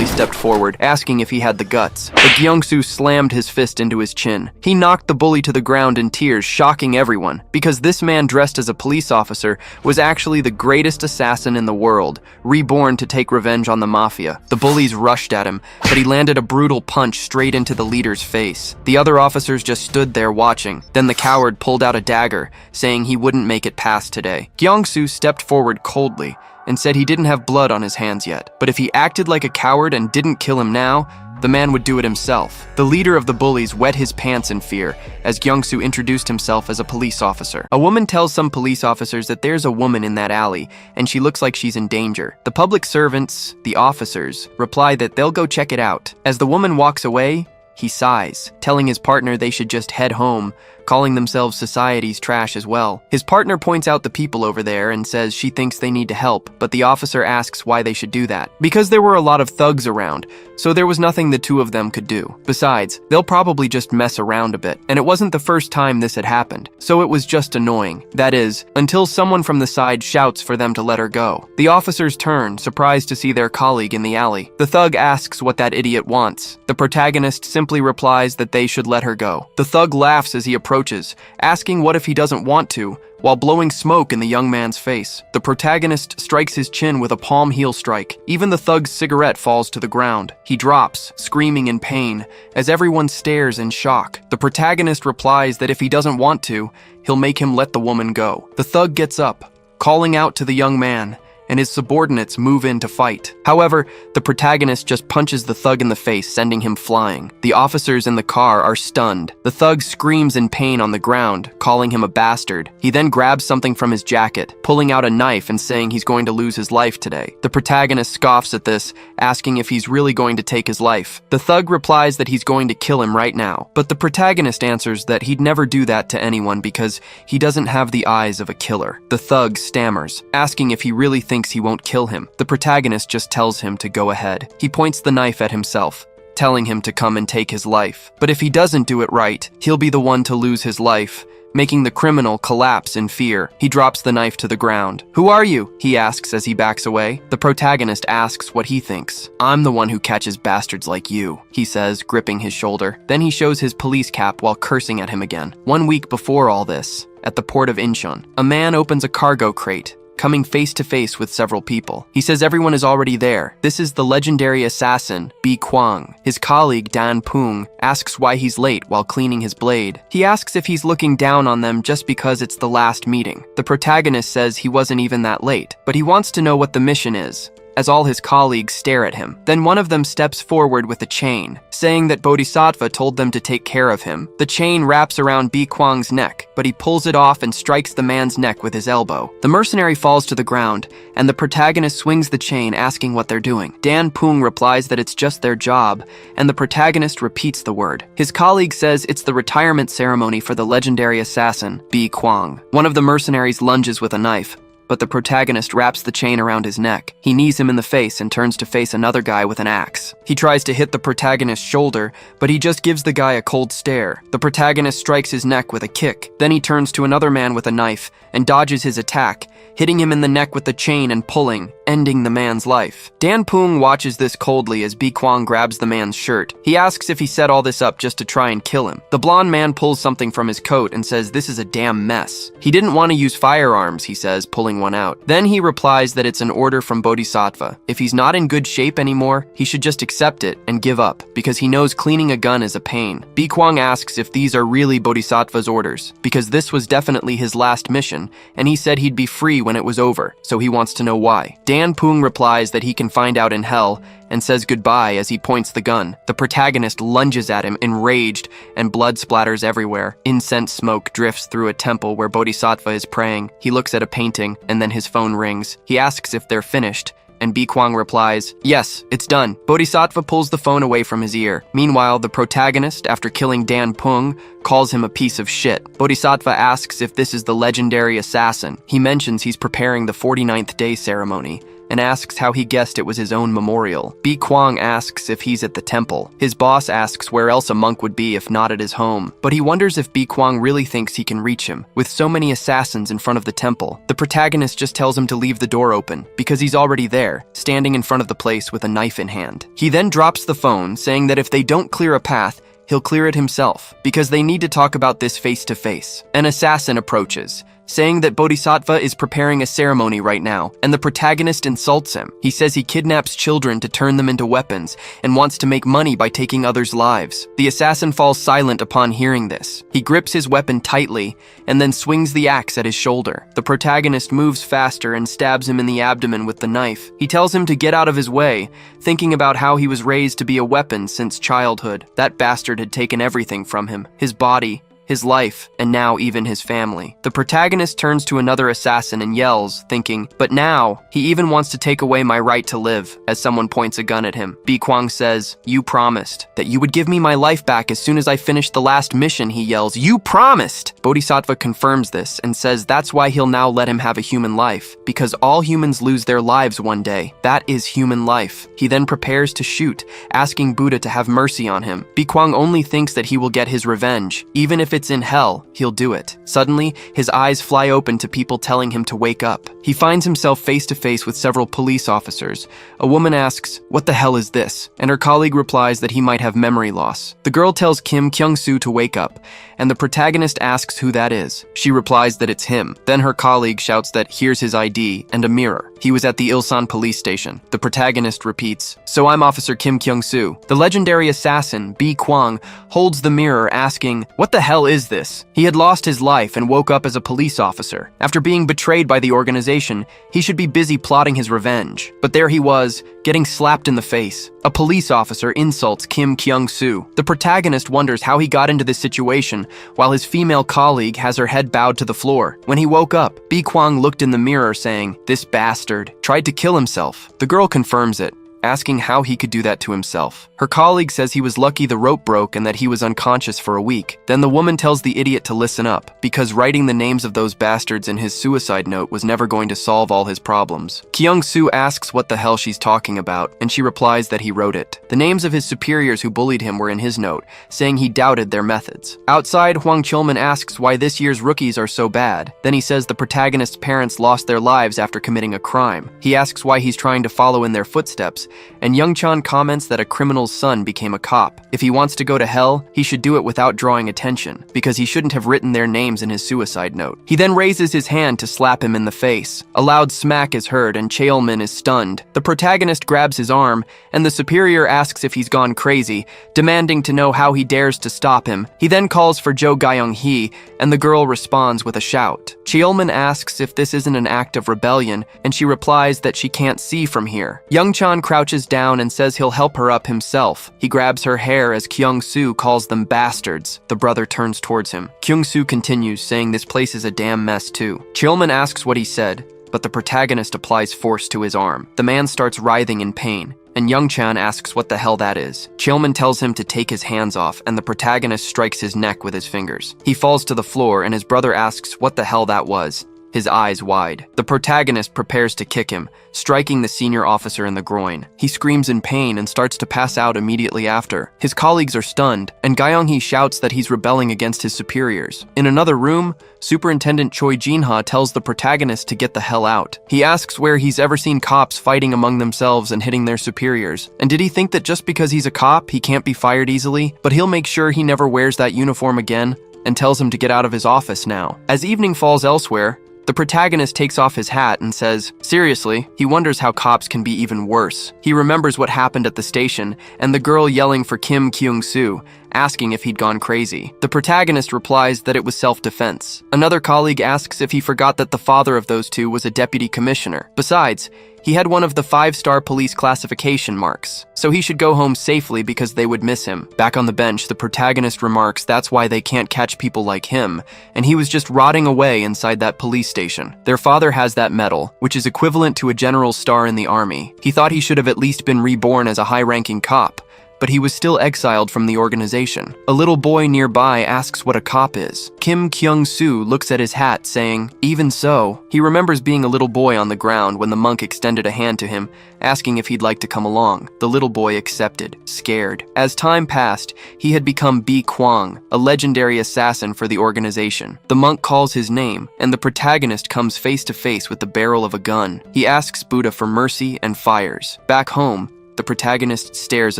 bully stepped forward, asking if he had the guts. But Gyeongsu slammed his fist into his chin. He knocked the bully to the ground in tears, shocking everyone, because this man dressed as a police officer was actually the greatest assassin in the world, reborn to take revenge on the mafia. The bullies rushed at him, but he landed a brutal punch straight into the leader's face. The other officers just stood there watching. Then the coward pulled out a dagger, saying he wouldn't make it past today. Gyeongsu stepped forward coldly and said he didn't have blood on his hands yet, but if he acted like a coward and didn't kill him now, the man would do it himself. The leader of the bullies wet his pants in fear as Gyeongsu introduced himself as a police officer. A woman tells some police officers that there's a woman in that alley and she looks like she's in danger. The public servants, the officers, reply that they'll go check it out. As the woman walks away, he sighs, telling his partner they should just head home, calling themselves society's trash as well. His partner points out the people over there and says she thinks they need to help, but the officer asks why they should do that. Because there were a lot of thugs around, so there was nothing the two of them could do. Besides, they'll probably just mess around a bit, and it wasn't the first time this had happened, so it was just annoying. That is, until someone from the side shouts for them to let her go. The officers turn, surprised to see their colleague in the alley. The thug asks what that idiot wants. The protagonist simply replies that they should let her go. The thug laughs as he approaches, asking what if he doesn't want to, while blowing smoke in the young man's face. The protagonist strikes his chin with a palm heel strike. Even the thug's cigarette falls to the ground. He drops, screaming in pain, as everyone stares in shock. The protagonist replies that if he doesn't want to, he'll make him let the woman go. The thug gets up, calling out to the young man, and his subordinates move in to fight. However, the protagonist just punches the thug in the face, sending him flying. The officers in the car are stunned. The thug screams in pain on the ground, calling him a bastard. He then grabs something from his jacket, pulling out a knife and saying he's going to lose his life today. The protagonist scoffs at this, asking if he's really going to take his life. The thug replies that he's going to kill him right now, but the protagonist answers that he'd never do that to anyone because he doesn't have the eyes of a killer. The thug stammers, asking if he really thinks he won't kill him. The protagonist just tells him to go ahead. He points the knife at himself, telling him to come and take his life. But if he doesn't do it right, he'll be the one to lose his life, making the criminal collapse in fear. He drops the knife to the ground. "Who are you?" he asks as he backs away. The protagonist asks what he thinks. "I'm the one who catches bastards like you," he says, gripping his shoulder. Then he shows his police cap while cursing at him again. 1 week before all this, at the port of Incheon, a man opens a cargo crate, coming face to face with several people. He says everyone is already there. This is the legendary assassin, Bi Kwang. His colleague, Dan Pung, asks why he's late while cleaning his blade. He asks if he's looking down on them just because it's the last meeting. The protagonist says he wasn't even that late, but he wants to know what the mission is, as all his colleagues stare at him. Then one of them steps forward with a chain, saying that Bodhisattva told them to take care of him. The chain wraps around Bi Kwang's neck, but he pulls it off and strikes the man's neck with his elbow. The mercenary falls to the ground, and the protagonist swings the chain, asking what they're doing. Dan Pung replies that it's just their job, and the protagonist repeats the word. His colleague says it's the retirement ceremony for the legendary assassin, Bi Kwang. One of the mercenaries lunges with a knife, but the protagonist wraps the chain around his neck. He knees him in the face and turns to face another guy with an axe. He tries to hit the protagonist's shoulder, but he just gives the guy a cold stare. The protagonist strikes his neck with a kick. Then he turns to another man with a knife and dodges his attack, hitting him in the neck with the chain and pulling, ending the man's life. Dan Pung watches this coldly as Bi Kwang grabs the man's shirt. He asks if he set all this up just to try and kill him. The blonde man pulls something from his coat and says this is a damn mess. He didn't want to use firearms, he says, pulling one out. Then he replies that it's an order from Bodhisattva. If he's not in good shape anymore, he should just accept it and give up, because he knows cleaning a gun is a pain. Bi Kwang asks if these are really Bodhisattva's orders, because this was definitely his last mission, and he said he'd be free when it was over, so he wants to know why. Dan Pung replies that he can find out in hell, and says goodbye as he points the gun. The protagonist lunges at him, enraged, and blood splatters everywhere. Incense smoke drifts through a temple where Bodhisattva is praying. He looks at a painting, and then his phone rings. He asks if they're finished, and Bi Kwang replies, "Yes, it's done." Bodhisattva pulls the phone away from his ear. Meanwhile, the protagonist, after killing Dan Pung, calls him a piece of shit. Bodhisattva asks if this is the legendary assassin. He mentions he's preparing the 49th day ceremony, and asks how he guessed it was his own memorial. Bi Kwang asks if he's at the temple. His boss asks where else a monk would be if not at his home, but he wonders if Bi Kwang really thinks he can reach him. With so many assassins in front of the temple, the protagonist just tells him to leave the door open because he's already there, standing in front of the place with a knife in hand. He then drops the phone, saying that if they don't clear a path, he'll clear it himself, because they need to talk about this face to face. An assassin approaches, saying that Bodhisattva is preparing a ceremony right now, and the protagonist insults him. He says he kidnaps children to turn them into weapons and wants to make money by taking others' lives. The assassin falls silent upon hearing this. He grips his weapon tightly and then swings the axe at his shoulder. The protagonist moves faster and stabs him in the abdomen with the knife. He tells him to get out of his way, thinking about how he was raised to be a weapon since childhood. That bastard had taken everything from him: his body, his life, and now even his family. The protagonist turns to another assassin and yells, thinking, but now, he even wants to take away my right to live, as someone points a gun at him. Bi Kwang says, you promised that you would give me my life back as soon as I finished the last mission, he yells. You promised! Bodhisattva confirms this and says that's why he'll now let him have a human life, because all humans lose their lives one day. That is human life. He then prepares to shoot, asking Buddha to have mercy on him. Bi Kwang only thinks that he will get his revenge, even if it's in hell, he'll do it. Suddenly, his eyes fly open to people telling him to wake up. He finds himself face to face with several police officers. A woman asks, what the hell is this? And her colleague replies that he might have memory loss. The girl tells Kim Kyung-soo to wake up, and the protagonist asks who that is. She replies that it's him. Then her colleague shouts that here's his ID and a mirror. He was at the Ilsan police station. The protagonist repeats, so I'm Officer Kim Kyung-soo. The legendary assassin, Bi Kwang, holds the mirror asking, what the hell is this? He had lost his life and woke up as a police officer. After being betrayed by the organization, he should be busy plotting his revenge. But there he was, getting slapped in the face. A police officer insults Kim Kyung-soo. The protagonist wonders how he got into this situation, while his female colleague has her head bowed to the floor. When he woke up, Bi Kwang looked in the mirror saying, this bastard tried to kill himself. The girl confirms it, asking how he could do that to himself. Her colleague says he was lucky the rope broke and that he was unconscious for a week. Then the woman tells the idiot to listen up, because writing the names of those bastards in his suicide note was never going to solve all his problems. Kyung-soo asks what the hell she's talking about, and she replies that he wrote it. The names of his superiors who bullied him were in his note, saying he doubted their methods. Outside, Hwang Chulman asks why this year's rookies are so bad. Then he says the protagonist's parents lost their lives after committing a crime. He asks why he's trying to follow in their footsteps, and Young-chan comments that a criminal's son became a cop. If he wants to go to hell, he should do it without drawing attention, because he shouldn't have written their names in his suicide note. He then raises his hand to slap him in the face. A loud smack is heard and Cheolmin is stunned. The protagonist grabs his arm, and the superior asks if he's gone crazy, demanding to know how he dares to stop him. He then calls for Jo Gyeong-hee, and the girl responds with a shout. Cheolmin asks if this isn't an act of rebellion, and she replies that she can't see from here. Young-chan crouches down and says he'll help her up himself. He grabs her hair as Kyung-soo calls them bastards. The brother turns towards him. Kyung-soo continues, saying this place is a damn mess too. Cheolmin asks what he said, but the protagonist applies force to his arm. The man starts writhing in pain, and Young-chan asks what the hell that is. Cheolmin tells him to take his hands off, and the protagonist strikes his neck with his fingers. He falls to the floor, and his brother asks what the hell that was, his eyes wide. The protagonist prepares to kick him, striking the senior officer in the groin. He screams in pain and starts to pass out immediately after. His colleagues are stunned, and Gyeong-hee shouts that he's rebelling against his superiors. In another room, Superintendent Choi Jin-ha tells the protagonist to get the hell out. He asks where he's ever seen cops fighting among themselves and hitting their superiors. And did he think that just because he's a cop, he can't be fired easily? But he'll make sure he never wears that uniform again, and tells him to get out of his office now. As evening falls elsewhere, the protagonist takes off his hat and says, seriously, he wonders how cops can be even worse. He remembers what happened at the station and the girl yelling for Kim Kyung-soo, asking if he'd gone crazy. The protagonist replies that it was self-defense. Another colleague asks if he forgot that the father of those two was a deputy commissioner. Besides, he had one of the 5-star police classification marks, so he should go home safely because they would miss him. Back on the bench, the protagonist remarks that's why they can't catch people like him, and he was just rotting away inside that police station. Their father has that medal, which is equivalent to a general's star in the army. He thought he should have at least been reborn as a high-ranking cop, but he was still exiled from the organization. A little boy nearby asks what a cop is. Kim Kyung-soo looks at his hat, saying, "Even so." He remembers being a little boy on the ground when the monk extended a hand to him, asking if he'd like to come along. The little boy accepted, scared. As time passed, he had become Bi Kwang, a legendary assassin for the organization. The monk calls his name, and the protagonist comes face to face with the barrel of a gun. He asks Buddha for mercy and fires. Back home, the protagonist stares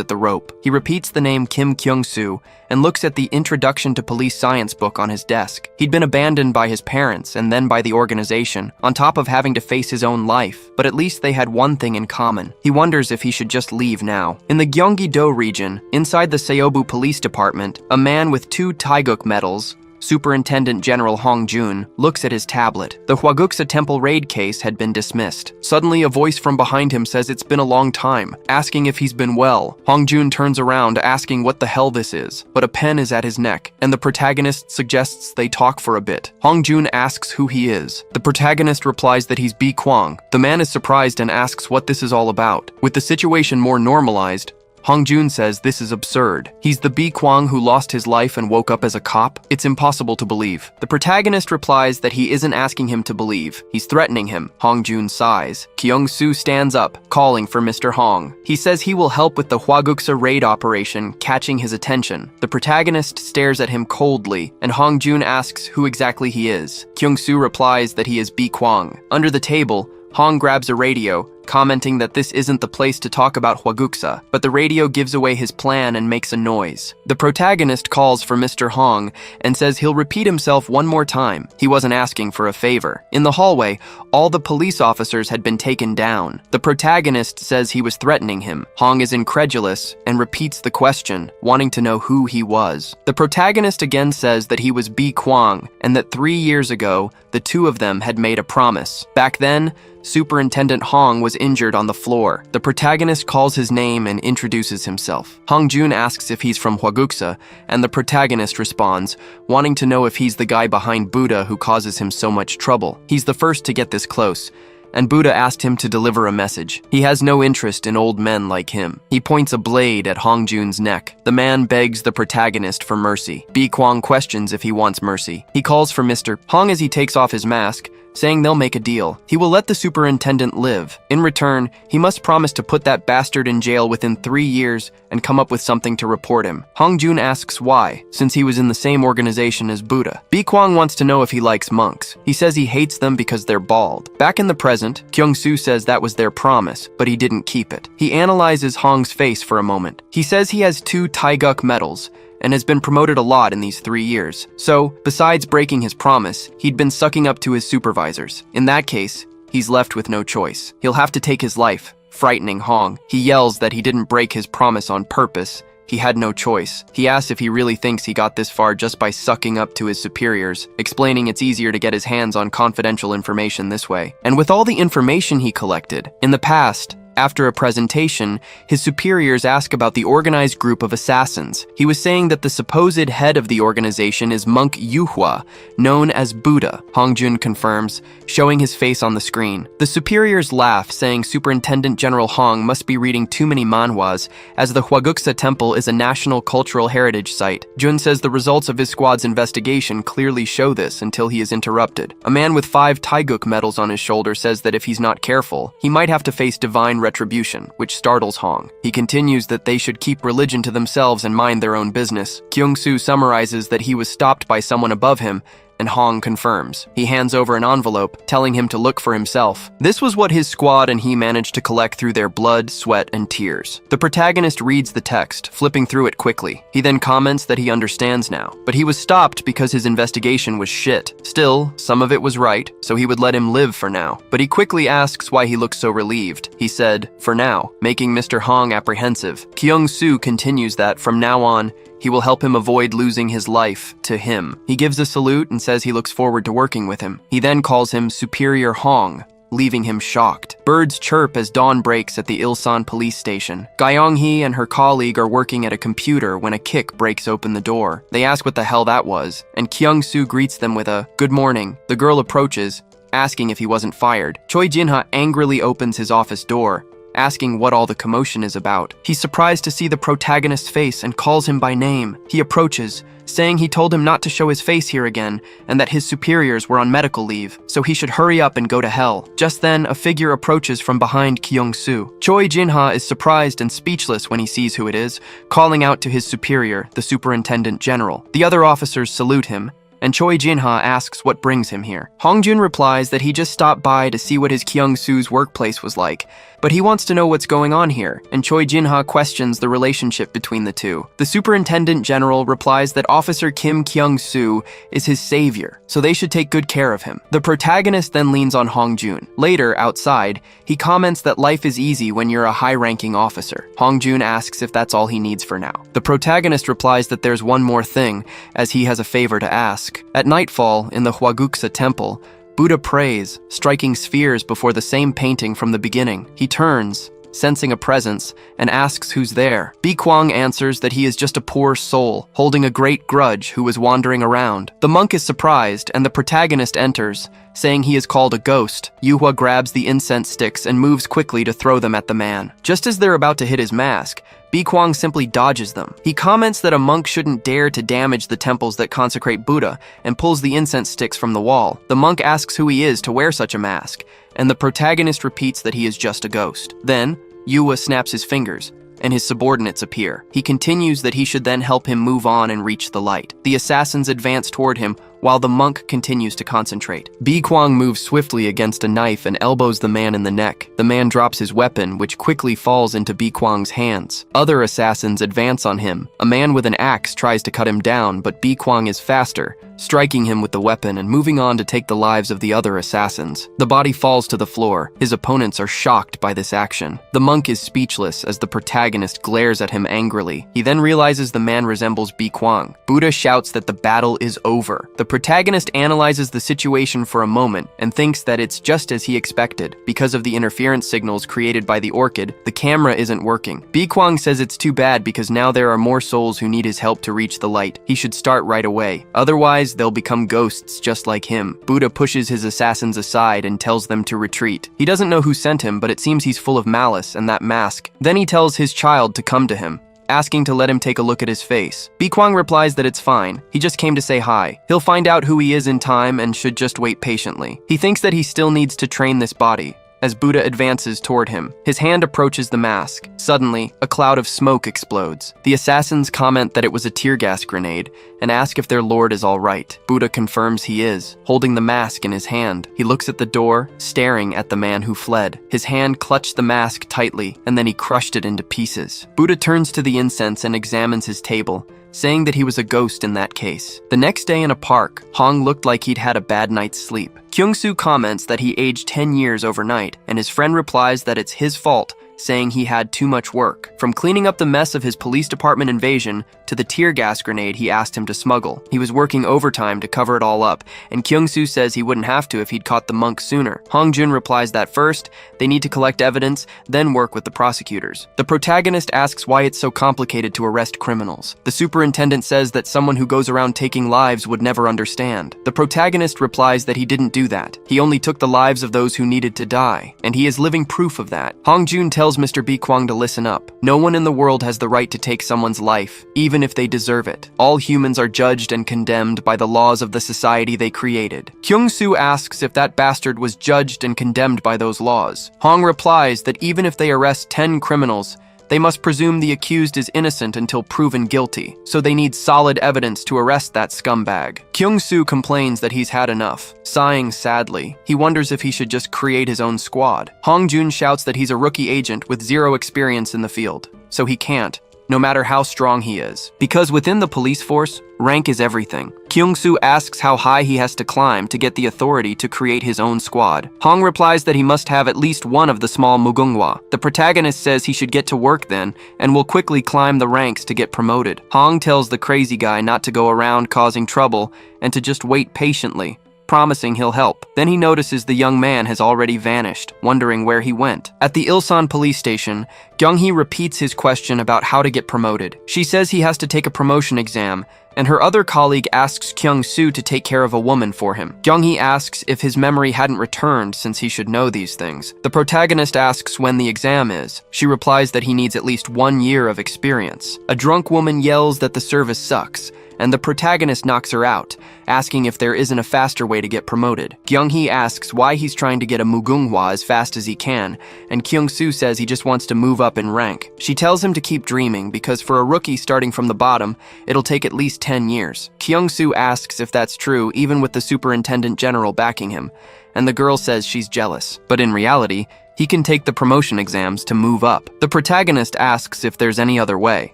at the rope. He repeats the name Kim Kyung-soo and looks at the Introduction to Police Science book on his desk. He'd been abandoned by his parents and then by the organization, on top of having to face his own life. But at least they had one thing in common. He wonders if he should just leave now. In the Gyeonggi-do region, inside the Seobu Police Department, a man with 2 Taeguk medals, Superintendent General Hong Jun, looks at his tablet. The Hwaguksa Temple raid case had been dismissed. Suddenly, a voice from behind him says it's been a long time, asking if he's been well. Hong Jun turns around, asking what the hell this is, but a pen is at his neck, and the protagonist suggests they talk for a bit. Hong Jun asks who he is. The protagonist replies that he's Bi Kwang. The man is surprised and asks what this is all about. With the situation more normalized, Hong Jun says this is absurd. He's the Bi Kwang who lost his life and woke up as a cop? It's impossible to believe. The protagonist replies that he isn't asking him to believe. He's threatening him. Hong Jun sighs. Kyung-soo stands up, calling for Mr. Hong. He says he will help with the Hwaguksa raid operation, catching his attention. The protagonist stares at him coldly, and Hong Jun asks who exactly he is. Kyung-soo replies that he is Bi Kwang. Under the table, Hong grabs a radio, commenting that this isn't the place to talk about Hwaguksa, but the radio gives away his plan and makes a noise. The protagonist calls for Mr. Hong and says he'll repeat himself one more time. He wasn't asking for a favor. In the hallway, all the police officers had been taken down. The protagonist says he was threatening him. Hong is incredulous and repeats the question, wanting to know who he was. The protagonist again says that he was Bi Kwang and that 3 years ago, the two of them had made a promise. Back then, Superintendent Hong was injured on the floor. The protagonist calls his name and introduces himself. Hong Jun asks if he's from Hwaguksa, and the protagonist responds, wanting to know if he's the guy behind Buddha who causes him so much trouble. He's the first to get this close, and Buddha asked him to deliver a message. He has no interest in old men like him. He points a blade at Hong Jun's neck. The man begs the protagonist for mercy. Bi Kwang questions if he wants mercy. He calls for Mr. Hong as he takes off his mask, saying they'll make a deal. He will let the superintendent live. In return, he must promise to put that bastard in jail within 3 years and come up with something to report him. Hong Jun asks why, since he was in the same organization as Buddha. Bi Kwang wants to know if he likes monks. He says he hates them because they're bald. Back in the present, Kyung-soo says that was their promise, but he didn't keep it. He analyzes Hong's face for a moment. He says he has 2 Taeguk medals, and has been promoted a lot in these 3 years. So, besides breaking his promise, he'd been sucking up to his supervisors. In that case, he's left with no choice. He'll have to take his life, frightening Hong. He yells that he didn't break his promise on purpose. He had no choice. He asks if he really thinks he got this far just by sucking up to his superiors, explaining it's easier to get his hands on confidential information this way. And with all the information he collected, in the past, after a presentation, his superiors ask about the organized group of assassins. He was saying that the supposed head of the organization is Monk Yuhua, known as Buddha. Hong Jun confirms, showing his face on the screen. The superiors laugh, saying Superintendent General Hong must be reading too many manhwas, as the Hwaguksa Temple is a national cultural heritage site. Jun says the results of his squad's investigation clearly show this until he is interrupted. A man with 5 Taeguk medals on his shoulder says that if he's not careful, he might have to face divine retribution, which startles Hong. He continues that they should keep religion to themselves and mind their own business. Kyung-soo summarizes that he was stopped by someone above him, and Hong confirms. He hands over an envelope, telling him to look for himself. This was what his squad and he managed to collect through their blood, sweat, and tears. The protagonist reads the text, flipping through it quickly. He then comments that he understands now, but he was stopped because his investigation was shit. Still, some of it was right, so he would let him live for now. But he quickly asks why he looks so relieved. He said, "For now," making Mr. Hong apprehensive. Kyung-soo continues that, from now on, he will help him avoid losing his life to him. He gives a salute and says he looks forward to working with him. He then calls him Superior Hong, leaving him shocked. Birds chirp as dawn breaks at the Ilsan police station. Gyeong-hee and her colleague are working at a computer when a kick breaks open the door. They ask what the hell that was, and Kyung-soo greets them with a "Good morning." The girl approaches, asking if he wasn't fired. Choi Jin-ha angrily opens his office door, asking what all the commotion is about. He's surprised to see the protagonist's face and calls him by name. He approaches, saying he told him not to show his face here again and that his superiors were on medical leave, so he should hurry up and go to hell. Just then, a figure approaches from behind Kyung-soo. Choi Jin-ha is surprised and speechless when he sees who it is, calling out to his superior, the superintendent general. The other officers salute him, and Choi Jin-ha asks what brings him here. Hong-jun replies that he just stopped by to see what his Kyung-soo's workplace was like, but he wants to know what's going on here, and Choi Jin-ha questions the relationship between the two. The superintendent general replies that Officer Kim Kyung-soo is his savior, so they should take good care of him. The protagonist then leans on Hong-jun. Later, outside, he comments that life is easy when you're a high-ranking officer. Hong-jun asks if that's all he needs for now. The protagonist replies that there's one more thing, as he has a favor to ask. At nightfall, in the Hwaguksa temple, Buddha prays, striking spheres before the same painting from the beginning. He turns, sensing a presence, and asks who's there. Bi Kwang answers that he is just a poor soul, holding a great grudge who was wandering around. The monk is surprised, and the protagonist enters, saying he is called a ghost. Yuhua grabs the incense sticks and moves quickly to throw them at the man. Just as they're about to hit his mask, Bi Kwang simply dodges them. He comments that a monk shouldn't dare to damage the temples that consecrate Buddha and pulls the incense sticks from the wall. The monk asks who he is to wear such a mask, and the protagonist repeats that he is just a ghost. Then, Yuhua snaps his fingers, and his subordinates appear. He continues that he should then help him move on and reach the light. The assassins advance toward him, while the monk continues to concentrate. Bi Kwang moves swiftly against a knife and elbows the man in the neck. The man drops his weapon, which quickly falls into Bi Kwang's hands. Other assassins advance on him. A man with an axe tries to cut him down, but Bi Kwang is faster, striking him with the weapon and moving on to take the lives of the other assassins. The body falls to the floor. His opponents are shocked by this action. The monk is speechless as the protagonist glares at him angrily. He then realizes the man resembles Bi Kwang. Buddha shouts that the battle is over. The protagonist analyzes the situation for a moment and thinks that it's just as he expected. Because of the interference signals created by the orchid, the camera isn't working. Bi Kwang says it's too bad because now there are more souls who need his help to reach the light. He should start right away. Otherwise, they'll become ghosts just like him. Buddha pushes his assassins aside and tells them to retreat. He doesn't know who sent him, but it seems he's full of malice and that mask. Then he tells his child to come to him, asking to let him take a look at his face. Bi Kwang replies that it's fine. He just came to say hi. He'll find out who he is in time and should just wait patiently. He thinks that he still needs to train this body. As Buddha advances toward him, his hand approaches the mask. Suddenly, a cloud of smoke explodes. The assassins comment that it was a tear gas grenade and ask if their lord is all right. Buddha confirms he is, holding the mask in his hand. He looks at the door, staring at the man who fled. His hand clutched the mask tightly, and then he crushed it into pieces. Buddha turns to the incense and examines his table, saying that he was a ghost in that case. The next day in a park, Hong looked like he'd had a bad night's sleep. Kyung-soo comments that he aged 10 years overnight, and his friend replies that it's his fault, saying he had too much work. From cleaning up the mess of his police department invasion to the tear gas grenade he asked him to smuggle. He was working overtime to cover it all up, and Kyung-soo says he wouldn't have to if he'd caught the monk sooner. Hong-jun replies that first, they need to collect evidence, then work with the prosecutors. The protagonist asks why it's so complicated to arrest criminals. The superintendent says that someone who goes around taking lives would never understand. The protagonist replies that he didn't do that. He only took the lives of those who needed to die, and he is living proof of that. Hong-jun tells Mr. Bi Kwang to listen up. No one in the world has the right to take someone's life, even if they deserve it. All humans are judged and condemned by the laws of the society they created. Kyung-soo asks if that bastard was judged and condemned by those laws. Hong replies that even if they arrest 10 criminals, they must presume the accused is innocent until proven guilty, so they need solid evidence to arrest that scumbag. Kyung-soo complains that he's had enough. Sighing sadly, he wonders if he should just create his own squad. Hong-jun shouts that he's a rookie agent with zero experience in the field, so he can't, no matter how strong he is. Because within the police force, rank is everything. Kyung-soo asks how high he has to climb to get the authority to create his own squad. Hong replies that he must have at least one of the small mugunghwa. The protagonist says he should get to work then, and will quickly climb the ranks to get promoted. Hong tells the crazy guy not to go around causing trouble, and to just wait patiently, promising he'll help. Then he notices the young man has already vanished, wondering where he went. At the Ilsan police station, Kyung-hee repeats his question about how to get promoted. She says he has to take a promotion exam, and her other colleague asks Kyung-soo to take care of a woman for him. Kyung-hee asks if his memory hadn't returned since he should know these things. The protagonist asks when the exam is. She replies that he needs at least 1 year of experience. A drunk woman yells that the service sucks, and the protagonist knocks her out, asking if there isn't a faster way to get promoted. Kyung-hee asks why he's trying to get a mugunghwa as fast as he can, and Kyung-soo says he just wants to move up in rank. She tells him to keep dreaming because for a rookie starting from the bottom, it'll take at least 10 years. Kyung-soo asks if that's true even with the superintendent general backing him, and the girl says she's jealous. But in reality, he can take the promotion exams to move up. The protagonist asks if there's any other way.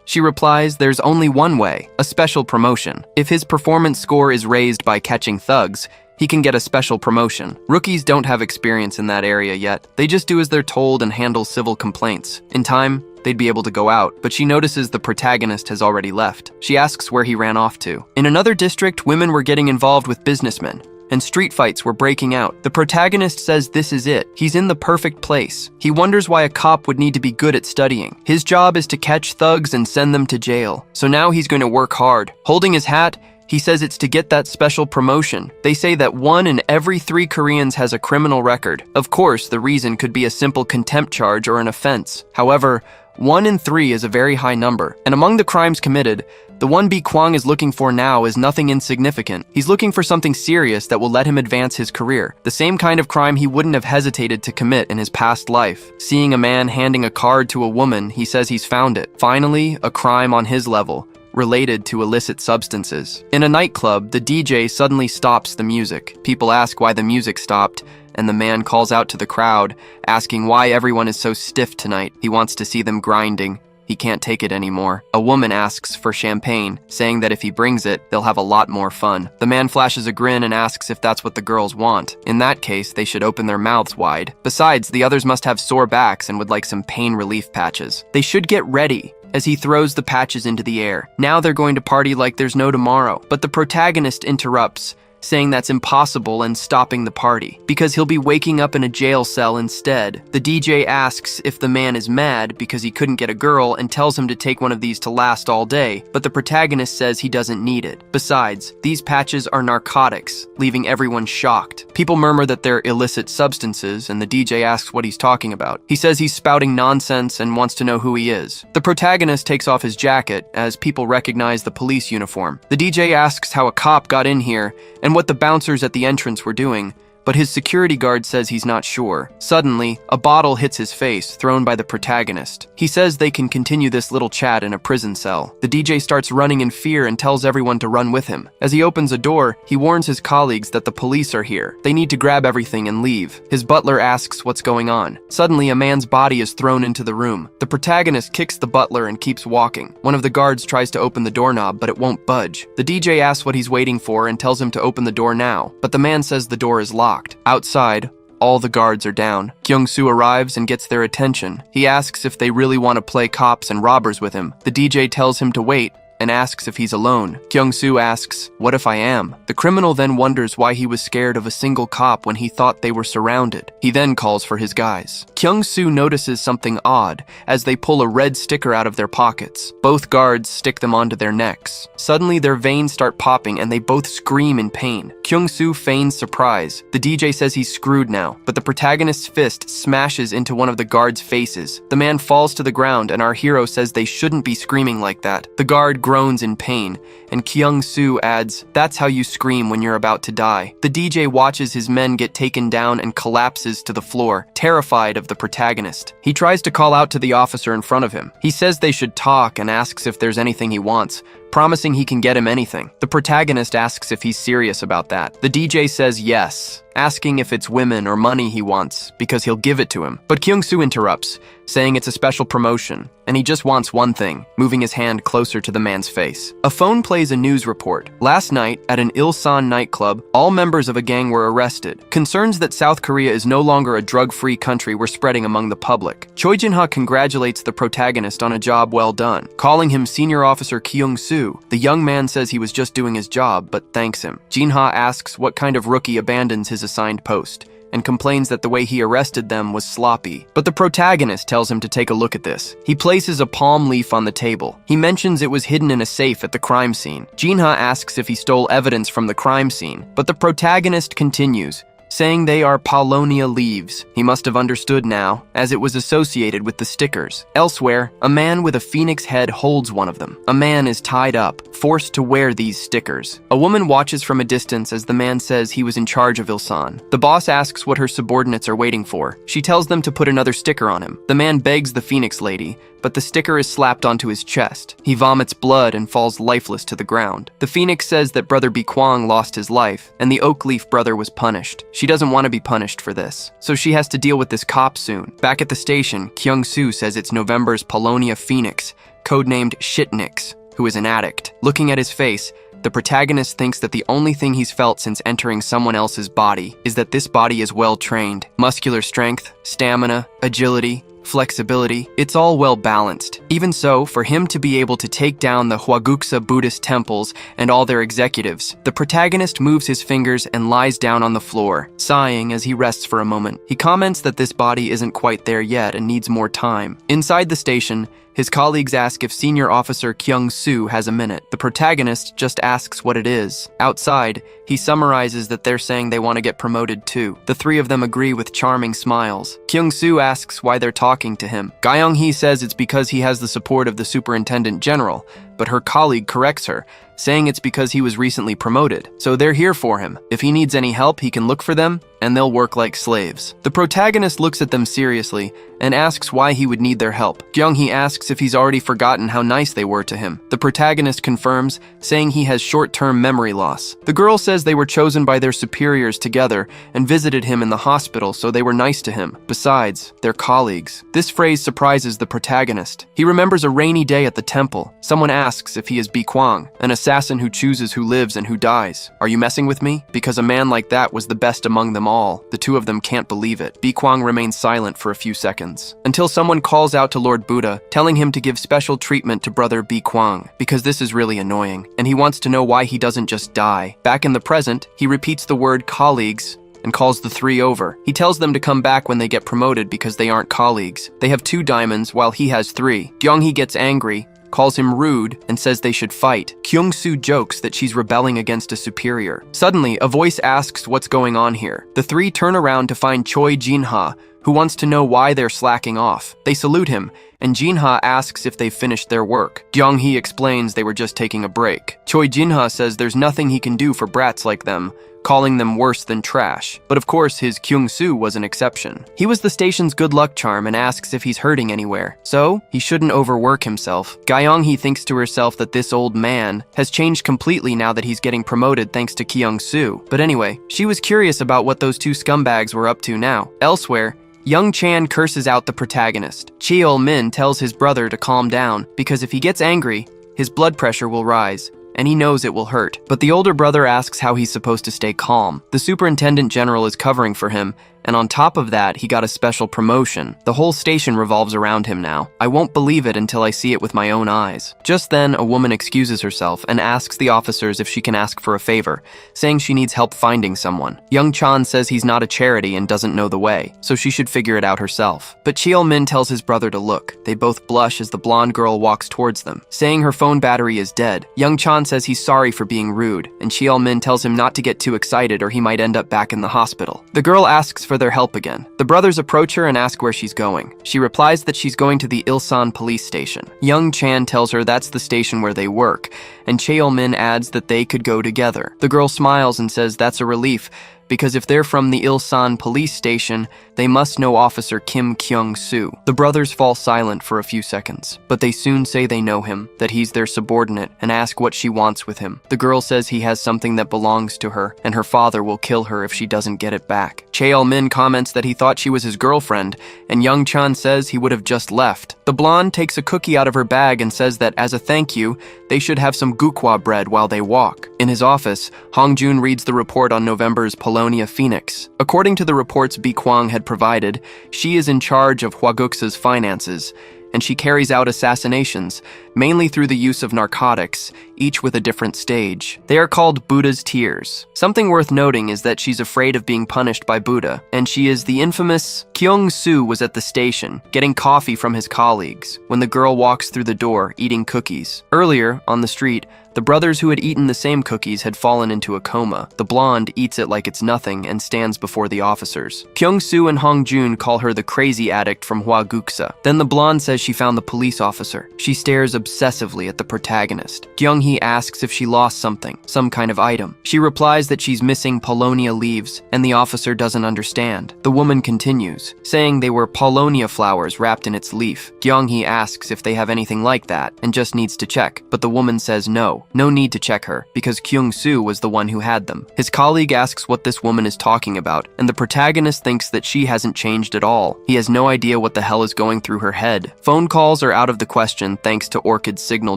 She replies there's only one way, a special promotion. If his performance score is raised by catching thugs, he can get a special promotion. Rookies don't have experience in that area yet. They just do as they're told and handle civil complaints. In time, they'd be able to go out, but she notices the protagonist has already left. She asks where he ran off to. In another district, women were getting involved with businessmen, and street fights were breaking out. The protagonist says this is it. He's in the perfect place. He wonders why a cop would need to be good at studying. His job is to catch thugs and send them to jail. So now he's going to work hard. Holding his hat, he says it's to get that special promotion. They say that 1 in every 3 Koreans has a criminal record. Of course, the reason could be a simple contempt charge or an offense. However, 1 in 3 is a very high number. And among the crimes committed, the one B. Kwang is looking for now is nothing insignificant. He's looking for something serious that will let him advance his career. The same kind of crime he wouldn't have hesitated to commit in his past life. Seeing a man handing a card to a woman, he says he's found it. Finally, a crime on his level, related to illicit substances. In a nightclub, the DJ suddenly stops the music. People ask why the music stopped, and the man calls out to the crowd, asking why everyone is so stiff tonight. He wants to see them grinding. He can't take it anymore. A woman asks for champagne, saying that if he brings it, they'll have a lot more fun. The man flashes a grin and asks if that's what the girls want. In that case, they should open their mouths wide. Besides, the others must have sore backs and would like some pain relief patches. They should get ready, as he throws the patches into the air. Now they're going to party like there's no tomorrow. But the protagonist interrupts, saying that's impossible and stopping the party, because he'll be waking up in a jail cell instead. The DJ asks if the man is mad because he couldn't get a girl and tells him to take one of these to last all day, but the protagonist says he doesn't need it. Besides, these patches are narcotics, leaving everyone shocked. People murmur that they're illicit substances, and the DJ asks what he's talking about. He says he's spouting nonsense and wants to know who he is. The protagonist takes off his jacket as people recognize the police uniform. The DJ asks how a cop got in here and what the bouncers at the entrance were doing, but his security guard says he's not sure. Suddenly, a bottle hits his face, thrown by the protagonist. He says they can continue this little chat in a prison cell. The DJ starts running in fear and tells everyone to run with him. As he opens a door, he warns his colleagues that the police are here. They need to grab everything and leave. His butler asks what's going on. Suddenly, a man's body is thrown into the room. The protagonist kicks the butler and keeps walking. One of the guards tries to open the doorknob, but it won't budge. The DJ asks what he's waiting for and tells him to open the door now, but the man says the door is locked. Outside, all the guards are down. Kyung-soo arrives and gets their attention. He asks if they really want to play cops and robbers with him. The DJ tells him to wait and asks if he's alone. Kyung-soo asks, "What if I am?" The criminal then wonders why he was scared of a single cop when he thought they were surrounded. He then calls for his guys. Kyung-soo notices something odd as they pull a red sticker out of their pockets. Both guards stick them onto their necks. Suddenly their veins start popping and they both scream in pain. Kyung-soo feigns surprise. The DJ says he's screwed now, but the protagonist's fist smashes into one of the guards' faces. The man falls to the ground and our hero says they shouldn't be screaming like that. The guard groans in pain, and Kyung-soo adds, "That's how you scream when you're about to die." The DJ watches his men get taken down and collapses to the floor, terrified of the protagonist. He tries to call out to the officer in front of him. He says they should talk and asks if there's anything he wants, promising he can get him anything. The protagonist asks if he's serious about that. The DJ says yes, asking if it's women or money he wants, because he'll give it to him. But Kyung-soo interrupts, saying it's a special promotion, and he just wants one thing, moving his hand closer to the man's face. A phone plays a news report. Last night, at an Ilsan nightclub, all members of a gang were arrested. Concerns that South Korea is no longer a drug-free country were spreading among the public. Choi Jin-ha congratulates the protagonist on a job well done. Calling him Senior Officer Kyung-soo, the young man says he was just doing his job, but thanks him. Jin-ha asks what kind of rookie abandons his assigned post, and complains that the way he arrested them was sloppy. But the protagonist tells him to take a look at this. He places a palm leaf on the table. He mentions it was hidden in a safe at the crime scene. Jinha asks if he stole evidence from the crime scene, but the protagonist continues, saying they are Paulownia leaves. He must have understood now, as it was associated with the stickers. Elsewhere, a man with a phoenix head holds one of them. A man is tied up, forced to wear these stickers. A woman watches from a distance as the man says he was in charge of Ilsan. The boss asks what her subordinates are waiting for. She tells them to put another sticker on him. The man begs the phoenix lady, but the sticker is slapped onto his chest. He vomits blood and falls lifeless to the ground. The phoenix says that Brother Bikwang lost his life, and the oak leaf brother was punished. She doesn't want to be punished for this, so she has to deal with this cop soon. Back at the station, Kyung-soo says it's November's Paulownia Phoenix, codenamed Shitnix, who is an addict. Looking at his face, the protagonist thinks that the only thing he's felt since entering someone else's body is that this body is well trained. Muscular strength, stamina, agility, flexibility, it's all well balanced. Even so, for him to be able to take down the Hwaguksa Buddhist temples and all their executives, the protagonist moves his fingers and lies down on the floor, sighing as he rests for a moment. He comments that this body isn't quite there yet and needs more time. Inside the station, his colleagues ask if Senior Officer Kyung-soo has a minute. The protagonist just asks what it is. Outside, he summarizes that they're saying they want to get promoted too. The three of them agree with charming smiles. Kyung-soo asks why they're talking to him. Ga-young-hee says it's because he has the support of the Superintendent General, but her colleague corrects her, saying it's because he was recently promoted. So they're here for him. If he needs any help, he can look for them, and they'll work like slaves. The protagonist looks at them seriously and asks why he would need their help. Kyung-hee asks if he's already forgotten how nice they were to him. The protagonist confirms, saying he has short-term memory loss. The girl says they were chosen by their superiors together and visited him in the hospital, so they were nice to him. Besides, they're colleagues. This phrase surprises the protagonist. He remembers a rainy day at the temple. Someone asks if he is Bikwang, an assassin who chooses who lives and who dies. Are you messing with me? Because a man like that was the best among them all. The two of them can't believe it. Bikwang remains silent for a few seconds, until someone calls out to Lord Buddha, telling him to give special treatment to Brother Bikwang, because this is really annoying, and he wants to know why he doesn't just die. Back in the present, he repeats the word colleagues and calls the three over. He tells them to come back when they get promoted because they aren't colleagues. They have 2 diamonds while he has 3. Kyung-hee gets angry, calls him rude, and says they should fight. Kyung-soo jokes that she's rebelling against a superior. Suddenly, a voice asks what's going on here. The 3 turn around to find Choi Jinha, who wants to know why they're slacking off. They salute him, and Jinha asks if they've finished their work. Kyung-hee explains they were just taking a break. Choi Jinha says there's nothing he can do for brats like them, calling them worse than trash. But of course, his Kyung-soo was an exception. He was the station's good luck charm and asks if he's hurting anywhere, so he shouldn't overwork himself. Ga-young-hee thinks to herself that this old man has changed completely now that he's getting promoted thanks to Kyung-soo. But anyway, she was curious about what those 2 scumbags were up to now. Elsewhere, Young Chan curses out the protagonist. Cheol-min tells his brother to calm down, because if he gets angry, his blood pressure will rise, and he knows it will hurt. But the older brother asks how he's supposed to stay calm. The Superintendent General is covering for him, and on top of that, he got a special promotion. The whole station revolves around him now. I won't believe it until I see it with my own eyes. Just then, a woman excuses herself and asks the officers if she can ask for a favor, saying she needs help finding someone. Young Chan says he's not a charity and doesn't know the way, so she should figure it out herself. But Cheol-min tells his brother to look. They both blush as the blonde girl walks towards them, saying her phone battery is dead. Young Chan says he's sorry for being rude, and Cheol-min tells him not to get too excited or he might end up back in the hospital. The girl asks for their help again. The brothers approach her and ask where she's going. She replies that she's going to the Ilsan police station. Young Chan tells her that's the station where they work, and Cheol-min adds that they could go together. The girl smiles and says that's a relief, because if they're from the Ilsan police station, they must know Officer Kim Kyung-soo. The brothers fall silent for a few seconds, but they soon say they know him, that he's their subordinate, and ask what she wants with him. The girl says he has something that belongs to her, and her father will kill her if she doesn't get it back. Cheol-min comments that he thought she was his girlfriend, and Young Chan says he would have just left. The blonde takes a cookie out of her bag and says that as a thank you, they should have some gukwa bread while they walk. In his office, Hong Jun reads the report on November's Paulownia Phoenix. According to the reports Bikwang had provided, she is in charge of Hwaguksa's finances, and she carries out assassinations, mainly through the use of narcotics, each with a different stage. They are called Buddha's tears. Something worth noting is that she's afraid of being punished by Buddha, and she is the infamous Kyung-soo was at the station, getting coffee from his colleagues, when the girl walks through the door, eating cookies. Earlier, on the street, the brothers who had eaten the same cookies had fallen into a coma. The blonde eats it like it's nothing and stands before the officers. Kyung-soo and Hong-jun call her the crazy addict from Hwaguksa. Then the blonde says she found the police officer. She stares obsessively at the protagonist. Kyung-hee asks if she lost something, some kind of item. She replies that she's missing paulownia leaves, and the officer doesn't understand. The woman continues, saying they were paulownia flowers wrapped in its leaf. Kyung-hee asks if they have anything like that, and just needs to check, but the woman says no. No need to check her, because Kyung-soo was the one who had them. His colleague asks what this woman is talking about, and the protagonist thinks that she hasn't changed at all. He has no idea what the hell is going through her head. Phone calls are out of the question thanks to Orchid's signal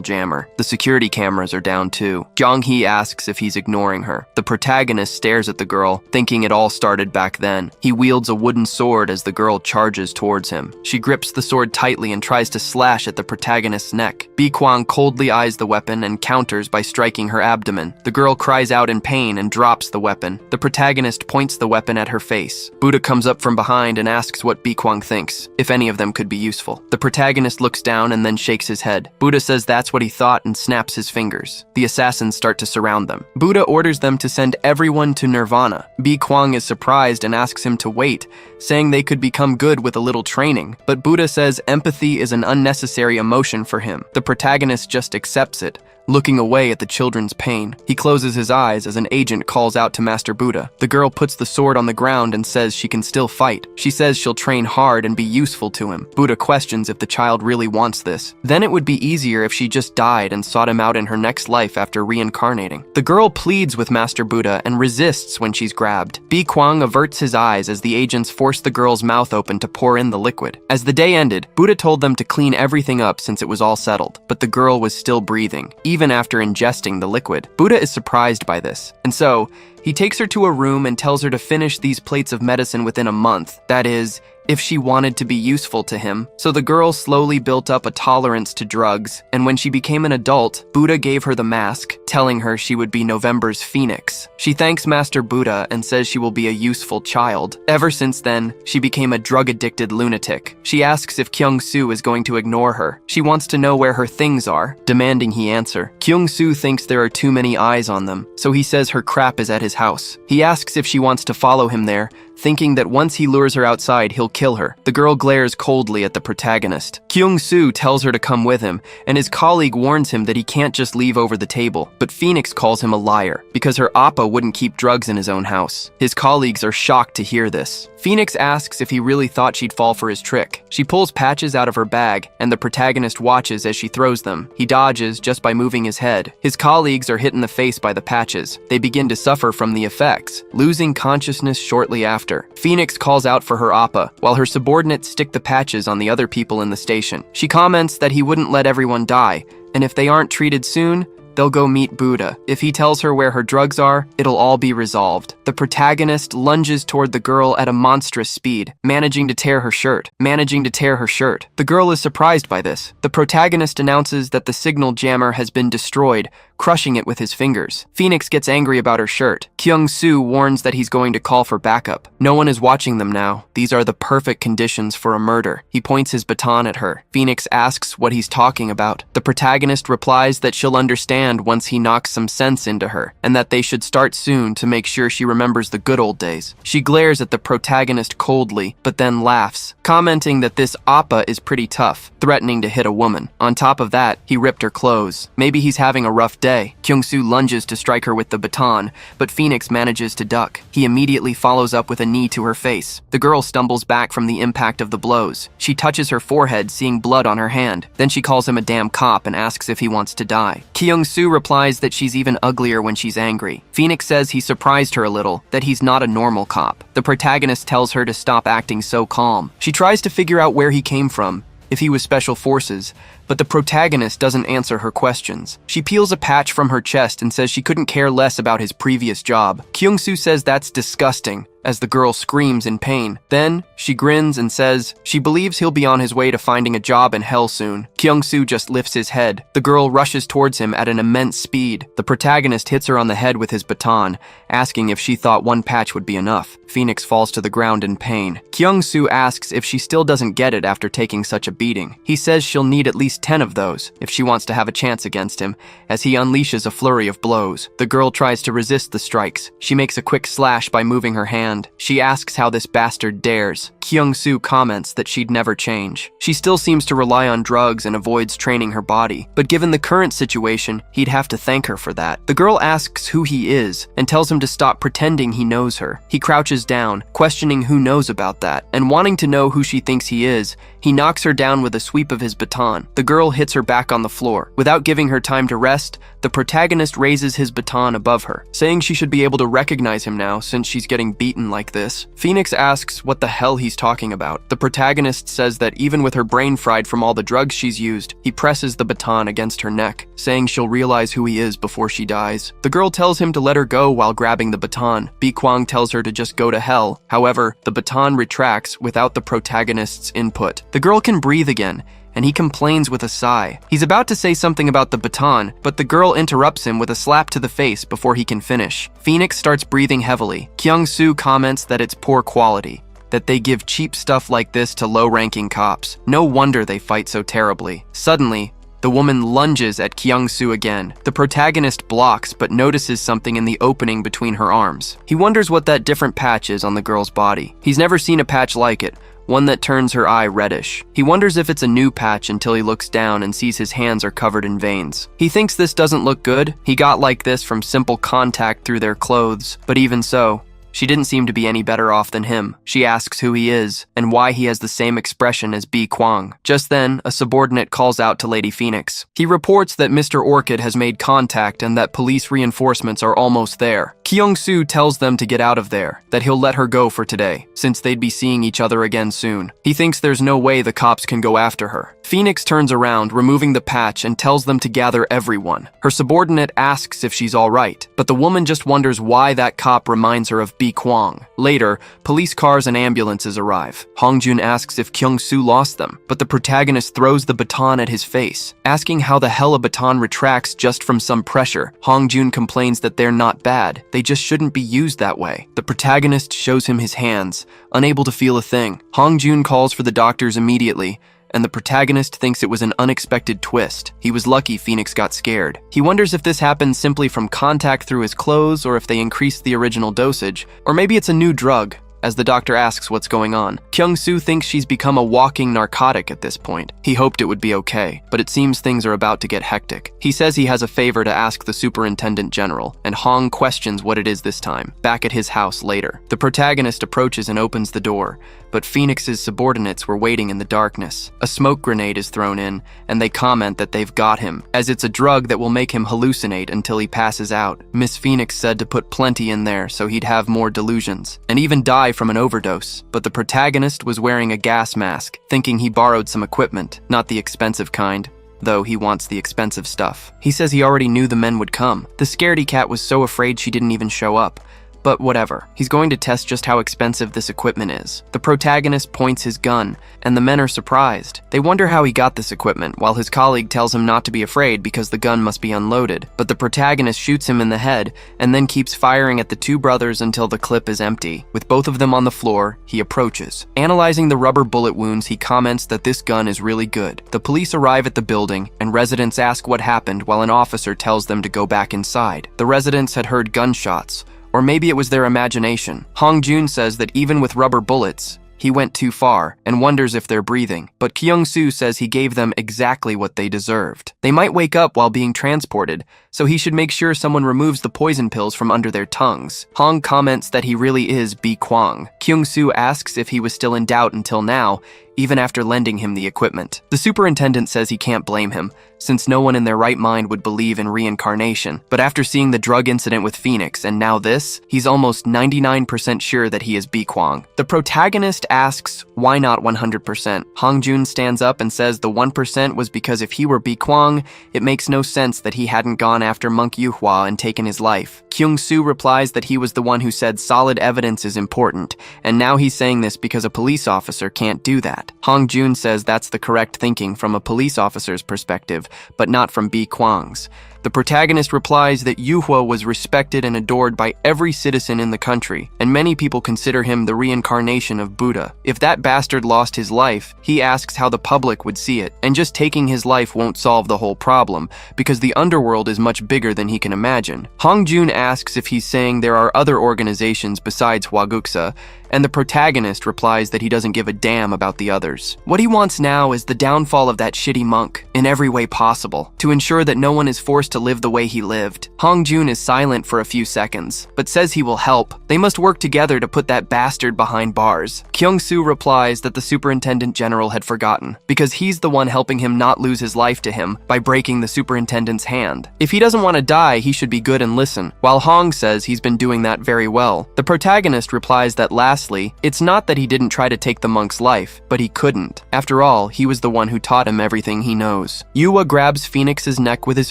jammer. The security cameras are down too. Kyung-hee asks if he's ignoring her. The protagonist stares at the girl, thinking it all started back then. He wields a wooden sword as the girl charges towards him. She grips the sword tightly and tries to slash at the protagonist's neck. Bi-kwang coldly eyes the weapon and counters by striking her abdomen. The girl cries out in pain and drops the weapon. The protagonist points the weapon at her face. Buddha comes up from behind and asks what Bi-kwang thinks, if any of them could be useful. The protagonist looks down and then shakes his head. Buddha says that's what he thought and snaps his fingers. The assassins start to surround them. Buddha orders them to send everyone to Nirvana. Bi-kwang is surprised and asks him to wait, saying they could become good with a little training. But Buddha says empathy is an unnecessary emotion for him. The protagonist just accepts it, looking away at the children's pain. He closes his eyes as an agent calls out to Master Buddha. The girl puts the sword on the ground and says she can still fight. She says she'll train hard and be useful to him. Buddha questions if the child really wants this. Then it would be easier if she just died and sought him out in her next life after reincarnating. The girl pleads with Master Buddha and resists when she's grabbed. Bi-kwang averts his eyes as the agents force the girl's mouth open to pour in the liquid. As the day ended, Buddha told them to clean everything up since it was all settled, but the girl was still breathing, even after ingesting the liquid. Buddha is surprised by this, and so he takes her to a room and tells her to finish these plates of medicine within a month. That is, if she wanted to be useful to him. So the girl slowly built up a tolerance to drugs, and when she became an adult, Buddha gave her the mask, telling her she would be November's phoenix. She thanks Master Buddha and says she will be a useful child. Ever since then, she became a drug-addicted lunatic. She asks if Kyung-soo is going to ignore her. She wants to know where her things are, demanding he answer. Kyung-soo thinks there are too many eyes on them, so he says her crap is at his house. He asks if she wants to follow him there, thinking that once he lures her outside, he'll kill her. The girl glares coldly at the protagonist. Kyung-soo tells her to come with him, and his colleague warns him that he can't just leave over the table. But Phoenix calls him a liar, because her appa wouldn't keep drugs in his own house. His colleagues are shocked to hear this. Phoenix asks if he really thought she'd fall for his trick. She pulls patches out of her bag, and the protagonist watches as she throws them. He dodges just by moving his head. His colleagues are hit in the face by the patches. They begin to suffer from the effects, losing consciousness shortly after. Phoenix calls out for her appa, while her subordinates stick the patches on the other people in the station. She comments that he wouldn't let everyone die, and if they aren't treated soon, they'll go meet Buddha. If he tells her where her drugs are, it'll all be resolved. The protagonist lunges toward the girl at a monstrous speed, managing to tear her shirt. The girl is surprised by this. The protagonist announces that the signal jammer has been destroyed, crushing it with his fingers. Phoenix gets angry about her shirt. Kyung-soo warns that he's going to call for backup. No one is watching them now. These are the perfect conditions for a murder. He points his baton at her. Phoenix asks what he's talking about. The protagonist replies that she'll understand once he knocks some sense into her, and that they should start soon to make sure she remembers the good old days. She glares at the protagonist coldly, but then laughs, commenting that this appa is pretty tough, threatening to hit a woman. On top of that, he ripped her clothes. Maybe he's having a rough day. Kyung-soo lunges to strike her with the baton, but Phoenix manages to duck. He immediately follows up with a knee to her face. The girl stumbles back from the impact of the blows. She touches her forehead, seeing blood on her hand. Then she calls him a damn cop and asks if he wants to die. Kyung-soo replies that she's even uglier when she's angry. Phoenix says he surprised her a little, that he's not a normal cop. The protagonist tells her to stop acting so calm. She tries to figure out where he came from, if he was special forces, but the protagonist doesn't answer her questions. She peels a patch from her chest and says she couldn't care less about his previous job. Kyung-soo says that's disgusting, as the girl screams in pain. Then, she grins and says she believes he'll be on his way to finding a job in hell soon. Kyung-soo just lifts his head. The girl rushes towards him at an immense speed. The protagonist hits her on the head with his baton, asking if she thought one patch would be enough. Phoenix falls to the ground in pain. Kyung-soo asks if she still doesn't get it after taking such a beating. He says she'll need at least 10 of those if she wants to have a chance against him, as he unleashes a flurry of blows. The girl tries to resist the strikes. She makes a quick slash by moving her hand. She asks how this bastard dares. Kyung-soo comments that she'd never change. She still seems to rely on drugs and avoids training her body, but given the current situation, he'd have to thank her for that. The girl asks who he is and tells him to stop pretending he knows her. He crouches down, questioning who knows about that, and wanting to know who she thinks he is, he knocks her down with a sweep of his baton. The girl hits her back on the floor. Without giving her time to rest, the protagonist raises his baton above her, saying she should be able to recognize him now since she's getting beaten like this. Phoenix asks what the hell he's talking about. The protagonist says that even with her brain fried from all the drugs she's used, he presses the baton against her neck, saying she'll realize who he is before she dies. The girl tells him to let her go while grabbing the baton. Bi Kwang tells her to just go to hell. However, the baton retracts without the protagonist's input. The girl can breathe again, and he complains with a sigh. He's about to say something about the baton, but the girl interrupts him with a slap to the face before he can finish. Phoenix starts breathing heavily. Kyung-soo comments that it's poor quality, that they give cheap stuff like this to low-ranking cops. No wonder they fight so terribly. Suddenly, the woman lunges at Kyung-soo again. The protagonist blocks but notices something in the opening between her arms. He wonders what that different patch is on the girl's body. He's never seen a patch like it, one that turns her eye reddish. He wonders if it's a new patch until he looks down and sees his hands are covered in veins. He thinks this doesn't look good. He got like this from simple contact through their clothes, but even so, she didn't seem to be any better off than him. She asks who he is and why he has the same expression as Bi Kwang. Just then, a subordinate calls out to Lady Phoenix. He reports that Mr. Orchid has made contact and that police reinforcements are almost there. Kyung-soo tells them to get out of there, that he'll let her go for today, since they'd be seeing each other again soon. He thinks there's no way the cops can go after her. Phoenix turns around, removing the patch, and tells them to gather everyone. Her subordinate asks if she's all right, but the woman just wonders why that cop reminds her of Bi Kwang. Later, police cars and ambulances arrive. Hongjun asks if Kyung-soo lost them, but the protagonist throws the baton at his face. Asking how the hell a baton retracts just from some pressure, Hongjun complains that they're not bad, they just shouldn't be used that way. The protagonist shows him his hands, unable to feel a thing. Hongjun calls for the doctors immediately, and the protagonist thinks it was an unexpected twist. He was lucky Phoenix got scared. He wonders if this happened simply from contact through his clothes or if they increased the original dosage, or maybe it's a new drug. As the doctor asks what's going on, Kyung-soo thinks she's become a walking narcotic at this point. He hoped it would be okay, but it seems things are about to get hectic. He says he has a favor to ask the superintendent general, and Hong questions what it is this time. Back at his house later, the protagonist approaches and opens the door, but Phoenix's subordinates were waiting in the darkness. A smoke grenade is thrown in, and they comment that they've got him, as it's a drug that will make him hallucinate until he passes out. Miss Phoenix said to put plenty in there so he'd have more delusions, and even die from an overdose. But the protagonist was wearing a gas mask, thinking he borrowed some equipment, not the expensive kind, though he wants the expensive stuff. He says he already knew the men would come. The scaredy cat was so afraid she didn't even show up. But whatever, he's going to test just how expensive this equipment is. The protagonist points his gun, and the men are surprised. They wonder how he got this equipment, while his colleague tells him not to be afraid because the gun must be unloaded. But the protagonist shoots him in the head, and then keeps firing at the two brothers until the clip is empty. With both of them on the floor, he approaches. Analyzing the rubber bullet wounds, he comments that this gun is really good. The police arrive at the building, and residents ask what happened while an officer tells them to go back inside. The residents had heard gunshots, or maybe it was their imagination. Hongjun says that even with rubber bullets, he went too far and wonders if they're breathing. But Kyung-soo says he gave them exactly what they deserved. They might wake up while being transported, so he should make sure someone removes the poison pills from under their tongues. Hong comments that he really is Bi Kwang. Kyung-soo asks if he was still in doubt until now, even after lending him the equipment. The superintendent says he can't blame him, since no one in their right mind would believe in reincarnation. But after seeing the drug incident with Phoenix and now this, he's almost 99% sure that he is Bi Kwang. The protagonist asks, why not 100%? Hong Jun stands up and says the 1% was because if he were Bi Kwang, it makes no sense that he hadn't gone after Monk Yuhua and taken his life. Kyung-soo replies that he was the one who said solid evidence is important, and now he's saying this because a police officer can't do that. Hong Jun says that's the correct thinking from a police officer's perspective, but not from Bi Kwang's. The protagonist replies that Yuhua was respected and adored by every citizen in the country, and many people consider him the reincarnation of Buddha. If that bastard lost his life, he asks how the public would see it, and just taking his life won't solve the whole problem, because the underworld is much bigger than he can imagine. Hong Jun asks if he's saying there are other organizations besides Hwaguksa, and the protagonist replies that he doesn't give a damn about the others. What he wants now is the downfall of that shitty monk, in every way possible, to ensure that no one is forced to live the way he lived. Hong Jun is silent for a few seconds, but says he will help. They must work together to put that bastard behind bars. Kyung-soo replies that the superintendent general had forgotten, because he's the one helping him not lose his life to him by breaking the superintendent's hand. If he doesn't want to die, he should be good and listen, while Hong says he's been doing that very well. The protagonist replies that lastly, it's not that he didn't try to take the monk's life, but he couldn't. After all, he was the one who taught him everything he knows. Yuhua grabs Phoenix's neck with his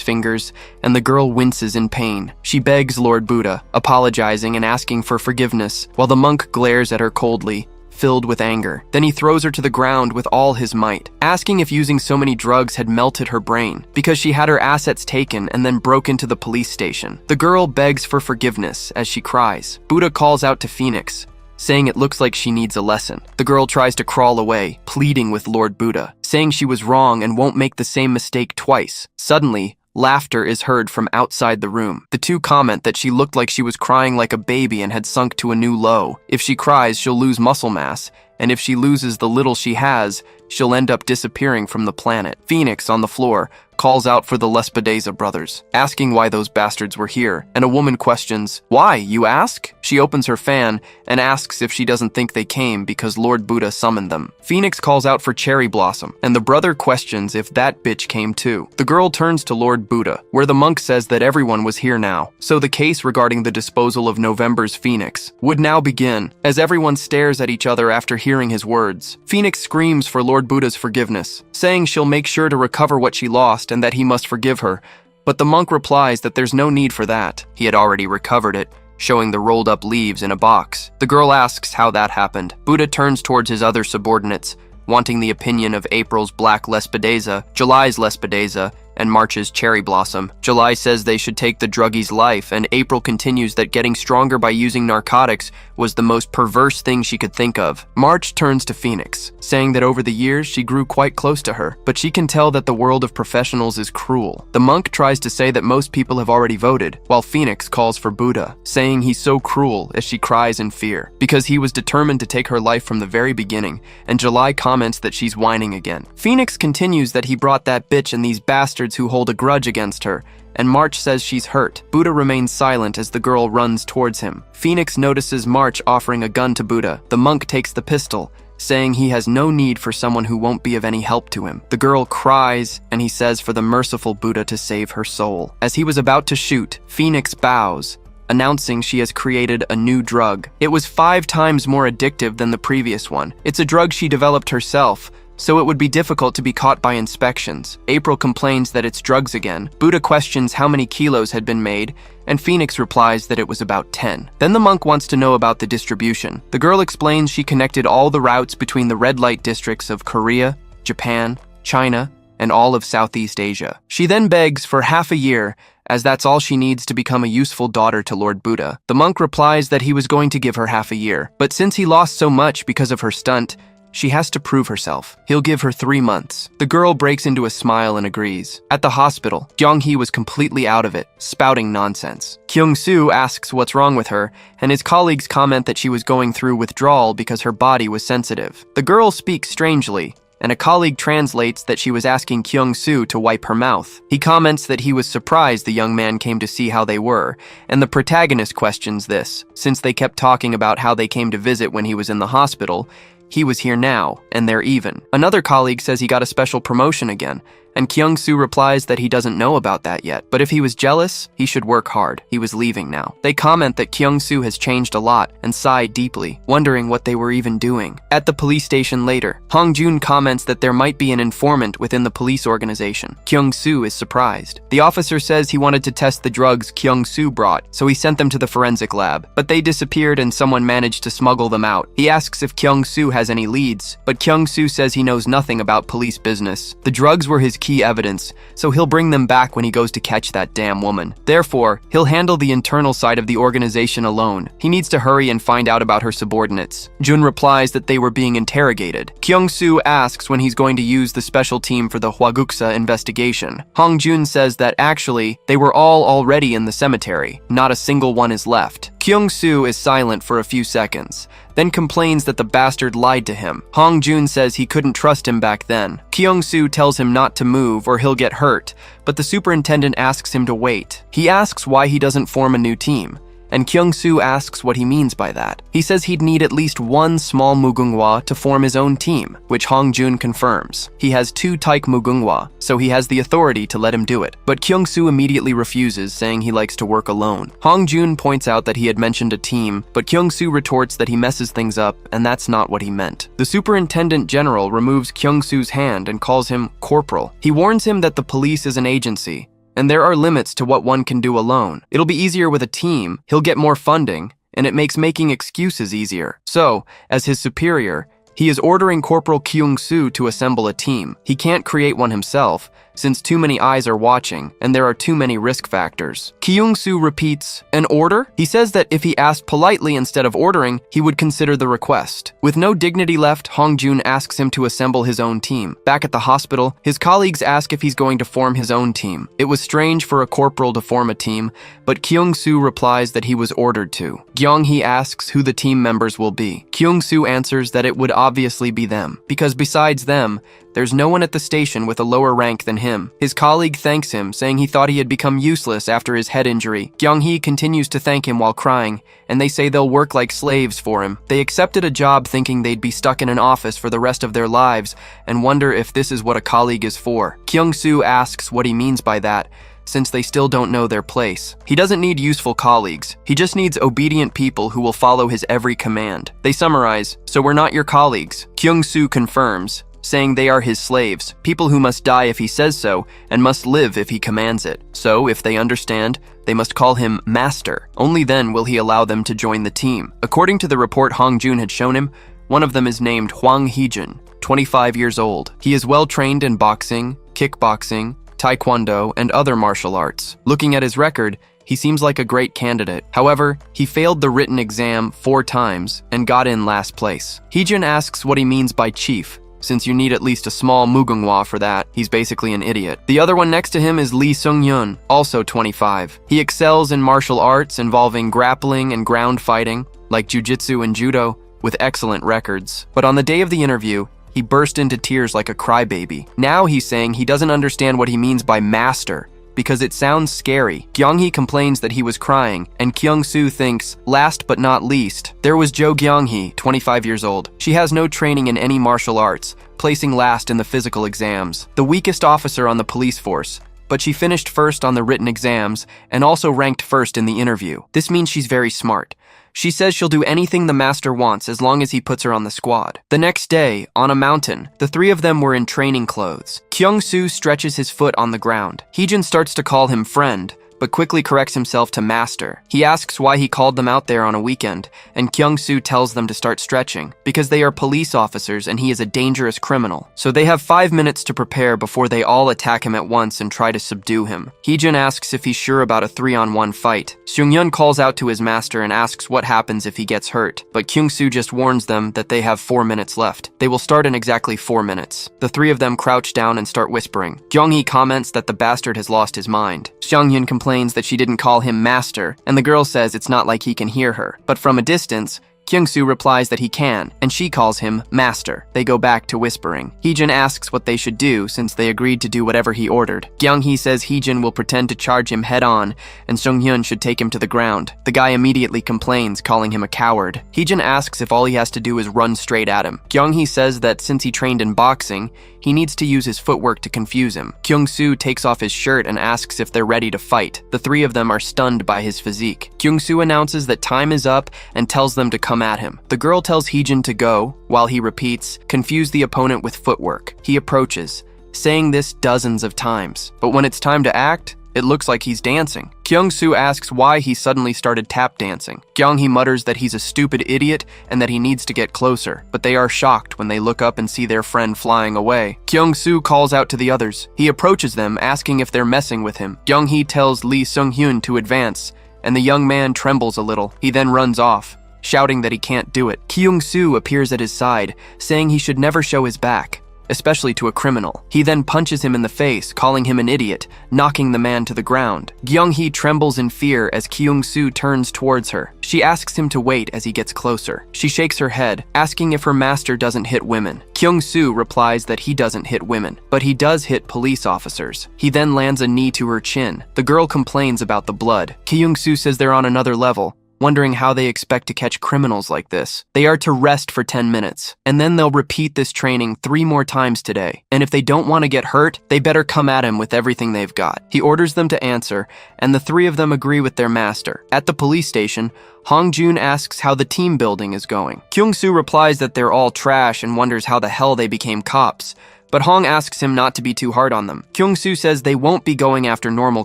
fingers, and the girl winces in pain. She begs Lord Buddha, apologizing and asking for forgiveness, while the monk glares at her coldly, filled with anger. Then he throws her to the ground with all his might, asking if using so many drugs had melted her brain, because she had her assets taken and then broke into the police station. The girl begs for forgiveness as she cries. Buddha calls out to Phoenix, saying it looks like she needs a lesson. The girl tries to crawl away, pleading with Lord Buddha, saying she was wrong and won't make the same mistake twice. Suddenly, laughter is heard from outside the room. The two comment that she looked like she was crying like a baby and had sunk to a new low. If she cries, she'll lose muscle mass, and if she loses the little she has, she'll end up disappearing from the planet. Phoenix, on the floor, calls out for the Lespedeza brothers, asking why those bastards were here, and a woman questions, "Why, you ask?" She opens her fan and asks if she doesn't think they came because Lord Buddha summoned them. Phoenix calls out for Cherry Blossom, and the brother questions if that bitch came too. The girl turns to Lord Buddha, where the monk says that everyone was here now, so the case regarding the disposal of November's Phoenix would now begin, as everyone stares at each other after hearing his words. Phoenix screams for Lord Buddha's forgiveness, saying she'll make sure to recover what she lost and that he must forgive her, but the monk replies that there's no need for that. He had already recovered it, showing the rolled up leaves in a box. The girl asks how that happened. Buddha turns towards his other subordinates, wanting the opinion of April's Black Lespedeza, July's Lespedeza, and March's Cherry Blossom. July says they should take the druggie's life, and April continues that getting stronger by using narcotics was the most perverse thing she could think of. March turns to Phoenix, saying that over the years she grew quite close to her, but she can tell that the world of professionals is cruel. The monk tries to say that most people have already voted, while Phoenix calls for Buddha, saying he's so cruel as she cries in fear, because he was determined to take her life from the very beginning, and July comments that she's whining again. Phoenix continues that he brought that bitch and these bastards who hold a grudge against her, and March says she's hurt. Buddha remains silent as the girl runs towards him. Phoenix notices March offering a gun to Buddha. The monk takes the pistol, saying he has no need for someone who won't be of any help to him. The girl cries, and he says for the merciful Buddha to save her soul. As he was about to shoot, Phoenix bows, announcing she has created a new drug. It was 5 times more addictive than the previous one. It's a drug she developed herself, so it would be difficult to be caught by inspections. April complains that it's drugs again. Buddha questions how many kilos had been made, and Phoenix replies that it was about 10. Then the monk wants to know about the distribution. The girl explains she connected all the routes between the red light districts of Korea, Japan, China, and all of Southeast Asia. She then begs for half a year, as that's all she needs to become a useful daughter to Lord Buddha. The monk replies that he was going to give her half a year, but since he lost so much because of her stunt, she has to prove herself. He'll give her 3 months. The girl breaks into a smile and agrees. At the hospital, Jong-hee was completely out of it, spouting nonsense. Kyung-soo asks what's wrong with her, and his colleagues comment that she was going through withdrawal because her body was sensitive. The girl speaks strangely, and a colleague translates that she was asking Kyung-soo to wipe her mouth. He comments that he was surprised the young man came to see how they were, and the protagonist questions this. Since they kept talking about how they came to visit when he was in the hospital, he was here now, and they're even. Another colleague says he got a special promotion again, and Kyung-soo replies that he doesn't know about that yet, but if he was jealous, he should work hard. He was leaving now. They comment that Kyung-soo has changed a lot and sigh deeply, wondering what they were even doing. At the police station later, Hong-jun comments that there might be an informant within the police organization. Kyung-soo is surprised. The officer says he wanted to test the drugs Kyung-soo brought, so he sent them to the forensic lab, but they disappeared and someone managed to smuggle them out. He asks if Kyung-soo has any leads, but Kyung-soo says he knows nothing about police business. The drugs were his key evidence, so he'll bring them back when he goes to catch that damn woman. Therefore, he'll handle the internal side of the organization alone. He needs to hurry and find out about her subordinates. Jun replies that they were being interrogated. Kyung-soo asks when he's going to use the special team for the Hwaguksa investigation. Hong-jun says that actually, they were all already in the cemetery. Not a single one is left. Kyung-soo is silent for a few seconds, then complains that the bastard lied to him. Hong-jun says he couldn't trust him back then. Kyung-soo tells him not to move or he'll get hurt, but the superintendent asks him to wait. He asks why he doesn't form a new team, and Kyung-soo asks what he means by that. He says he'd need at least one small mugunghwa to form his own team, which Hong-jun confirms. He has 2 taik mugunghwa, so he has the authority to let him do it. But Kyung-soo immediately refuses, saying he likes to work alone. Hong-jun points out that he had mentioned a team, but Kyung-soo retorts that he messes things up, and that's not what he meant. The superintendent general removes Kyung-soo's hand and calls him corporal. He warns him that the police is an agency, and there are limits to what one can do alone. It'll be easier with a team, he'll get more funding, and it makes making excuses easier. So, as his superior, he is ordering Corporal Kyung-soo to assemble a team. He can't create one himself, since too many eyes are watching, and there are too many risk factors. Kyung-soo repeats, "An order?" He says that if he asked politely instead of ordering, he would consider the request. With no dignity left, Hong-jun asks him to assemble his own team. Back at the hospital, his colleagues ask if he's going to form his own team. It was strange for a corporal to form a team, but Kyung-soo replies that he was ordered to. Kyung-hee asks who the team members will be. Kyung-soo answers that it would obviously be them, because besides them, there's no one at the station with a lower rank than him. His colleague thanks him, saying he thought he had become useless after his head injury. Kyung-hee continues to thank him while crying, and they say they'll work like slaves for him. They accepted a job thinking they'd be stuck in an office for the rest of their lives, and wonder if this is what a colleague is for. Kyung-soo asks what he means by that, since they still don't know their place. He doesn't need useful colleagues. He just needs obedient people who will follow his every command. They summarize, "So we're not your colleagues." Kyung-soo confirms, saying they are his slaves, people who must die if he says so, and must live if he commands it. So, if they understand, they must call him Master. Only then will he allow them to join the team. According to the report Hong-jun had shown him, one of them is named Hwang Hee-jun, 25 years old. He is well trained in boxing, kickboxing, taekwondo, and other martial arts. Looking at his record, he seems like a great candidate. However, he failed the written exam 4 times and got in last place. Hee-jun asks what he means by chief, since you need at least a small mugunghwa for that. He's basically an idiot. The other one next to him is Lee Sung-yeon, also 25. He excels in martial arts involving grappling and ground fighting, like jiu-jitsu and judo, with excellent records. But on the day of the interview, he burst into tears like a crybaby. Now he's saying he doesn't understand what he means by master, because it sounds scary. Kyung-hee complains that he was crying, and Kyung-soo thinks, last but not least, there was Jo Kyung-hee, 25 years old. She has no training in any martial arts, placing last in the physical exams. The weakest officer on the police force, but she finished first on the written exams and also ranked first in the interview. This means she's very smart. She says she'll do anything the master wants as long as he puts her on the squad. The next day, on a mountain, the 3 of them were in training clothes. Kyung-soo stretches his foot on the ground. Hee-jun starts to call him friend, but quickly corrects himself to master. He asks why he called them out there on a weekend, and Kyung-soo tells them to start stretching, because they are police officers and he is a dangerous criminal. So they have 5 minutes to prepare before they all attack him at once and try to subdue him. Hee-jun asks if he's sure about a 3-on-1 fight. Seung-yeon calls out to his master and asks what happens if he gets hurt, but Kyung-soo just warns them that they have 4 minutes left. They will start in exactly 4 minutes. The 3 of them crouch down and start whispering. Kyung-hee comments that the bastard has lost his mind. Seung-yeon complains that she didn't call him master, and the girl says it's not like he can hear her. But from a distance, Kyung-soo replies that he can, and she calls him Master. They go back to whispering. Heejin asks what they should do since they agreed to do whatever he ordered. Kyung-hee says Heejin will pretend to charge him head-on, and Sung-hyun should take him to the ground. The guy immediately complains, calling him a coward. Heejin asks if all he has to do is run straight at him. Kyung-hee says that since he trained in boxing, he needs to use his footwork to confuse him. Kyung-soo takes off his shirt and asks if they're ready to fight. The three of them are stunned by his physique. Kyung-soo announces that time is up and tells them to come at him. The girl tells Heejin to go, while he repeats, confuse the opponent with footwork. He approaches, saying this dozens of times. But when it's time to act, it looks like he's dancing. Kyung-soo asks why he suddenly started tap dancing. Kyung-hee mutters that he's a stupid idiot and that he needs to get closer, but they are shocked when they look up and see their friend flying away. Kyung-soo calls out to the others. He approaches them, asking if they're messing with him. Kyung-hee tells Lee Sung-hyun to advance, and the young man trembles a little. He then runs off, shouting that he can't do it. Kyung-soo appears at his side, saying he should never show his back, especially to a criminal. He then punches him in the face, calling him an idiot, knocking the man to the ground. Kyung-hee trembles in fear as Kyung-soo turns towards her. She asks him to wait as he gets closer. She shakes her head, asking if her master doesn't hit women. Kyung-soo replies that he doesn't hit women, but he does hit police officers. He then lands a knee to her chin. The girl complains about the blood. Kyung-soo says they're on another level, wondering how they expect to catch criminals like this. They are to rest for 10 minutes, and then they'll repeat this training 3 more times today. And if they don't want to get hurt, they better come at him with everything they've got. He orders them to answer, and the 3 of them agree with their master. At the police station, Hong-jun asks how the team building is going. Kyung-soo replies that they're all trash and wonders how the hell they became cops. But Hong asks him not to be too hard on them. Kyung-soo says they won't be going after normal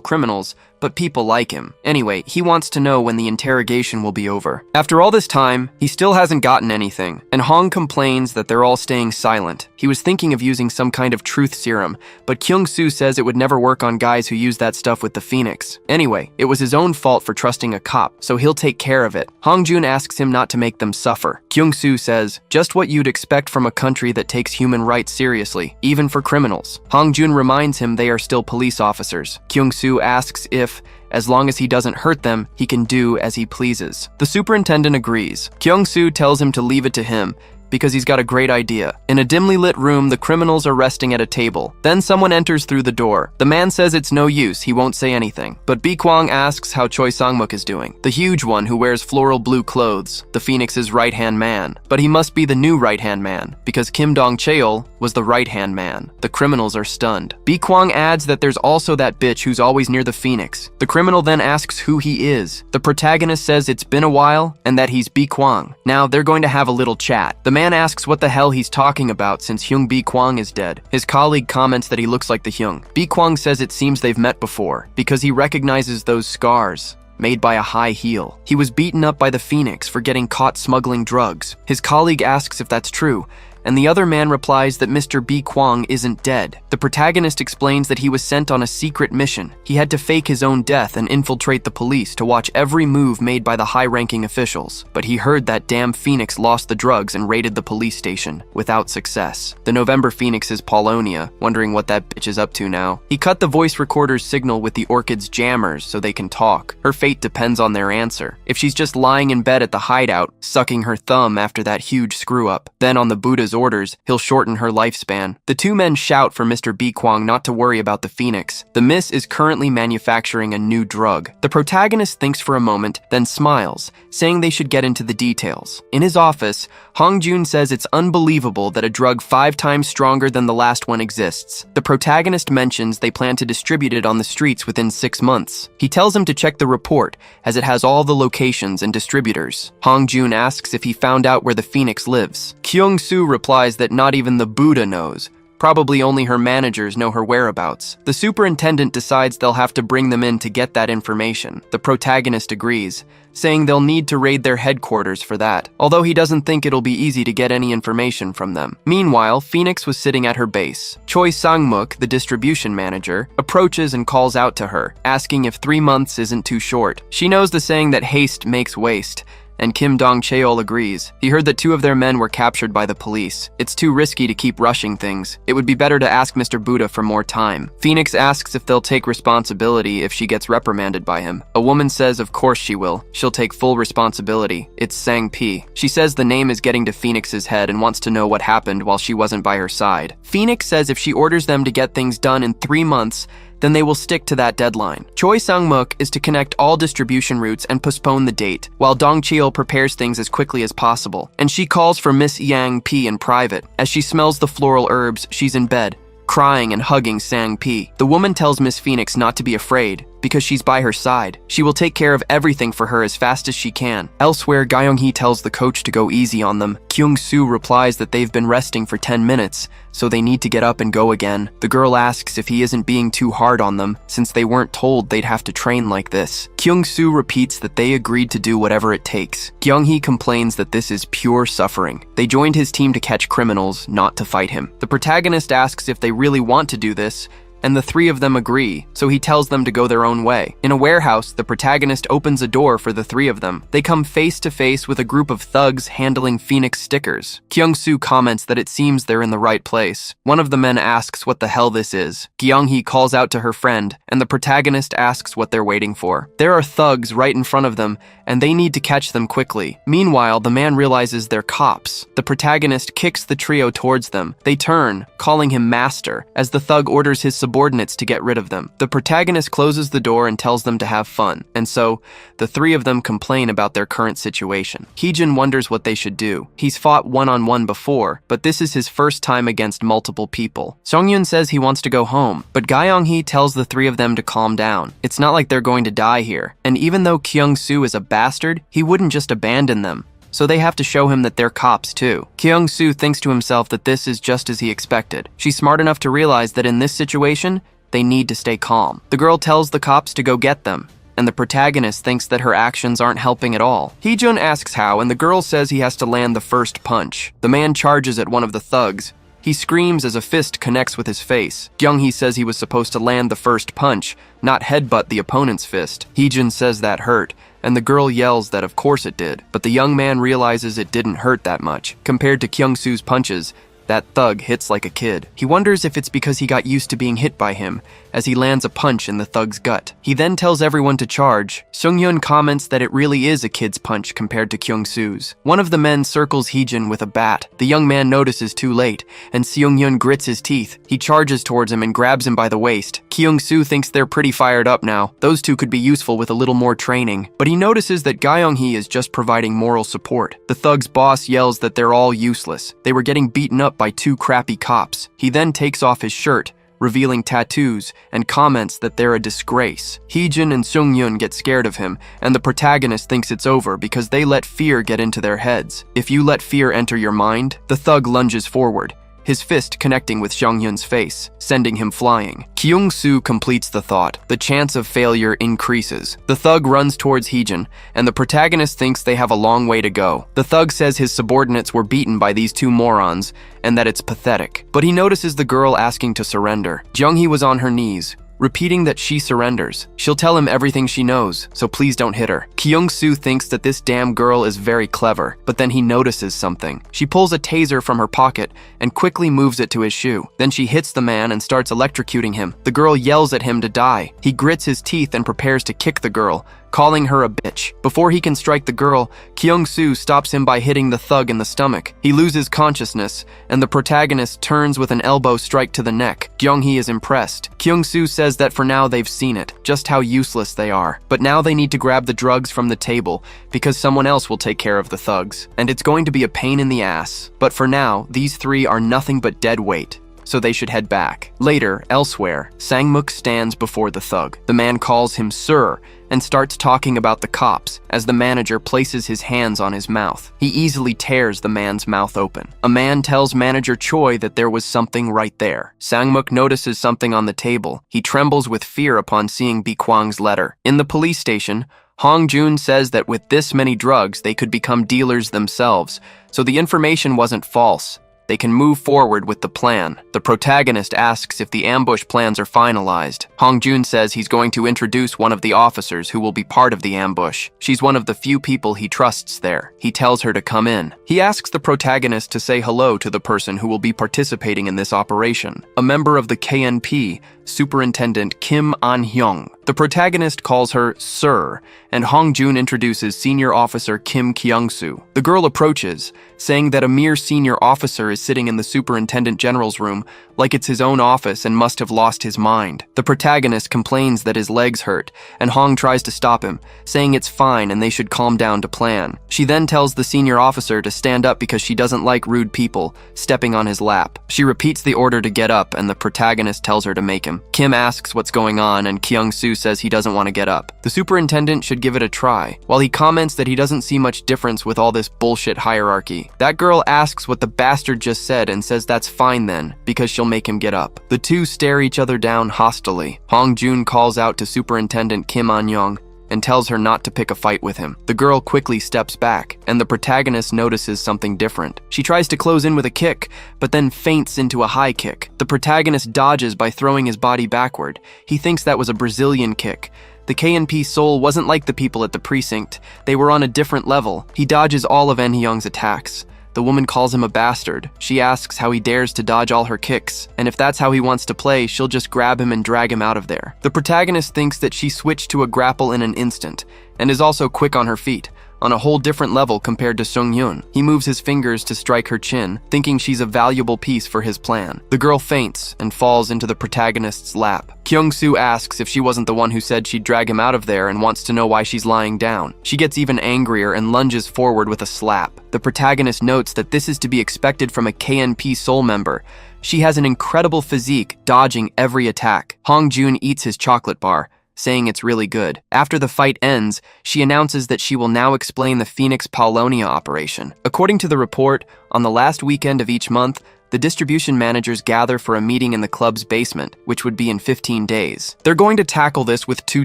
criminals, but people like him. Anyway, he wants to know when the interrogation will be over. After all this time, he still hasn't gotten anything, and Hong complains that they're all staying silent. He was thinking of using some kind of truth serum, but Kyung-soo says it would never work on guys who use that stuff with the Phoenix. Anyway, it was his own fault for trusting a cop, so he'll take care of it. Hong-jun asks him not to make them suffer. Kyung-soo says, just what you'd expect from a country that takes human rights seriously, even for criminals. Hong-jun reminds him they are still police officers. Kyung-soo asks if, as long as he doesn't hurt them, he can do as he pleases. The superintendent agrees. Kyung-soo tells him to leave it to him, because he's got a great idea. In a dimly lit room, the criminals are resting at a table. Then someone enters through the door. The man says it's no use, he won't say anything. But Bi-kwang asks how Choi Sang-muk is doing, the huge one who wears floral blue clothes, the Phoenix's right-hand man. But he must be the new right-hand man, because Kim Dong-cheol was the right-hand man. The criminals are stunned. Bi-kwang adds that there's also that bitch who's always near the Phoenix. The criminal then asks who he is. The protagonist says it's been a while, and that he's Bi-kwang. Now they're going to have a little chat. The man asks what the hell he's talking about since Hyung Bi-kwang is dead. His colleague comments that he looks like the Hyung. Bi-kwang says it seems they've met before, because he recognizes those scars made by a high heel. He was beaten up by the Phoenix for getting caught smuggling drugs. His colleague asks if that's true, and the other man replies that Mr. Bi-kwang isn't dead. The protagonist explains that he was sent on a secret mission. He had to fake his own death and infiltrate the police to watch every move made by the high-ranking officials. But he heard that damn Phoenix lost the drugs and raided the police station, without success. The November Phoenix is Paulonia, wondering what that bitch is up to now. He cut the voice recorder's signal with the Orchid's jammers so they can talk. Her fate depends on their answer. If she's just lying in bed at the hideout, sucking her thumb after that huge screw-up, then on the Buddha's orders, he'll shorten her lifespan. The 2 men shout for Mr. Bi-kwang not to worry about the Phoenix. The Miss is currently manufacturing a new drug. The protagonist thinks for a moment, then smiles, saying they should get into the details. In his office, Hong-jun says it's unbelievable that a drug 5 times stronger than the last one exists. The protagonist mentions they plan to distribute it on the streets within 6 months. He tells him to check the report, as it has all the locations and distributors. Hong-jun asks if he found out where the Phoenix lives. Kyung-soo replies that not even the Buddha knows. Probably only her managers know her whereabouts. The superintendent decides they'll have to bring them in to get that information. The protagonist agrees, saying they'll need to raid their headquarters for that, although he doesn't think it'll be easy to get any information from them. Meanwhile, Phoenix was sitting at her base. Choi Sang-muk, the distribution manager, approaches and calls out to her, asking if 3 months isn't too short. She knows the saying that haste makes waste, and Kim Dong-cheol agrees. He heard that 2 of their men were captured by the police. It's too risky to keep rushing things. It would be better to ask Mr. Buddha for more time. Phoenix asks if they'll take responsibility if she gets reprimanded by him. A woman says of course she will. She'll take full responsibility. It's Sang-pi. She says the name is getting to Phoenix's head and wants to know what happened while she wasn't by her side. Phoenix says if she orders them to get things done in 3 months, then they will stick to that deadline. Choi Sang-muk is to connect all distribution routes and postpone the date, while Dong Cheol prepares things as quickly as possible. And she calls for Miss Yang P in private. As she smells the floral herbs, she's in bed, crying and hugging Sang-pi. The woman tells Miss Phoenix not to be afraid, because she's by her side. She will take care of everything for her as fast as she can. Elsewhere, Ga-young-hee tells the coach to go easy on them. Kyung-soo replies that they've been resting for 10 minutes, so they need to get up and go again. The girl asks if he isn't being too hard on them, since they weren't told they'd have to train like this. Kyung-soo repeats that they agreed to do whatever it takes. Kyung-hee complains that this is pure suffering. They joined his team to catch criminals, not to fight him. The protagonist asks if they really want to do this, and the 3 of them agree, so he tells them to go their own way. In a warehouse, the protagonist opens a door for the 3 of them. They come face to face with a group of thugs handling Phoenix stickers. Kyung-soo comments that it seems they're in the right place. One of the men asks what the hell this is. Kyung-hee calls out to her friend, and the protagonist asks what they're waiting for. There are thugs right in front of them, and they need to catch them quickly. Meanwhile, the man realizes they're cops. The protagonist kicks the trio towards them. They turn, calling him master, as the thug orders his subordinates to get rid of them. The protagonist closes the door and tells them to have fun, and so the 3 of them complain about their current situation. Heejin wonders what they should do. He's fought one-on-one before, but this is his first time against multiple people. Songyun says he wants to go home, but Ga-young-hee tells the 3 of them to calm down. It's not like they're going to die here, and even though Kyung-soo is a bastard, he wouldn't just abandon them. So they have to show him that they're cops too. Kyung-soo thinks to himself that this is just as he expected. She's smart enough to realize that in this situation, they need to stay calm. The girl tells the cops to go get them, and the protagonist thinks that her actions aren't helping at all. Heejun asks how, and the girl says he has to land the first punch. The man charges at one of the thugs. He screams as a fist connects with his face. Kyung-hee says he was supposed to land the first punch, not headbutt the opponent's fist. Heejun says that hurt, and the girl yells that of course it did, but the young man realizes it didn't hurt that much. Compared to Kyung-soo's punches, that thug hits like a kid. He wonders if it's because he got used to being hit by him, as he lands a punch in the thug's gut. He then tells everyone to charge. Seung-yeon comments that it really is a kid's punch compared to Kyung-soo's. One of the men circles Heejin with a bat. The young man notices too late, and Seung-yeon grits his teeth. He charges towards him and grabs him by the waist. Kyung-soo thinks they're pretty fired up now. Those two could be useful with a little more training. But he notices that Ga-young-hee is just providing moral support. The thug's boss yells that they're all useless. They were getting beaten up by 2 crappy cops. He then takes off his shirt, revealing tattoos, and comments that they're a disgrace. Heejin and Seung-yeon get scared of him, and the protagonist thinks it's over because they let fear get into their heads. If you let fear enter your mind, the thug lunges forward, his fist connecting with Seung-yeon's face, sending him flying. Kyung-soo completes the thought. The chance of failure increases. The thug runs towards Heejin, and the protagonist thinks they have a long way to go. The thug says his subordinates were beaten by these 2 morons, and that it's pathetic. But he notices the girl asking to surrender. Jung-hee was on her knees, repeating that she surrenders. She'll tell him everything she knows, so please don't hit her. Kyung-soo thinks that this damn girl is very clever, but then he notices something. She pulls a taser from her pocket and quickly moves it to his shoe. Then she hits the man and starts electrocuting him. The girl yells at him to die. He grits his teeth and prepares to kick the girl, calling her a bitch. Before he can strike the girl, Kyung-soo stops him by hitting the thug in the stomach. He loses consciousness, and the protagonist turns with an elbow strike to the neck. Kyung-hee is impressed. Kyung-soo says that for now they've seen it, just how useless they are. But now they need to grab the drugs from the table, because someone else will take care of the thugs. And it's going to be a pain in the ass. But for now, these 3 are nothing but dead weight, so they should head back. Later, elsewhere, Sang-muk stands before the thug. The man calls him Sir and starts talking about the cops as the manager places his hands on his mouth. He easily tears the man's mouth open. A man tells manager Choi that there was something right there. Sang-muk notices something on the table. He trembles with fear upon seeing Bi Kwang's letter. In the police station, Hong Jun says that with this many drugs, they could become dealers themselves, so the information wasn't false. they can move forward with the plan. The protagonist asks if the ambush plans are finalized. Hongjun says he's going to introduce one of the officers who will be part of the ambush. She's one of the few people he trusts there. He tells her to come in. He asks the protagonist to say hello to the person who will be participating in this operation, a member of the KNP, Superintendent Kim An-hyung. The protagonist calls her Sir, and Hongjun introduces Senior Officer Kim Kyung-soo. The girl approaches, saying that a mere senior officer is sitting in the Superintendent General's room like it's his own office and must have lost his mind. The protagonist complains that his legs hurt, and Hong tries to stop him, saying it's fine and they should calm down to plan. She then tells the senior officer to stand up because she doesn't like rude people stepping on his lap. She repeats the order to get up, and the protagonist tells her to make him. Kim asks what's going on, and Kyung-soo says he doesn't want to get up. The superintendent should give it a try, while he comments that he doesn't see much difference with all this bullshit hierarchy. That girl asks what the bastard just said and says that's fine then, because she'll make him get up. The two stare each other down hostilely. Hongjun calls out to Superintendent Kim An-young and tells her not to pick a fight with him. The girl quickly steps back, and the protagonist notices something different. She tries to close in with a kick, but then feints into a high kick. The protagonist dodges by throwing his body backward. He thinks that was a Brazilian kick. The KNP Seoul wasn't like the people at the precinct. They were on a different level. He dodges all of An-hyung's attacks. The woman calls him a bastard. She asks how he dares to dodge all her kicks, and if that's how he wants to play, she'll just grab him and drag him out of there. The protagonist thinks that she switched to a grapple in an instant, and is also quick on her feet, on a whole different level compared to Sung-hyun. He moves his fingers to strike her chin, thinking she's a valuable piece for his plan. The girl faints and falls into the protagonist's lap. Kyung-soo asks if she wasn't the one who said she'd drag him out of there and wants to know why she's lying down. She gets even angrier and lunges forward with a slap. The protagonist notes that this is to be expected from a KNP Seoul member. She has an incredible physique, dodging every attack. Hongjun eats his chocolate bar, saying it's really good. After the fight ends, she announces that she will now explain the Phoenix Polonia operation. According to the report, on the last weekend of each month, the distribution managers gather for a meeting in the club's basement, which would be in 15 days. They're going to tackle this with two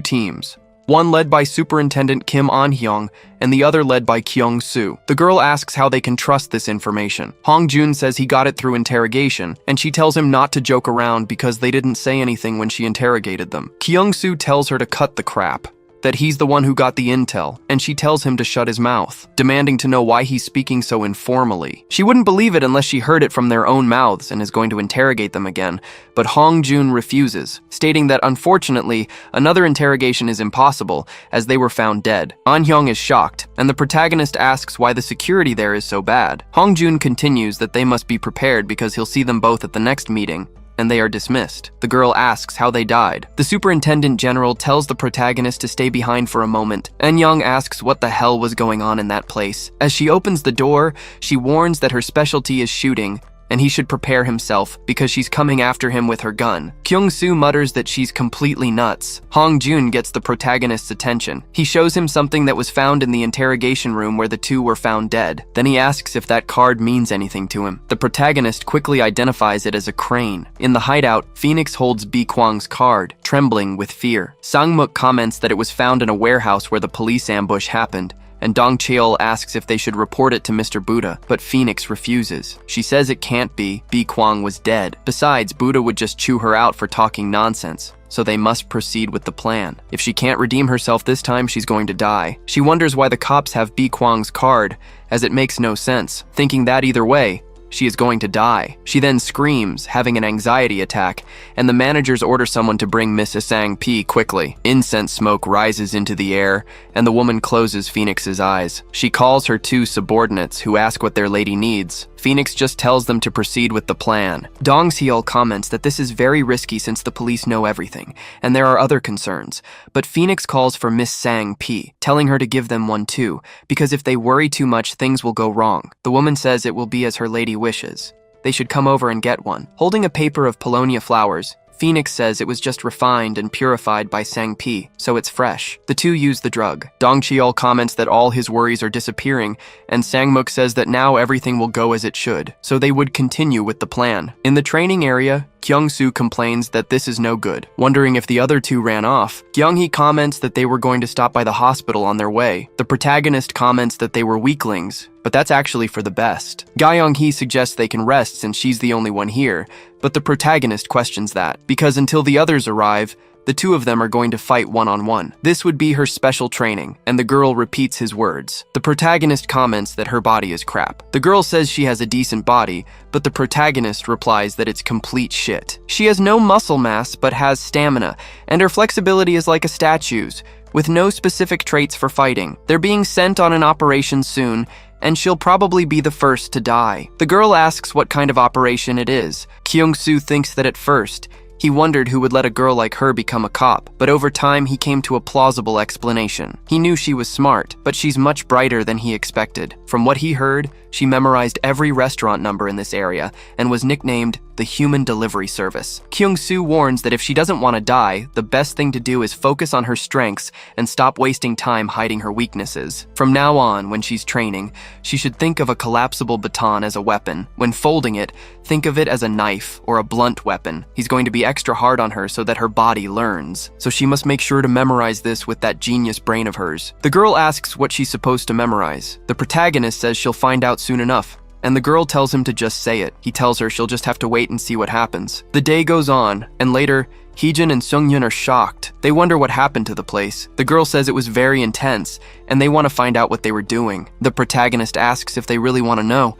teams, one led by Superintendent Kim An-hyung and the other led by Kyung-soo. The girl asks how they can trust this information. Hongjun says he got it through interrogation, and she tells him not to joke around because they didn't say anything when she interrogated them. Kyung-soo tells her to cut the crap, that he's the one who got the intel, and she tells him to shut his mouth, demanding to know why he's speaking so informally. She wouldn't believe it unless she heard it from their own mouths and is going to interrogate them again, but Hongjun refuses, stating that unfortunately, another interrogation is impossible as they were found dead. An-hyung is shocked, and the protagonist asks why the security there is so bad. Hongjun continues that they must be prepared because he'll see them both at the next meeting, and they are dismissed. The girl asks how they died. The superintendent general tells the protagonist to stay behind for a moment. An-young asks what the hell was going on in that place. As she opens the door, she warns that her specialty is shooting, and he should prepare himself because she's coming after him with her gun. Kyung-soo mutters that she's completely nuts. Hongjun gets the protagonist's attention. He shows him something that was found in the interrogation room where the two were found dead. Then he asks if that card means anything to him. The protagonist quickly identifies it as a crane. In the hideout, Phoenix holds Bi Kwang's card, trembling with fear. Sang-muk comments that it was found in a warehouse where the police ambush happened, and Dong Cheol asks if they should report it to Mr. Buddha, but Phoenix refuses. She says it can't be. Bi Kwang was dead. Besides, Buddha would just chew her out for talking nonsense, so they must proceed with the plan. If she can't redeem herself this time, she's going to die. She wonders why the cops have Bi Kwang's card, as it makes no sense, thinking that either way, she is going to die. She then screams, having an anxiety attack, and the managers order someone to bring Miss Sang P quickly. Incense smoke rises into the air, and the woman closes Phoenix's eyes. She calls her two subordinates, who ask what their lady needs. Phoenix just tells them to proceed with the plan. Dong Seol comments that this is very risky since the police know everything, and there are other concerns. But Phoenix calls for Miss Sang P, telling her to give them one too, because if they worry too much, things will go wrong. The woman says it will be as her lady wishes. They should come over and get one. Holding a paper of Polonia flowers, Phoenix says it was just refined and purified by Sang-pi, so it's fresh. The two use the drug. Dong Cheol comments that all his worries are disappearing, and Sang-muk says that now everything will go as it should, so they would continue with the plan. In the training area, Kyung-soo complains that this is no good. Wondering if the other two ran off, Kyung-hee comments that they were going to stop by the hospital on their way. The protagonist comments that they were weaklings, but that's actually for the best. Ga-young-hee suggests they can rest since she's the only one here, but the protagonist questions that, because until the others arrive, the two of them are going to fight one-on-one. This would be her special training, and the girl repeats his words. The protagonist comments that her body is crap. The girl says she has a decent body, but the protagonist replies that it's complete shit. She has no muscle mass, but has stamina, and her flexibility is like a statue's, with no specific traits for fighting. They're being sent on an operation soon, and she'll probably be the first to die. The girl asks what kind of operation it is. Kyung-soo thinks that at first, he wondered who would let a girl like her become a cop, but over time he came to a plausible explanation. He knew she was smart, but she's much brighter than he expected. From what he heard, she memorized every restaurant number in this area and was nicknamed the Human Delivery Service. Kyung-soo warns that if she doesn't want to die, the best thing to do is focus on her strengths and stop wasting time hiding her weaknesses. From now on, when she's training, she should think of a collapsible baton as a weapon. When folding it, think of it as a knife or a blunt weapon. He's going to be extra hard on her so that her body learns. So she must make sure to memorize this with that genius brain of hers. The girl asks what she's supposed to memorize. The protagonist says she'll find out soon enough, and the girl tells him to just say it. He tells her she'll just have to wait and see what happens. The day goes on, and later, Heejin and Seung-yun are shocked. They wonder what happened to the place. The girl says it was very intense, and they want to find out what they were doing. The protagonist asks if they really want to know,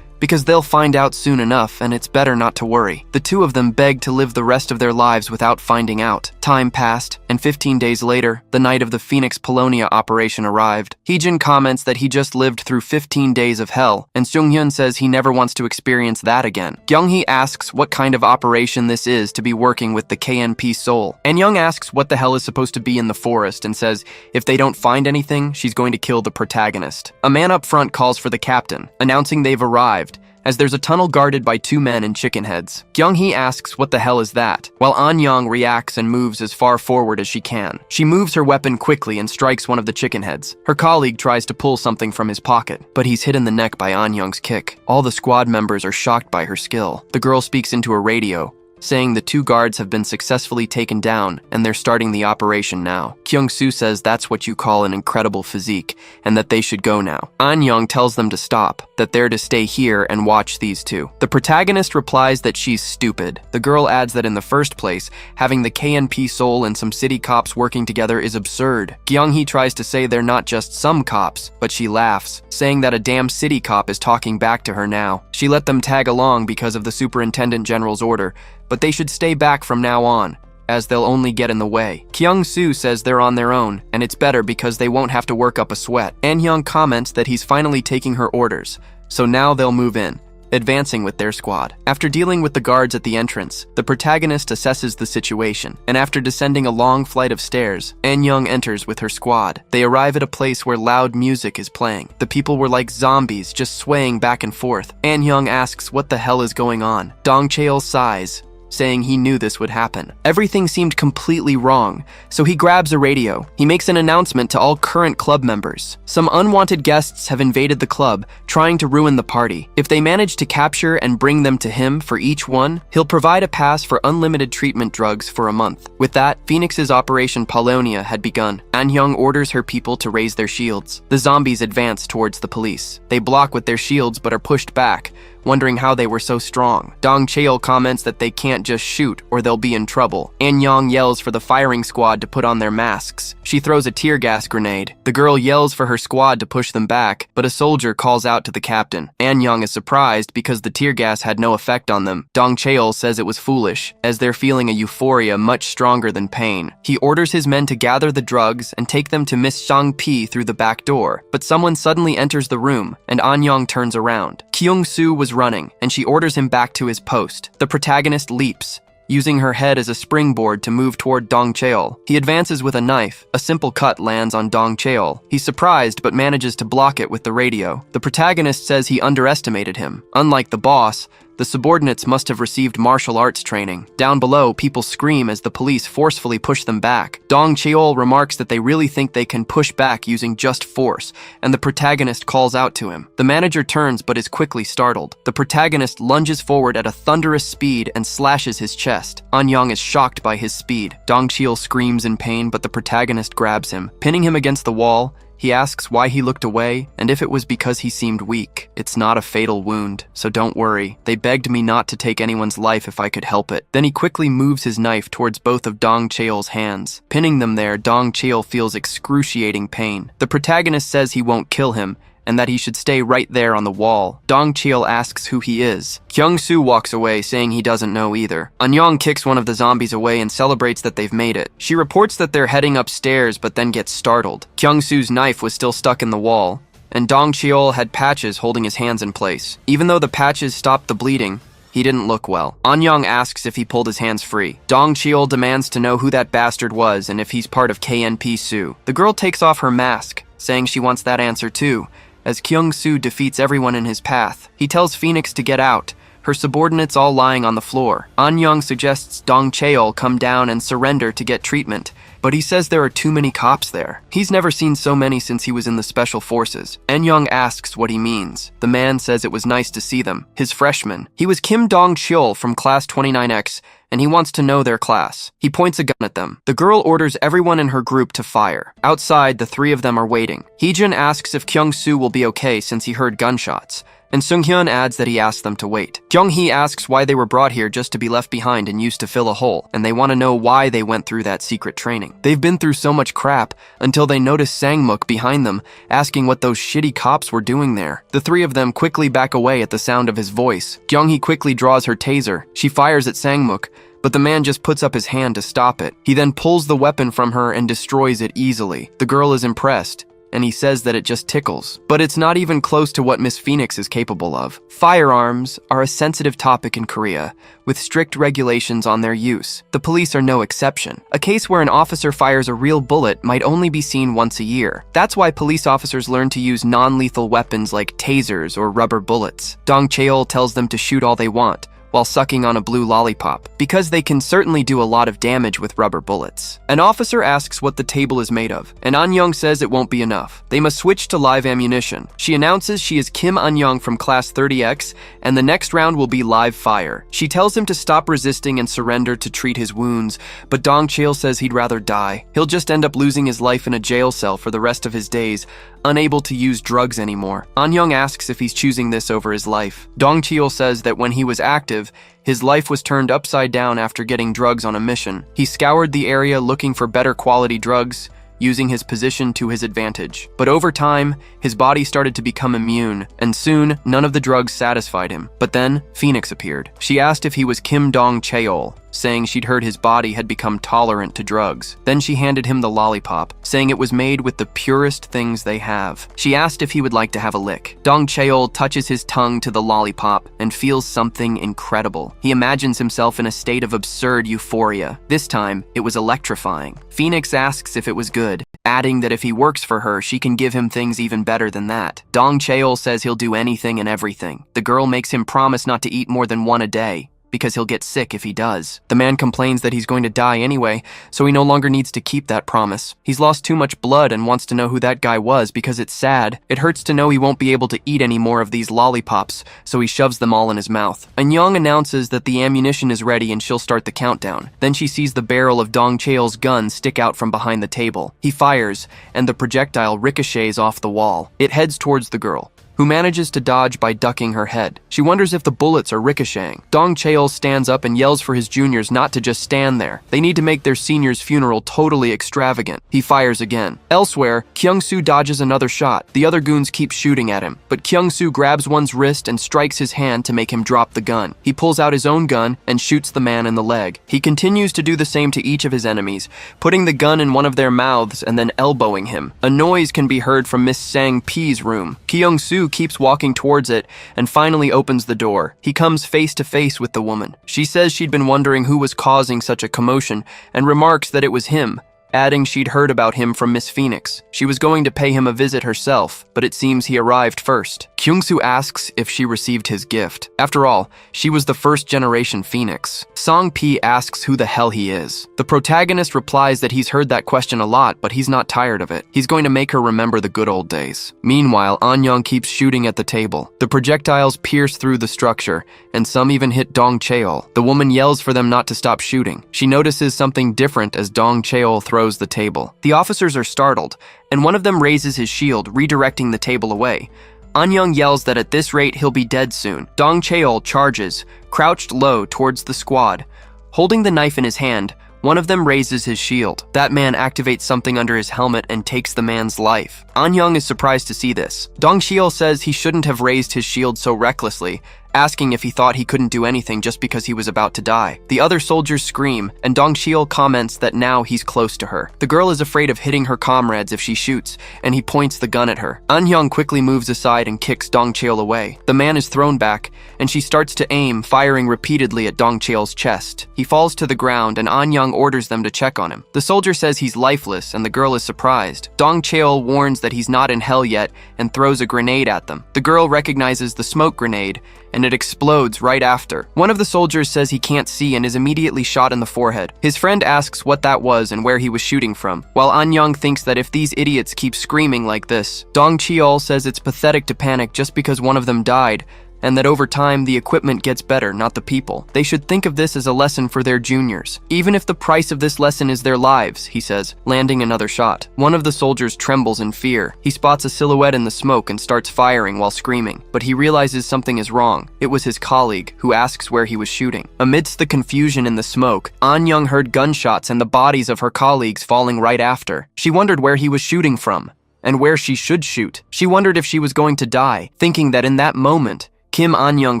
because they'll find out soon enough, and it's better not to worry. The two of them beg to live the rest of their lives without finding out. Time passed, and 15 days later, the night of the Phoenix Polonia operation arrived. Heejin comments that he just lived through 15 days of hell, and Seung-hyun says he never wants to experience that again. Kyung-hee asks what kind of operation this is to be working with the KNP Soul. And Young asks what the hell is supposed to be in the forest and says if they don't find anything, she's going to kill the protagonist. A man up front calls for the captain, announcing they've arrived, as there's a tunnel guarded by two men in chicken heads. Kyung-hee asks what the hell is that, while An-young reacts and moves as far forward as she can. She moves her weapon quickly and strikes one of the chicken heads. Her colleague tries to pull something from his pocket, but he's hit in the neck by An-young's kick. All the squad members are shocked by her skill. The girl speaks into a radio, saying the two guards have been successfully taken down and they're starting the operation now. Kyung-soo says that's what you call an incredible physique and that they should go now. An-young tells them to stop, that they're to stay here and watch these two. The protagonist replies that she's stupid. The girl adds that in the first place, having the KNP Soul and some city cops working together is absurd. Kyung-hee tries to say they're not just some cops, but she laughs, saying that a damn city cop is talking back to her now. She let them tag along because of the superintendent general's order, but they should stay back from now on, as they'll only get in the way. Kyung-soo says they're on their own, and it's better because they won't have to work up a sweat. An-young comments that he's finally taking her orders, so now they'll move in, advancing with their squad. After dealing with the guards at the entrance, the protagonist assesses the situation, and after descending a long flight of stairs, An-young enters with her squad. They arrive at a place where loud music is playing. The people were like zombies, just swaying back and forth. An-young asks what the hell is going on. Dong Cheol sighs, saying he knew this would happen. Everything seemed completely wrong, so he grabs a radio. He makes an announcement to all current club members. Some unwanted guests have invaded the club, trying to ruin the party. If they manage to capture and bring them to him for each one, he'll provide a pass for unlimited treatment drugs for a month. With that, Phoenix's Operation Polonia had begun. An-young orders her people to raise their shields. The zombies advance towards the police. They block with their shields but are pushed back, wondering how they were so strong. Dong Cheol comments that they can't just shoot or they'll be in trouble. An-young yells for the firing squad to put on their masks. She throws a tear gas grenade. The girl yells for her squad to push them back, but a soldier calls out to the captain. An-young is surprised because the tear gas had no effect on them. Dong Cheol says it was foolish, as they're feeling a euphoria much stronger than pain. He orders his men to gather the drugs and take them to Miss Sang-pi through the back door, but someone suddenly enters the room, and An-young turns around. Kyung-soo was running, and she orders him back to his post. The protagonist leaps, using her head as a springboard to move toward Dong Cheol. He advances with a knife. A simple cut lands on Dong Cheol. He's surprised but manages to block it with the radio. The protagonist says he underestimated him. Unlike the boss, The subordinates must have received martial arts training. Down below, people scream as the police forcefully push them back. Dong Cheol remarks that they really think they can push back using just force, and the protagonist calls out to him. The manager turns but is quickly startled. The protagonist lunges forward at a thunderous speed and slashes his chest. Anyang is shocked by his speed. Dong Cheol screams in pain, but the protagonist grabs him. Pinning him against the wall, he asks why he looked away and if it was because he seemed weak. It's not a fatal wound, so don't worry. They begged me not to take anyone's life if I could help it. Then he quickly moves his knife towards both of Dong Cheol's hands. Pinning them there, Dong Cheol feels excruciating pain. The protagonist says he won't kill him, and that he should stay right there on the wall. Dong Cheol asks who he is. Kyung-soo walks away, saying he doesn't know either. Anyang kicks one of the zombies away and celebrates that they've made it. She reports that they're heading upstairs, but then gets startled. Kyung-soo's knife was still stuck in the wall, and Dong Cheol had patches holding his hands in place. Even though the patches stopped the bleeding, he didn't look well. Anyang asks if he pulled his hands free. Dong Cheol demands to know who that bastard was and if he's part of KNP-soo. The girl takes off her mask, saying she wants that answer too, as Kyung-soo defeats everyone in his path. He tells Phoenix to get out, her subordinates all lying on the floor. Anyang suggests Dong Cheol come down and surrender to get treatment, but he says there are too many cops there. He's never seen so many since he was in the special forces. Anyang asks what he means. The man says it was nice to see them, his freshmen. He was Kim Dong-cheol from class 29X, and he wants to know their class. He points a gun at them. The girl orders everyone in her group to fire. Outside, the three of them are waiting. Heejun asks if Kyung-soo will be okay since he heard gunshots, and Sung-hyun adds that he asked them to wait. Kyung-hee asks why they were brought here just to be left behind and used to fill a hole, and they want to know why they went through that secret training. They've been through so much crap until they notice Sang-muk behind them, asking what those shitty cops were doing there. The three of them quickly back away at the sound of his voice. Kyung-hee quickly draws her taser. She fires at Sang-muk, but the man just puts up his hand to stop it. He then pulls the weapon from her and destroys it easily. The girl is impressed, and he says that it just tickles. But it's not even close to what Miss Phoenix is capable of. Firearms are a sensitive topic in Korea, with strict regulations on their use. The police are no exception. A case where an officer fires a real bullet might only be seen once a year. That's why police officers learn to use non-lethal weapons like tasers or rubber bullets. Dong Cheol tells them to shoot all they want, while sucking on a blue lollipop, because they can certainly do a lot of damage with rubber bullets. An officer asks what the table is made of, and Anyang says it won't be enough. They must switch to live ammunition. She announces she is Kim Anyang from class 30X, and the next round will be live fire. She tells him to stop resisting and surrender to treat his wounds, but Dong Cheol says he'd rather die. He'll just end up losing his life in a jail cell for the rest of his days, unable to use drugs anymore. Anyang asks if he's choosing this over his life. Dong Cheol says that when he was active, his life was turned upside down after getting drugs on a mission. He scoured the area looking for better quality drugs, using his position to his advantage. But over time, his body started to become immune, and soon, none of the drugs satisfied him. But then, Phoenix appeared. She asked if he was Kim Dong Cheol, saying she'd heard his body had become tolerant to drugs. Then she handed him the lollipop, saying it was made with the purest things they have. She asked if he would like to have a lick. Dong Cheol touches his tongue to the lollipop and feels something incredible. He imagines himself in a state of absurd euphoria. This time, it was electrifying. Phoenix asks if it was good, adding that if he works for her, she can give him things even better than that. Dong Cheol says he'll do anything and everything. The girl makes him promise not to eat more than one a day, because he'll get sick if he does. The man complains that he's going to die anyway, so he no longer needs to keep that promise. He's lost too much blood and wants to know who that guy was because it's sad. It hurts to know he won't be able to eat any more of these lollipops, so he shoves them all in his mouth. Anyang announces that the ammunition is ready and she'll start the countdown. Then she sees the barrel of Dong Cheol's gun stick out from behind the table. He fires, and the projectile ricochets off the wall. It heads towards the girl, who manages to dodge by ducking her head. She wonders if the bullets are ricocheting. Dong Cheol stands up and yells for his juniors not to just stand there. They need to make their senior's funeral totally extravagant. He fires again. Elsewhere, Kyung-soo dodges another shot. The other goons keep shooting at him, but Kyung-soo grabs one's wrist and strikes his hand to make him drop the gun. He pulls out his own gun and shoots the man in the leg. He continues to do the same to each of his enemies, putting the gun in one of their mouths and then elbowing him. A noise can be heard from Miss Sang P's room. Kyung-soo keeps walking towards it and finally opens the door. He comes face to face with the woman. She says she'd been wondering who was causing such a commotion and remarks that it was him, adding she'd heard about him from Miss Phoenix. She was going to pay him a visit herself, but it seems he arrived first. Kyung-soo asks if she received his gift. After all, she was the first-generation Phoenix. Song-pi asks who the hell he is. The protagonist replies that he's heard that question a lot, but he's not tired of it. He's going to make her remember the good old days. Meanwhile, An-young keeps shooting at the table. The projectiles pierce through the structure, and some even hit Dong Cheol. The woman yells for them not to stop shooting. She notices something different as Dong Cheol throws the table. The officers are startled, and one of them raises his shield, redirecting the table away. An-young yells that at this rate he'll be dead soon. Dong Cheol charges, crouched low towards the squad. Holding the knife in his hand, one of them raises his shield. That man activates something under his helmet and takes the man's life. An-young is surprised to see this. Dong Cheol says he shouldn't have raised his shield so recklessly, asking if he thought he couldn't do anything just because he was about to die. The other soldiers scream, and Dong Cheol comments that now he's close to her. The girl is afraid of hitting her comrades if she shoots, and he points the gun at her. An-young quickly moves aside and kicks Dong Cheol away. The man is thrown back, and she starts to aim, firing repeatedly at Dong Cheol's chest. He falls to the ground, and An-young orders them to check on him. The soldier says he's lifeless, and the girl is surprised. Dong Cheol warns that he's not in hell yet, and throws a grenade at them. The girl recognizes the smoke grenade, and it explodes right after. One of the soldiers says he can't see and is immediately shot in the forehead. His friend asks what that was and where he was shooting from, while An-young thinks that if these idiots keep screaming like this, Dong Cheol says it's pathetic to panic just because one of them died, and that over time the equipment gets better, not the people. They should think of this as a lesson for their juniors. Even if the price of this lesson is their lives, he says, landing another shot. One of the soldiers trembles in fear. He spots a silhouette in the smoke and starts firing while screaming, but he realizes something is wrong. It was his colleague, who asks where he was shooting. Amidst the confusion in the smoke, An-young heard gunshots and the bodies of her colleagues falling right after. She wondered where he was shooting from, and where she should shoot. She wondered if she was going to die, thinking that in that moment, Kim An-young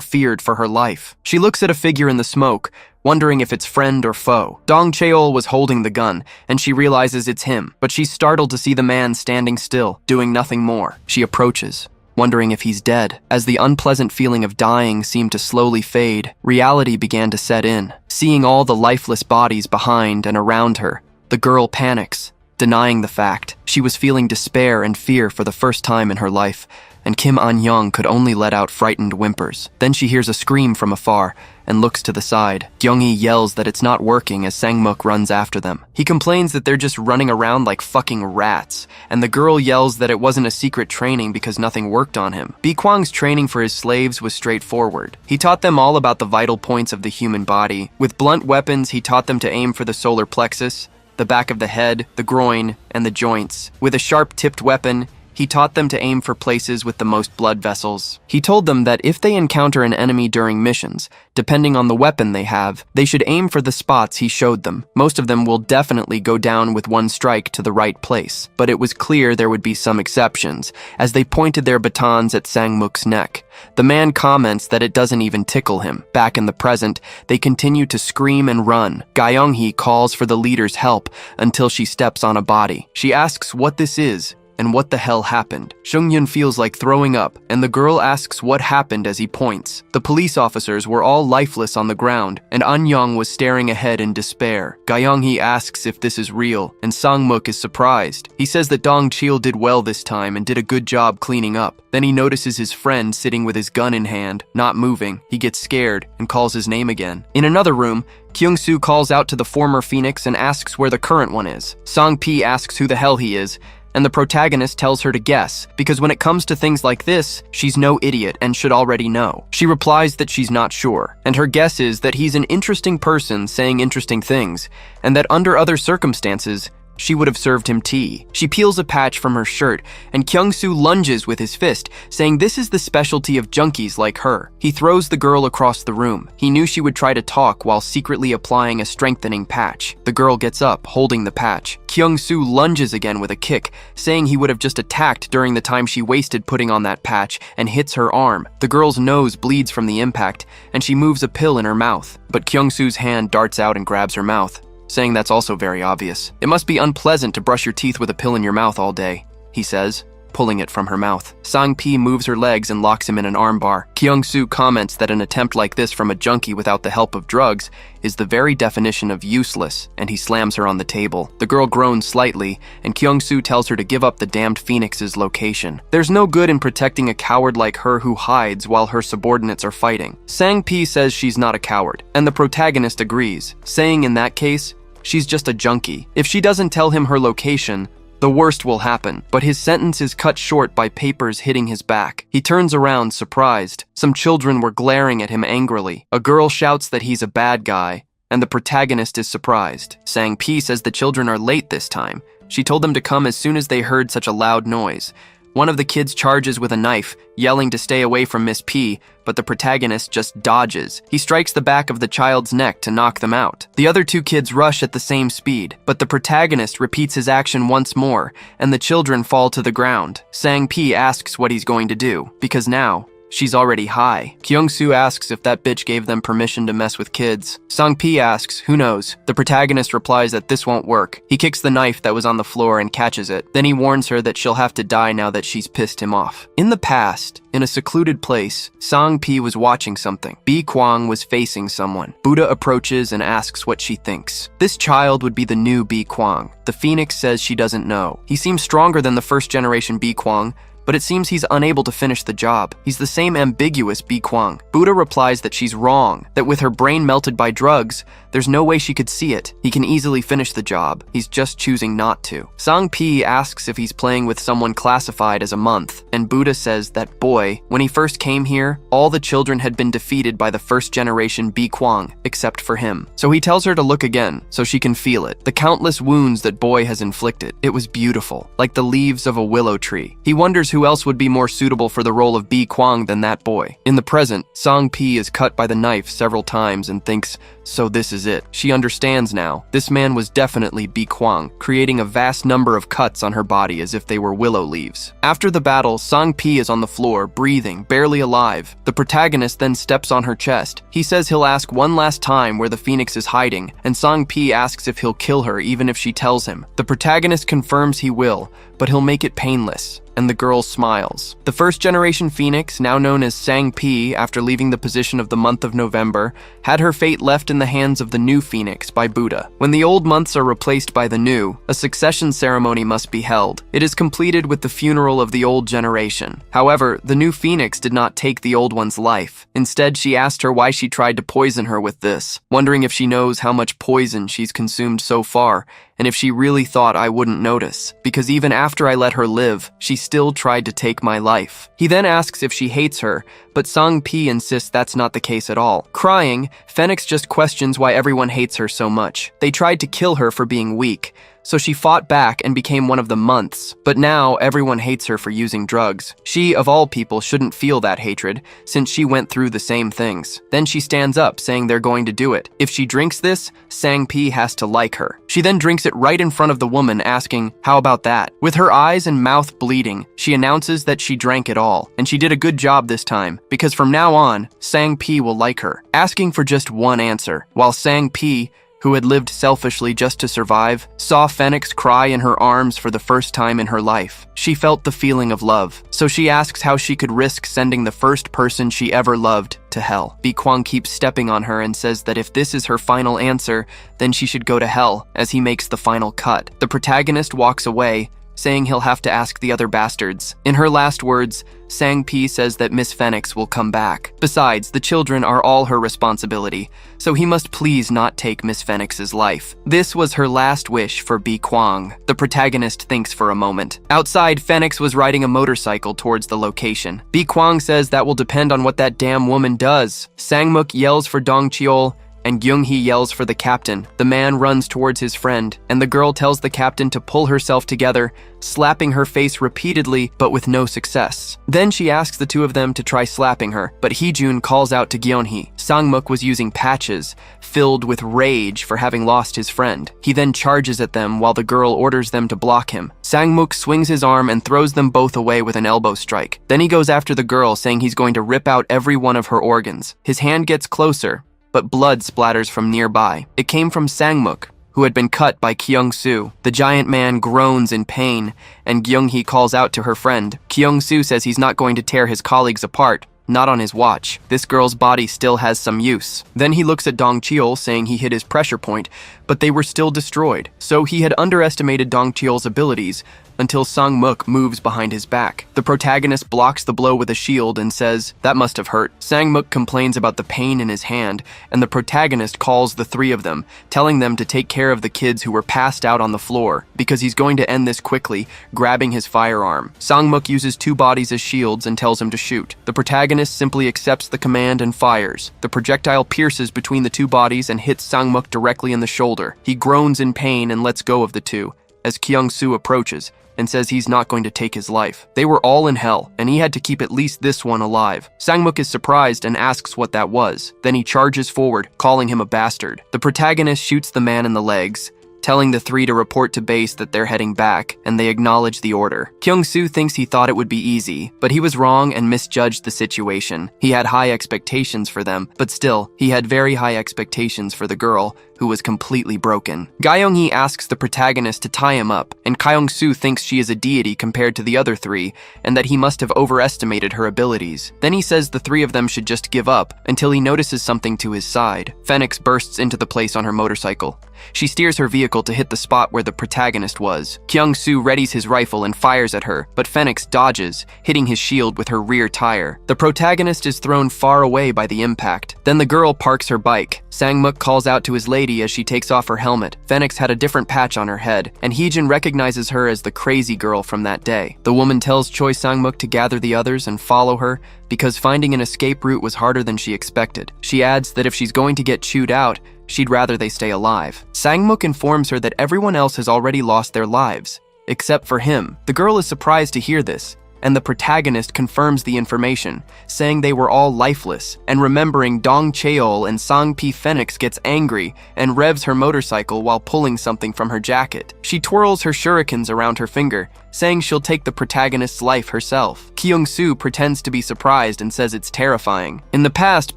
feared for her life. She looks at a figure in the smoke, wondering if it's friend or foe. Dong Cheol was holding the gun, and she realizes it's him, but she's startled to see the man standing still, doing nothing more. She approaches, wondering if he's dead. As the unpleasant feeling of dying seemed to slowly fade, reality began to set in. Seeing all the lifeless bodies behind and around her, the girl panics, denying the fact. She was feeling despair and fear for the first time in her life, and Kim An-young could only let out frightened whimpers. Then she hears a scream from afar and looks to the side. Kyung-hee yells that it's not working as Sang-muk runs after them. He complains that they're just running around like fucking rats, and the girl yells that it wasn't a secret training because nothing worked on him. Bi-kwang's training for his slaves was straightforward. He taught them all about the vital points of the human body. With blunt weapons, he taught them to aim for the solar plexus, the back of the head, the groin, and the joints. With a sharp-tipped weapon, he taught them to aim for places with the most blood vessels. He told them that if they encounter an enemy during missions, depending on the weapon they have, they should aim for the spots he showed them. Most of them will definitely go down with one strike to the right place, but it was clear there would be some exceptions, as they pointed their batons at Sang-muk's neck. The man comments that it doesn't even tickle him. Back in the present, they continue to scream and run. Ga-young-hee calls for the leader's help until she steps on a body. She asks what this is, and what the hell happened. Seung-yun feels like throwing up, and the girl asks what happened as he points. The police officers were all lifeless on the ground, and An-young was staring ahead in despair. Ga-young-hee asks if this is real, and Sang-muk is surprised. He says that Dong Cheol did well this time and did a good job cleaning up. Then he notices his friend sitting with his gun in hand, not moving. He gets scared and calls his name again. In another room, Kyung-soo calls out to the former Phoenix and asks where the current one is. Song-pi asks who the hell he is, and the protagonist tells her to guess, because when it comes to things like this, she's no idiot and should already know. She replies that she's not sure, and her guess is that he's an interesting person saying interesting things, and that under other circumstances, she would have served him tea. She peels a patch from her shirt, and Kyung-soo lunges with his fist, saying this is the specialty of junkies like her. He throws the girl across the room. He knew she would try to talk while secretly applying a strengthening patch. The girl gets up, holding the patch. Kyung-soo lunges again with a kick, saying he would have just attacked during the time she wasted putting on that patch, and hits her arm. The girl's nose bleeds from the impact, and she moves a pill in her mouth. But Kyung-soo's hand darts out and grabs her mouth, saying that's also very obvious. It must be unpleasant to brush your teeth with a pill in your mouth all day, he says. pulling it from her mouth. Sang-Pi moves her legs and locks him in an armbar. Kyung-soo comments that an attempt like this from a junkie without the help of drugs is the very definition of useless, and he slams her on the table. The girl groans slightly, and Kyung-soo tells her to give up the damned Phoenix's location. There's no good in protecting a coward like her who hides while her subordinates are fighting. Sang-Pi says she's not a coward, and the protagonist agrees, saying in that case, she's just a junkie. If she doesn't tell him her location, the worst will happen, but his sentence is cut short by papers hitting his back. He turns around, surprised. Some children were glaring at him angrily. A girl shouts that he's a bad guy, and the protagonist is surprised. Sang-Pi says the children are late this time. She told them to come as soon as they heard such a loud noise. One of the kids charges with a knife, yelling to stay away from Miss P, but the protagonist just dodges. He strikes the back of the child's neck to knock them out. The other two kids rush at the same speed, but the protagonist repeats his action once more, and the children fall to the ground. Sang-Pi asks what he's going to do, because now, she's already high. Kyung-soo asks if that bitch gave them permission to mess with kids. Sang-Pi asks, who knows? The protagonist replies that this won't work. He kicks the knife that was on the floor and catches it. Then he warns her that she'll have to die now that she's pissed him off. In the past, in a secluded place, Sang-Pi was watching something. Bi Kwang was facing someone. Buddha approaches and asks what she thinks. This child would be the new Bi Kwang. The Phoenix says she doesn't know. He seems stronger than the first generation Bi Kwang, but it seems he's unable to finish the job. He's the same ambiguous Bi Kwang. Buddha replies that she's wrong, that with her brain melted by drugs, there's no way she could see it. He can easily finish the job. He's just choosing not to. Sang-Pi asks if he's playing with someone classified as a month, and Buddha says that boy, when he first came here, all the children had been defeated by the first generation Bi Kwang, except for him. So he tells her to look again, so she can feel it. The countless wounds that boy has inflicted. It was beautiful, like the leaves of a willow tree. He wonders who else would be more suitable for the role of Bi Kwang than that boy. In the present, Sang-Pi is cut by the knife several times and thinks, so this is it. She understands now. This man was definitely Bi Kwang, creating a vast number of cuts on her body as if they were willow leaves. After the battle, Sang-Pi is on the floor, breathing, barely alive. The protagonist then steps on her chest. He says he'll ask one last time where the Phoenix is hiding, and Sang-Pi asks if he'll kill her even if she tells him. The protagonist confirms he will, but he'll make it painless, and the girl smiles. The first generation Phoenix, now known as Sang-Pi after leaving the position of the month of November, had her fate left in the hands of the new Phoenix by Buddha. When the old months are replaced by the new, a succession ceremony must be held. It is completed with the funeral of the old generation. However, the new Phoenix did not take the old one's life. Instead, she asked her why she tried to poison her with this, wondering if she knows how much poison she's consumed so far, and if she really thought I wouldn't notice, because even after I let her live, she still tried to take my life. He then asks if she hates her, but Sang-Pi insists that's not the case at all. Crying, Phoenix just questions why everyone hates her so much. They tried to kill her for being weak, so she fought back and became one of the months. But now everyone hates her for using drugs. She, of all people, shouldn't feel that hatred, since she went through the same things. Then she stands up, saying they're going to do it. If she drinks this, Sang-Pi has to like her. She then drinks it right in front of the woman, asking, how about that? With her eyes and mouth bleeding, she announces that she drank it all, and she did a good job this time, because from now on, Sang-Pi will like her, asking for just one answer, while Sang-Pi, who had lived selfishly just to survive, saw Phoenix cry in her arms for the first time in her life. She felt the feeling of love, so she asks how she could risk sending the first person she ever loved to hell. Bi Kwang keeps stepping on her and says that if this is her final answer, then she should go to hell, as he makes the final cut. The protagonist walks away, saying he'll have to ask the other bastards. In her last words, Sang-Pi says that Miss Phoenix will come back. Besides, the children are all her responsibility, so he must please not take Miss Phoenix's life. This was her last wish for Bi Kwang. The protagonist thinks for a moment. Outside, Phoenix was riding a motorcycle towards the location. Bi Kwang says that will depend on what that damn woman does. Sang-Mook yells for Dong Cheol, and Gyung-hee yells for the captain. The man runs towards his friend, and the girl tells the captain to pull herself together, slapping her face repeatedly, but with no success. Then she asks the two of them to try slapping her, but Hee-jun calls out to Gyun-hee. Sang-mook was using patches, filled with rage for having lost his friend. He then charges at them while the girl orders them to block him. Sang-mook swings his arm and throws them both away with an elbow strike. Then he goes after the girl, saying he's going to rip out every one of her organs. His hand gets closer, but blood splatters from nearby. It came from Sang-mook, who had been cut by Kyung-soo. The giant man groans in pain, and Kyung-hee calls out to her friend. Kyung-soo says he's not going to tear his colleagues apart. Not on his watch. This girl's body still has some use. Then he looks at Dong Cheol, saying he hit his pressure point, but they were still destroyed. So he had underestimated Dong Cheol's abilities until Sang-mook moves behind his back. The protagonist blocks the blow with a shield and says, "That must have hurt." Sang-mook complains about the pain in his hand, and the protagonist calls the three of them, telling them to take care of the kids who were passed out on the floor, because he's going to end this quickly, grabbing his firearm. Sang-mook uses two bodies as shields and tells him to shoot. The protagonist simply accepts the command and fires. The projectile pierces between the two bodies and hits Sang-mook directly in the shoulder. He groans in pain and lets go of the two as Kyung-soo approaches and says he's not going to take his life. They were all in hell, and he had to keep at least this one alive. Sang-mook is surprised and asks what that was. Then he charges forward, calling him a bastard. The protagonist shoots the man in the legs, telling the three to report to base that they're heading back, and they acknowledge the order. Kyung-soo thinks he thought it would be easy, but he was wrong and misjudged the situation. He had high expectations for them, but still, he had very high expectations for the girl, who was completely broken. Ga-young-hee asks the protagonist to tie him up, and Kyung-soo thinks she is a deity compared to the other three, and that he must have overestimated her abilities. Then he says the three of them should just give up, until he notices something to his side. Phoenix bursts into the place on her motorcycle. She steers her vehicle to hit the spot where the protagonist was. Kyung-soo readies his rifle and fires at her, but Phoenix dodges, hitting his shield with her rear tire. The protagonist is thrown far away by the impact. Then the girl parks her bike. Sang-mook calls out to his lady as she takes off her helmet. Phoenix had a different patch on her head, and Heejin recognizes her as the crazy girl from that day. The woman tells Choi Sang-mook to gather the others and follow her, because finding an escape route was harder than she expected. She adds that if she's going to get chewed out, she'd rather they stay alive. Sang-mook informs her that everyone else has already lost their lives, except for him. The girl is surprised to hear this, and the protagonist confirms the information, saying they were all lifeless, and remembering Dong Cheol and Sang-pi Phoenix gets angry and revs her motorcycle while pulling something from her jacket. She twirls her shurikens around her finger, saying she'll take the protagonist's life herself. Kyung-soo pretends to be surprised and says it's terrifying. In the past,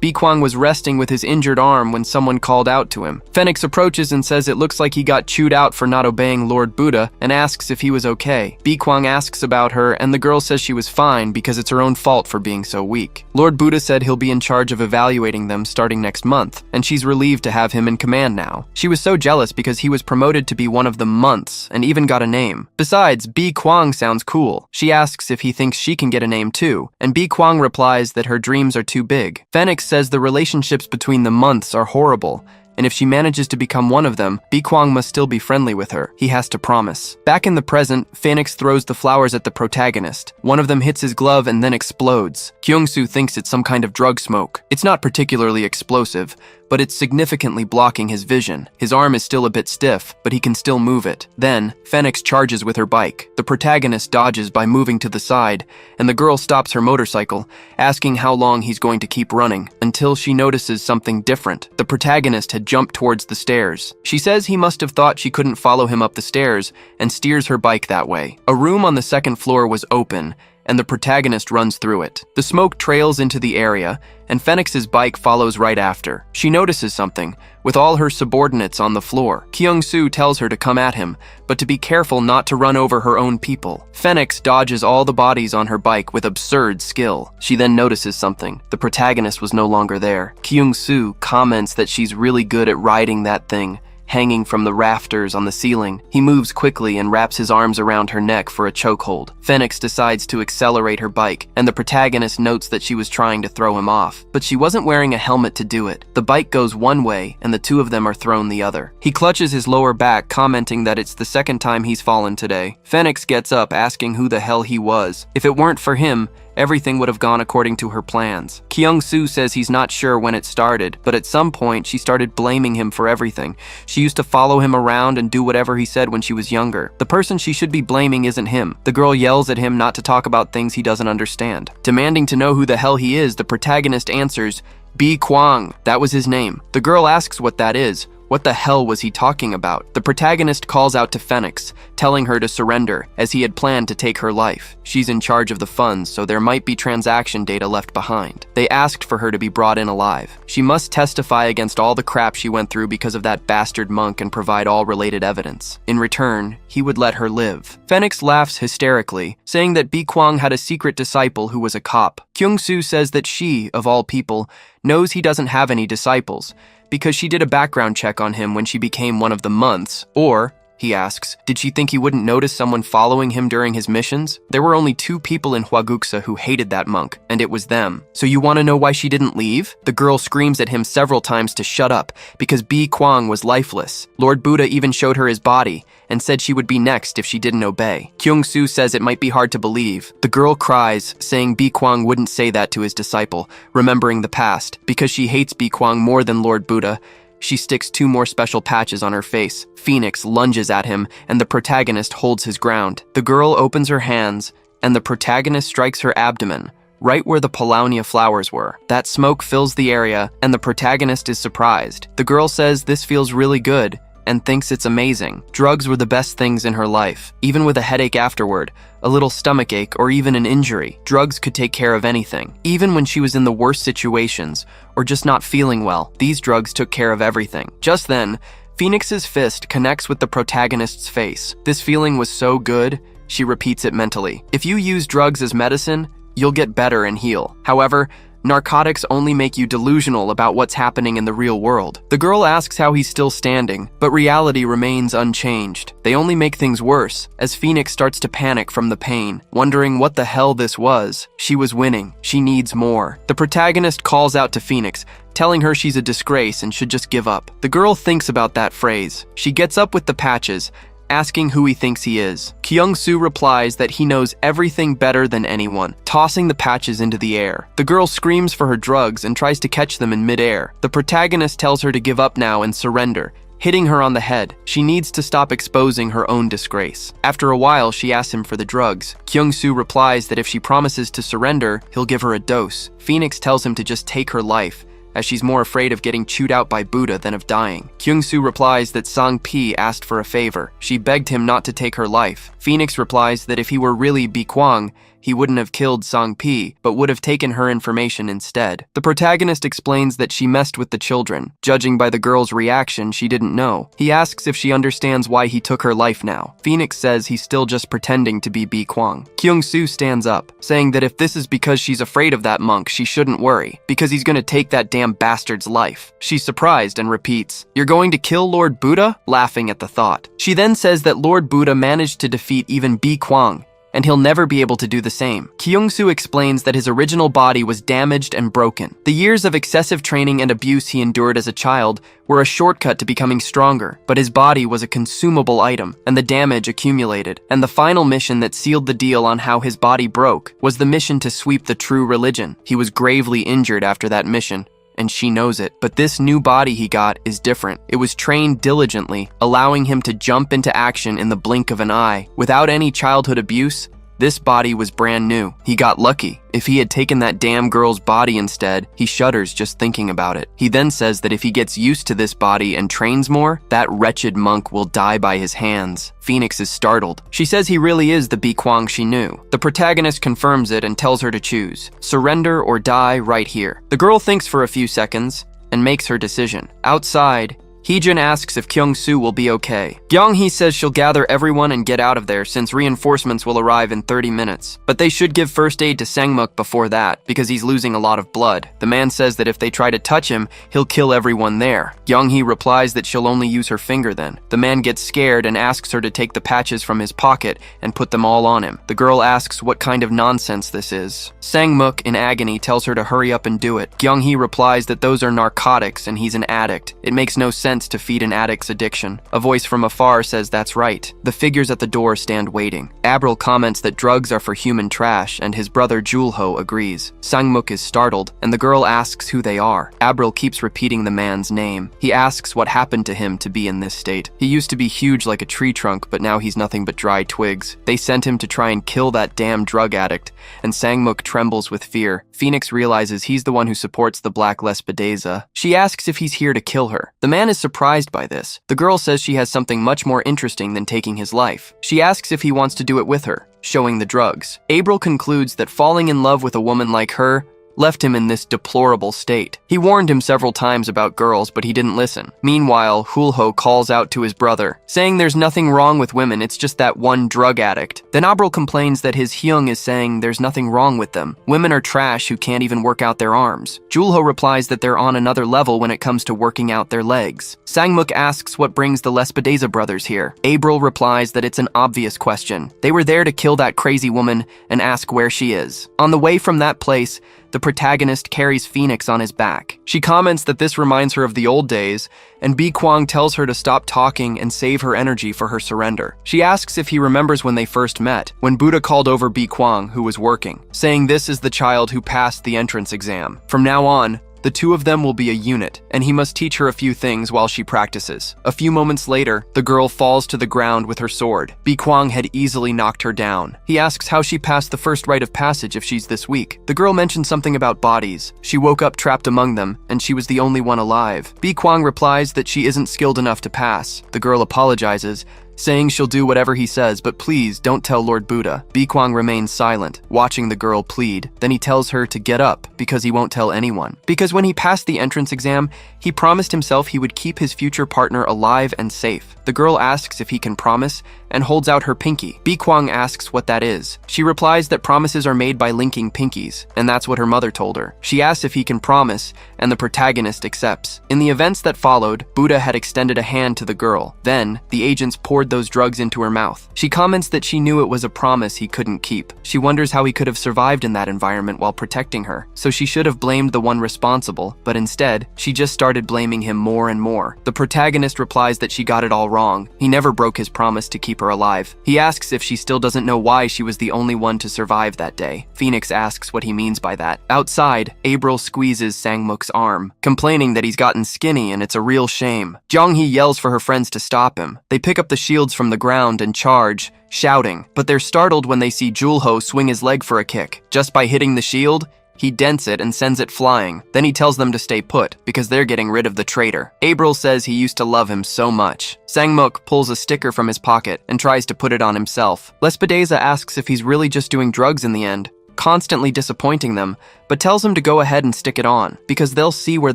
Bi-kwang was resting with his injured arm when someone called out to him. Phoenix approaches and says it looks like he got chewed out for not obeying Lord Buddha and asks if he was okay. Bi-kwang asks about her, and the girl says she was fine because it's her own fault for being so weak. Lord Buddha said he'll be in charge of evaluating them starting next month, and she's relieved to have him in command now. She was so jealous because he was promoted to be one of the months and even got a name. Besides, Bi-kwang sounds cool. She asks if he thinks she can get a name too, and Bi-kwang replies that her dreams are too big. Phoenix says the relationships between the months are horrible, and if she manages to become one of them, Bi-kwang must still be friendly with her. He has to promise. Back in the present, Phoenix throws the flowers at the protagonist. One of them hits his glove and then explodes. Kyung-soo thinks it's some kind of drug smoke. It's not particularly explosive, but it's significantly blocking his vision. His arm is still a bit stiff, but he can still move it. Then, Phoenix charges with her bike. The protagonist dodges by moving to the side, and the girl stops her motorcycle, asking how long he's going to keep running, until she notices something different. The protagonist had jumped towards the stairs. She says he must have thought she couldn't follow him up the stairs, and steers her bike that way. A room on the second floor was open, and the protagonist runs through it. The smoke trails into the area, and Phoenix's bike follows right after. She notices something, with all her subordinates on the floor. Kyung-soo tells her to come at him, but to be careful not to run over her own people. Phoenix dodges all the bodies on her bike with absurd skill. She then notices something. The protagonist was no longer there. Kyung-soo comments that she's really good at riding that thing, hanging from the rafters on the ceiling. He moves quickly and wraps his arms around her neck for a chokehold. Phoenix decides to accelerate her bike, and the protagonist notes that she was trying to throw him off, but she wasn't wearing a helmet to do it. The bike goes one way, and the two of them are thrown the other. He clutches his lower back, commenting that it's the second time he's fallen today. Phoenix gets up, asking who the hell he was. If it weren't for him, everything would have gone according to her plans. Kyung-soo says he's not sure when it started, but at some point she started blaming him for everything. She used to follow him around and do whatever he said when she was younger. The person she should be blaming isn't him. The girl yells at him not to talk about things he doesn't understand. Demanding to know who the hell he is, the protagonist answers, Bi-kwang. That was his name. The girl asks what that is, What the hell was he talking about? The protagonist calls out to Phoenix, telling her to surrender, as he had planned to take her life. She's in charge of the funds, so there might be transaction data left behind. They asked for her to be brought in alive. She must testify against all the crap she went through because of that bastard monk and provide all related evidence. In return, he would let her live. Phoenix laughs hysterically, saying that Bi Kwang had a secret disciple who was a cop. Kyung-soo says that she, of all people, knows he doesn't have any disciples, because she did a background check on him when she became one of the months, or, he asks, did she think he wouldn't notice someone following him during his missions? There were only 2 people in Hwaguksa who hated that monk, and it was them. So you want to know why she didn't leave? The girl screams at him several times to shut up, because Bi Kwang was lifeless. Lord Buddha even showed her his body, and said she would be next if she didn't obey. Kyung-soo says it might be hard to believe. The girl cries, saying Bi Kwang wouldn't say that to his disciple, remembering the past. Because she hates Bi Kwang more than Lord Buddha, she sticks 2 more special patches on her face. Phoenix lunges at him, and the protagonist holds his ground. The girl opens her hands, and the protagonist strikes her abdomen, right where the Paulownia flowers were. That smoke fills the area, and the protagonist is surprised. The girl says this feels really good, and thinks it's amazing. Drugs were the best things in her life. Even with a headache afterward, a little stomachache, or even an injury, drugs could take care of anything. Even when she was in the worst situations, or just not feeling well, these drugs took care of everything. Just then, Phoenix's fist connects with the protagonist's face. This feeling was so good, she repeats it mentally. If you use drugs as medicine, you'll get better and heal. However, narcotics only make you delusional about what's happening in the real world. The girl asks how he's still standing, but reality remains unchanged. They only make things worse, as Phoenix starts to panic from the pain, wondering what the hell this was. She was winning. She needs more. The protagonist calls out to Phoenix, telling her she's a disgrace and should just give up. The girl thinks about that phrase. She gets up with the patches, asking who he thinks he is. Kyung-soo replies that he knows everything better than anyone, tossing the patches into the air. The girl screams for her drugs and tries to catch them in midair. The protagonist tells her to give up now and surrender, hitting her on the head. She needs to stop exposing her own disgrace. After a while, she asks him for the drugs. Kyung-soo replies that if she promises to surrender, he'll give her a dose. Phoenix tells him to just take her life, as she's more afraid of getting chewed out by Buddha than of dying. Kyung-soo replies that Sang-pi asked for a favor. She begged him not to take her life. Phoenix replies that if he were really Bi Kwang, he wouldn't have killed Sang-pi, but would have taken her information instead. The protagonist explains that she messed with the children. Judging by the girl's reaction, she didn't know. He asks if she understands why he took her life now. Phoenix says he's still just pretending to be Bi Kwang. Kyung-soo stands up, saying that if this is because she's afraid of that monk, she shouldn't worry, because he's gonna take that damn bastard's life. She's surprised and repeats, "You're going to kill Lord Buddha?" laughing at the thought. She then says that Lord Buddha managed to defeat even Bi Kwang, and he'll never be able to do the same. Kyung-soo explains that his original body was damaged and broken. The years of excessive training and abuse he endured as a child were a shortcut to becoming stronger, but his body was a consumable item, and the damage accumulated. And the final mission that sealed the deal on how his body broke was the mission to sweep the true religion. He was gravely injured after that mission, and she knows it. But this new body he got is different. It was trained diligently, allowing him to jump into action in the blink of an eye. Without any childhood abuse, this body was brand new. He got lucky. If he had taken that damn girl's body instead, he shudders just thinking about it. He then says that if he gets used to this body and trains more, that wretched monk will die by his hands. Phoenix is startled. She says he really is the Bi Kwang she knew. The protagonist confirms it and tells her to choose. Surrender or die right here. The girl thinks for a few seconds and makes her decision. Outside, Heejun asks if Kyung-soo will be okay. Kyung-hee says she'll gather everyone and get out of there since reinforcements will arrive in 30 minutes. But they should give first aid to Sangmuk before that, because he's losing a lot of blood. The man says that if they try to touch him, he'll kill everyone there. Kyung-hee replies that she'll only use her finger then. The man gets scared and asks her to take the patches from his pocket and put them all on him. The girl asks what kind of nonsense this is. Sangmuk, in agony, tells her to hurry up and do it. Kyung-hee replies that those are narcotics and he's an addict. It makes no sense to feed an addict's addiction. A voice from afar says that's right. The figures at the door stand waiting. Abril comments that drugs are for human trash, and his brother Julho agrees. Sangmuk is startled, and the girl asks who they are. Abril keeps repeating the man's name. He asks what happened to him to be in this state. He used to be huge like a tree trunk, but now he's nothing but dry twigs. They sent him to try and kill that damn drug addict, and Sangmuk trembles with fear. Phoenix realizes he's the one who supports the Black Lespedeza. She asks if he's here to kill her. The man is surprised by this. The girl says she has something much more interesting than taking his life. She asks if he wants to do it with her, showing the drugs. April concludes that falling in love with a woman like her left him in this deplorable state. He warned him several times about girls, but he didn't listen. Meanwhile, Hulho calls out to his brother, saying there's nothing wrong with women, it's just that one drug addict. Then April complains that his Hyung is saying there's nothing wrong with them. Women are trash who can't even work out their arms. Julho replies that they're on another level when it comes to working out their legs. Sangmuk asks what brings the Lespedeza brothers here. April replies that it's an obvious question. They were there to kill that crazy woman and ask where she is. On the way from that place, the protagonist carries Phoenix on his back. She comments that this reminds her of the old days, and Bi Kwang tells her to stop talking and save her energy for her surrender. She asks if he remembers when they first met, when Buddha called over Bi Kwang, who was working, saying this is the child who passed the entrance exam. From now on, the two of them will be a unit, and he must teach her a few things while she practices. A few moments later, the girl falls to the ground with her sword. Bi Kwang had easily knocked her down. He asks how she passed the first rite of passage if she's this weak. The girl mentions something about bodies. She woke up trapped among them, and she was the only one alive. Bi Kwang replies that she isn't skilled enough to pass. The girl apologizes, saying she'll do whatever he says, but please don't tell Lord Buddha. Bi Kwang remains silent, watching the girl plead. Then he tells her to get up because he won't tell anyone. Because when he passed the entrance exam, he promised himself he would keep his future partner alive and safe. The girl asks if he can promise and holds out her pinky. Bi Kwang asks what that is. She replies that promises are made by linking pinkies, and that's what her mother told her. She asks if he can promise, and the protagonist accepts. In the events that followed, Buddha had extended a hand to the girl. Then, the agents poured those drugs into her mouth. She comments that she knew it was a promise he couldn't keep. She wonders how he could have survived in that environment while protecting her. So she should have blamed the one responsible, but instead, she just started blaming him more and more. The protagonist replies that she got it all wrong. He never broke his promise to keep her alive. He asks if she still doesn't know why she was the only one to survive that day. Phoenix asks what he means by that. Outside, April squeezes Sangmuk's arm, complaining that he's gotten skinny and it's a real shame. Jeonghee yells for her friends to stop him. They pick up the shields from the ground and charge, shouting, but they're startled when they see Julho swing his leg for a kick. Just by hitting the shield, he dents it and sends it flying. Then he tells them to stay put, because they're getting rid of the traitor. April says he used to love him so much. Sangmuk pulls a sticker from his pocket and tries to put it on himself. Lespedeza asks if he's really just doing drugs in the end, constantly disappointing them, but tells him to go ahead and stick it on, because they'll see where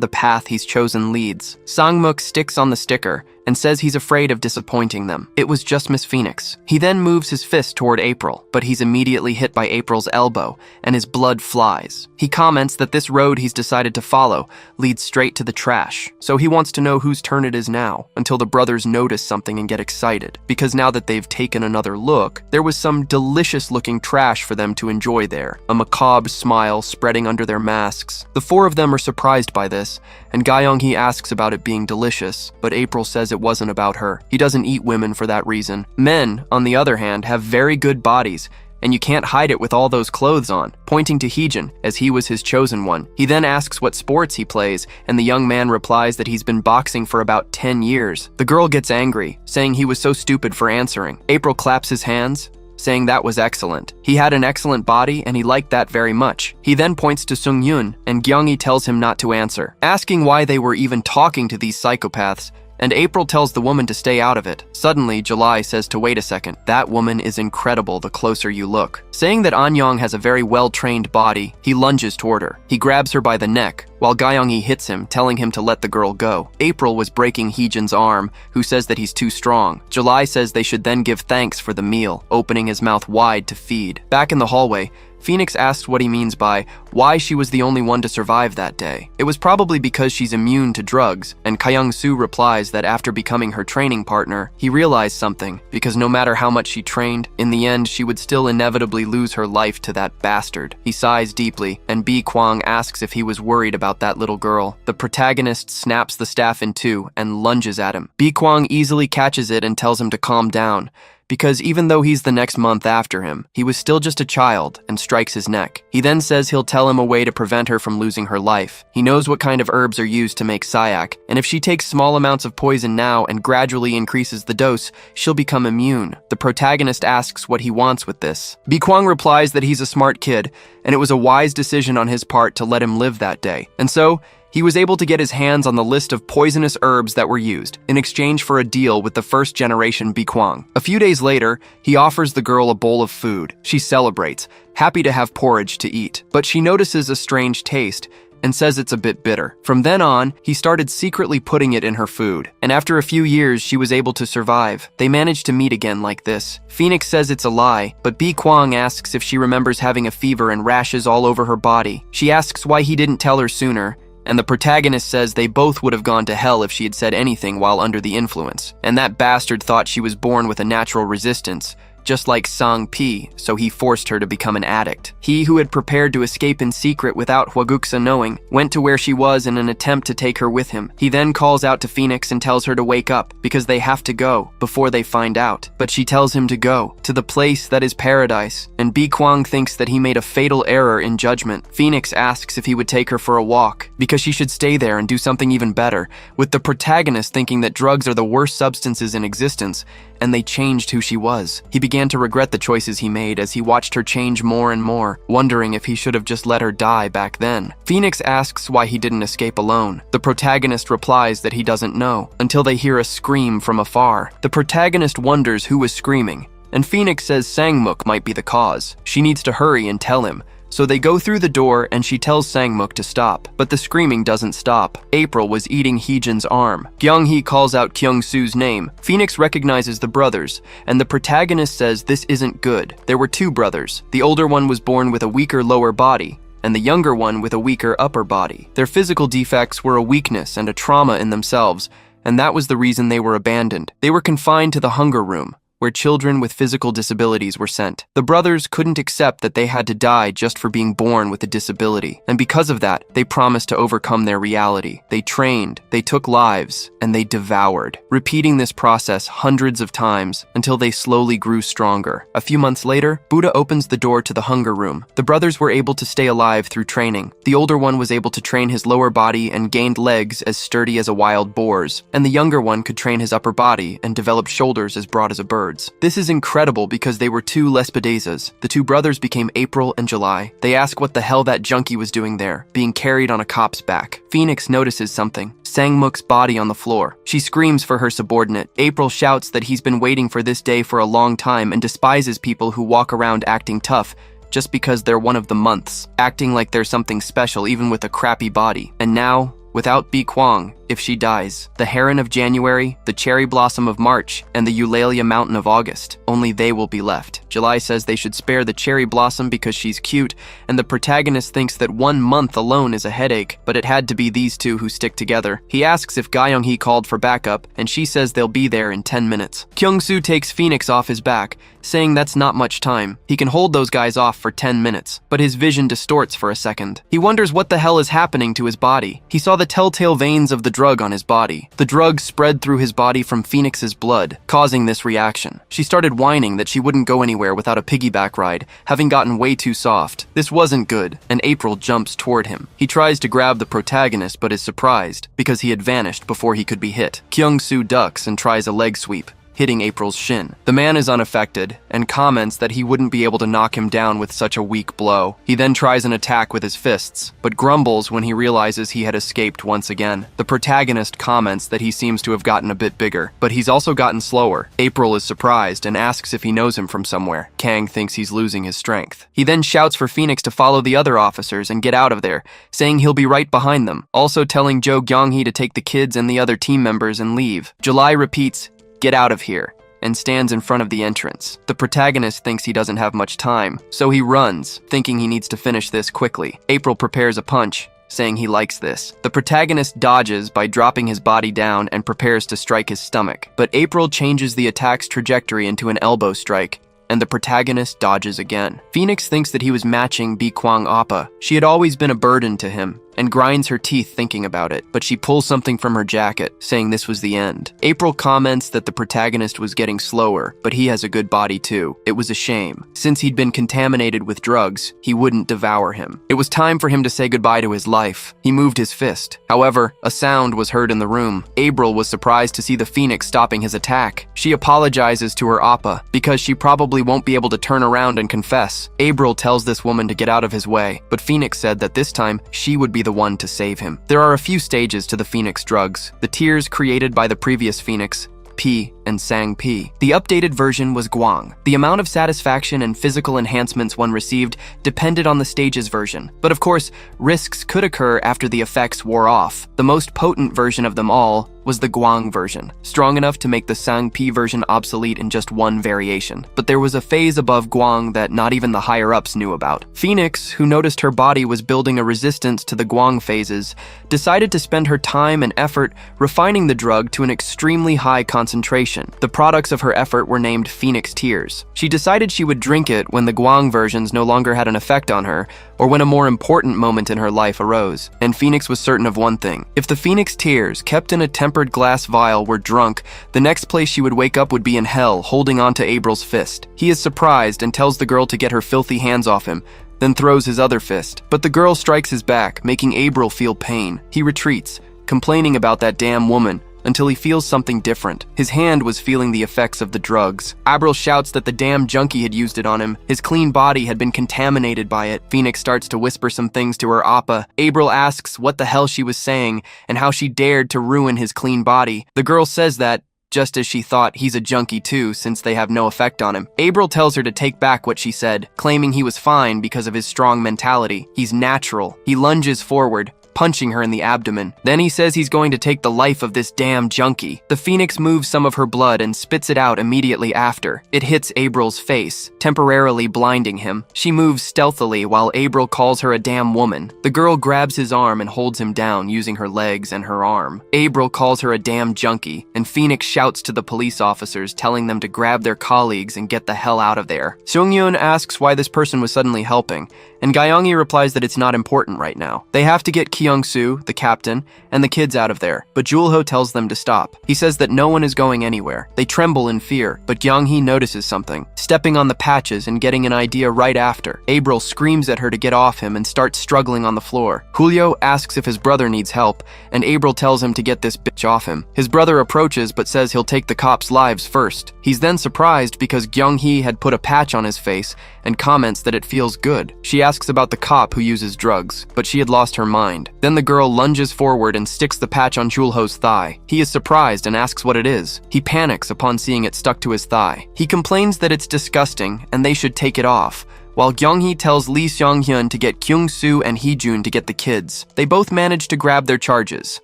the path he's chosen leads. Sangmuk sticks on the sticker and says he's afraid of disappointing them. It was just Miss Phoenix. He then moves his fist toward April, but he's immediately hit by April's elbow, and his blood flies. He comments that this road he's decided to follow leads straight to the trash, so he wants to know whose turn it is now, until the brothers notice something and get excited, because now that they've taken another look, there was some delicious-looking trash for them to enjoy there, a macabre smile spreading under their masks. The four of them are surprised by this, and Gyeonghee asks about it being delicious, but April says it wasn't about her. He doesn't eat women for that reason. Men, on the other hand, have very good bodies, and you can't hide it with all those clothes on, pointing to Heejin, as he was his chosen one. He then asks what sports he plays, and the young man replies that he's been boxing for about 10 years. The girl gets angry, saying he was so stupid for answering. April claps his hands, saying that was excellent. He had an excellent body, and he liked that very much. He then points to Sung Yun, and Gyeonghee tells him not to answer, asking why they were even talking to these psychopaths, and April tells the woman to stay out of it. Suddenly, July says to wait a second. That woman is incredible the closer you look. Saying that Anyong has a very well-trained body, he lunges toward her. He grabs her by the neck, while Gyeonghee hits him, telling him to let the girl go. April was breaking Heejin's arm, who says that he's too strong. July says they should then give thanks for the meal, opening his mouth wide to feed. Back in the hallway, Phoenix asks what he means by why she was the only one to survive that day. It was probably because she's immune to drugs, and Kyung-soo replies that after becoming her training partner, he realized something, because no matter how much she trained, in the end she would still inevitably lose her life to that bastard. He sighs deeply, and Bi Kwang asks if he was worried about that little girl. The protagonist snaps the staff in two and lunges at him. Bi Kwang easily catches it and tells him to calm down, because even though he's the next month after him, he was still just a child, and strikes his neck. He then says he'll tell him a way to prevent her from losing her life. He knows what kind of herbs are used to make sayak, and if she takes small amounts of poison now and gradually increases the dose, she'll become immune. The protagonist asks what he wants with this. Bi Kwang replies that he's a smart kid, and it was a wise decision on his part to let him live that day. And so, He was able to get his hands on the list of poisonous herbs that were used in exchange for a deal with the first-generation Bikwang. A few days later, he offers the girl a bowl of food. She celebrates, happy to have porridge to eat, but she notices a strange taste and says it's a bit bitter. From then on, he started secretly putting it in her food, and after a few years, she was able to survive. They managed to meet again like this. Phoenix says it's a lie, but Bi Kwang asks if she remembers having a fever and rashes all over her body. She asks why he didn't tell her sooner, and the protagonist says they both would have gone to hell if she had said anything while under the influence. And that bastard thought she was born with a natural resistance, just like Sang Pi, so he forced her to become an addict. He, who had prepared to escape in secret without Hwaguksa knowing, went to where she was in an attempt to take her with him. He then calls out to Phoenix and tells her to wake up, because they have to go, before they find out. But she tells him to go, to the place that is paradise, and Bi Kwang thinks that he made a fatal error in judgment. Phoenix asks if he would take her for a walk, because she should stay there and do something even better, with the protagonist thinking that drugs are the worst substances in existence, and they changed who she was. He began to regret the choices he made as he watched her change more and more, wondering if he should have just let her die back then. Phoenix asks why he didn't escape alone. The protagonist replies that he doesn't know, until they hear a scream from afar. The protagonist wonders who was screaming, and Phoenix says Sangmuk might be the cause. She needs to hurry and tell him. So they go through the door and she tells Sangmuk to stop, but the screaming doesn't stop. April was eating Heejin's arm. Kyung-hee calls out Kyung-soo's name. Phoenix recognizes the brothers, and the protagonist says this isn't good. There were two brothers. The older one was born with a weaker lower body, and the younger one with a weaker upper body. Their physical defects were a weakness and a trauma in themselves, and that was the reason they were abandoned. They were confined to the hunger room, where children with physical disabilities were sent. The brothers couldn't accept that they had to die just for being born with a disability, and because of that, they promised to overcome their reality. They trained, they took lives, and they devoured, repeating this process hundreds of times until they slowly grew stronger. A few months later, Buddha opens the door to the hunger room. The brothers were able to stay alive through training. The older one was able to train his lower body and gained legs as sturdy as a wild boar's, and the younger one could train his upper body and develop shoulders as broad as a bird. This is incredible because they were two Lespadezas. The two brothers became April and July. They ask what the hell that junkie was doing there, being carried on a cop's back. Phoenix notices something. Sangmuk's body on the floor. She screams for her subordinate. April shouts that he's been waiting for this day for a long time and despises people who walk around acting tough just because they're one of the months, acting like they're something special even with a crappy body. And now, without Bi Kwang, if she dies, the heron of January, the cherry blossom of March, and the Eulalia mountain of August, only they will be left. July says they should spare the cherry blossom because she's cute, and the protagonist thinks that 1 month alone is a headache, but it had to be these two who stick together. He asks if Ga-young-hee called for backup, and she says they'll be there in 10 minutes. Kyung-soo takes Phoenix off his back, saying that's not much time. He can hold those guys off for 10 minutes, but his vision distorts for a second. He wonders what the hell is happening to his body. He saw the telltale veins of the drug on his body. The drug spread through his body from Phoenix's blood, causing this reaction. She started whining that she wouldn't go anywhere without a piggyback ride, having gotten way too soft. This wasn't good, and April jumps toward him. He tries to grab the protagonist but is surprised, because he had vanished before he could be hit. Kyung-soo ducks and tries a leg sweep, hitting April's shin. The man is unaffected and comments that he wouldn't be able to knock him down with such a weak blow. He then tries an attack with his fists, but grumbles when he realizes he had escaped once again. The protagonist comments that he seems to have gotten a bit bigger, but he's also gotten slower. April is surprised and asks if he knows him from somewhere. Kang thinks he's losing his strength. He then shouts for Phoenix to follow the other officers and get out of there, saying he'll be right behind them, also telling Jo Kyung-hee to take the kids and the other team members and leave. July repeats, "Get out of here," and stands in front of the entrance. The protagonist thinks he doesn't have much time, so he runs, thinking he needs to finish this quickly. April prepares a punch, saying he likes this. The protagonist dodges by dropping his body down and prepares to strike his stomach, but April changes the attack's trajectory into an elbow strike, and the protagonist dodges again. Phoenix thinks that he was matching Bi Kwang Appa. She had always been a burden to him, and grinds her teeth thinking about it, but she pulls something from her jacket, saying this was the end. April comments that the protagonist was getting slower, but he has a good body too. It was a shame. Since he'd been contaminated with drugs, he wouldn't devour him. It was time for him to say goodbye to his life. He moved his fist. However, a sound was heard in the room. April was surprised to see the Phoenix stopping his attack. She apologizes to her Appa, because she probably won't be able to turn around and confess. April tells this woman to get out of his way, but Phoenix said that this time she would be the the one to save him. There are a few stages to the Phoenix drugs. The tiers created by the previous Phoenix, P and Sang P. The updated version was Guang. The amount of satisfaction and physical enhancements one received depended on the stage's version. But of course, risks could occur after the effects wore off. The most potent version of them all was the Guang version, strong enough to make the Sang P version obsolete in just one variation. But there was a phase above Guang that not even the higher-ups knew about. Phoenix, who noticed her body was building a resistance to the Guang phases, decided to spend her time and effort refining the drug to an extremely high concentration. The products of her effort were named Phoenix Tears. She decided she would drink it when the Guang versions no longer had an effect on her, or when a more important moment in her life arose. And Phoenix was certain of one thing. If the Phoenix Tears, kept in a tempered glass vial, were drunk, the next place she would wake up would be in hell, holding on to April's fist. He is surprised and tells the girl to get her filthy hands off him, then throws his other fist. But the girl strikes his back, making April feel pain. He retreats, complaining about that damn woman, until he feels something different. His hand was feeling the effects of the drugs. Abril shouts that the damn junkie had used it on him. His clean body had been contaminated by it. Phoenix starts to whisper some things to her appa. Abril asks what the hell she was saying and how she dared to ruin his clean body. The girl says that, just as she thought, he's a junkie too, since they have no effect on him. Abril tells her to take back what she said, claiming he was fine because of his strong mentality. He's natural. He lunges forward, punching her in the abdomen. Then he says he's going to take the life of this damn junkie. The Phoenix moves some of her blood and spits it out immediately after. It hits April's face, temporarily blinding him. She moves stealthily while April calls her a damn woman. The girl grabs his arm and holds him down using her legs and her arm. April calls her a damn junkie, and Phoenix shouts to the police officers, telling them to grab their colleagues and get the hell out of there. Seung-yoon asks why this person was suddenly helping, and Gyeonggi replies that it's not important right now. They have to get Kyung-soo, the captain, and the kids out of there, but Julho tells them to stop. He says that no one is going anywhere. They tremble in fear, but Gyeonggi notices something, stepping on the patches and getting an idea right after. April screams at her to get off him and starts struggling on the floor. Julio asks if his brother needs help, and April tells him to get this bitch off him. His brother approaches but says he'll take the cops' lives first. He's then surprised because Gyeonggi had put a patch on his face and comments that it feels good. She asks about the cop who uses drugs, but she had lost her mind. Then the girl lunges forward and sticks the patch on Julho's thigh. He is surprised and asks what it is. He panics upon seeing it stuck to his thigh. He complains that it's disgusting and they should take it off, while Gyeonggi tells Lee Seong-hyun to get Kyung-soo and Hee-jun to get the kids. They both manage to grab their charges,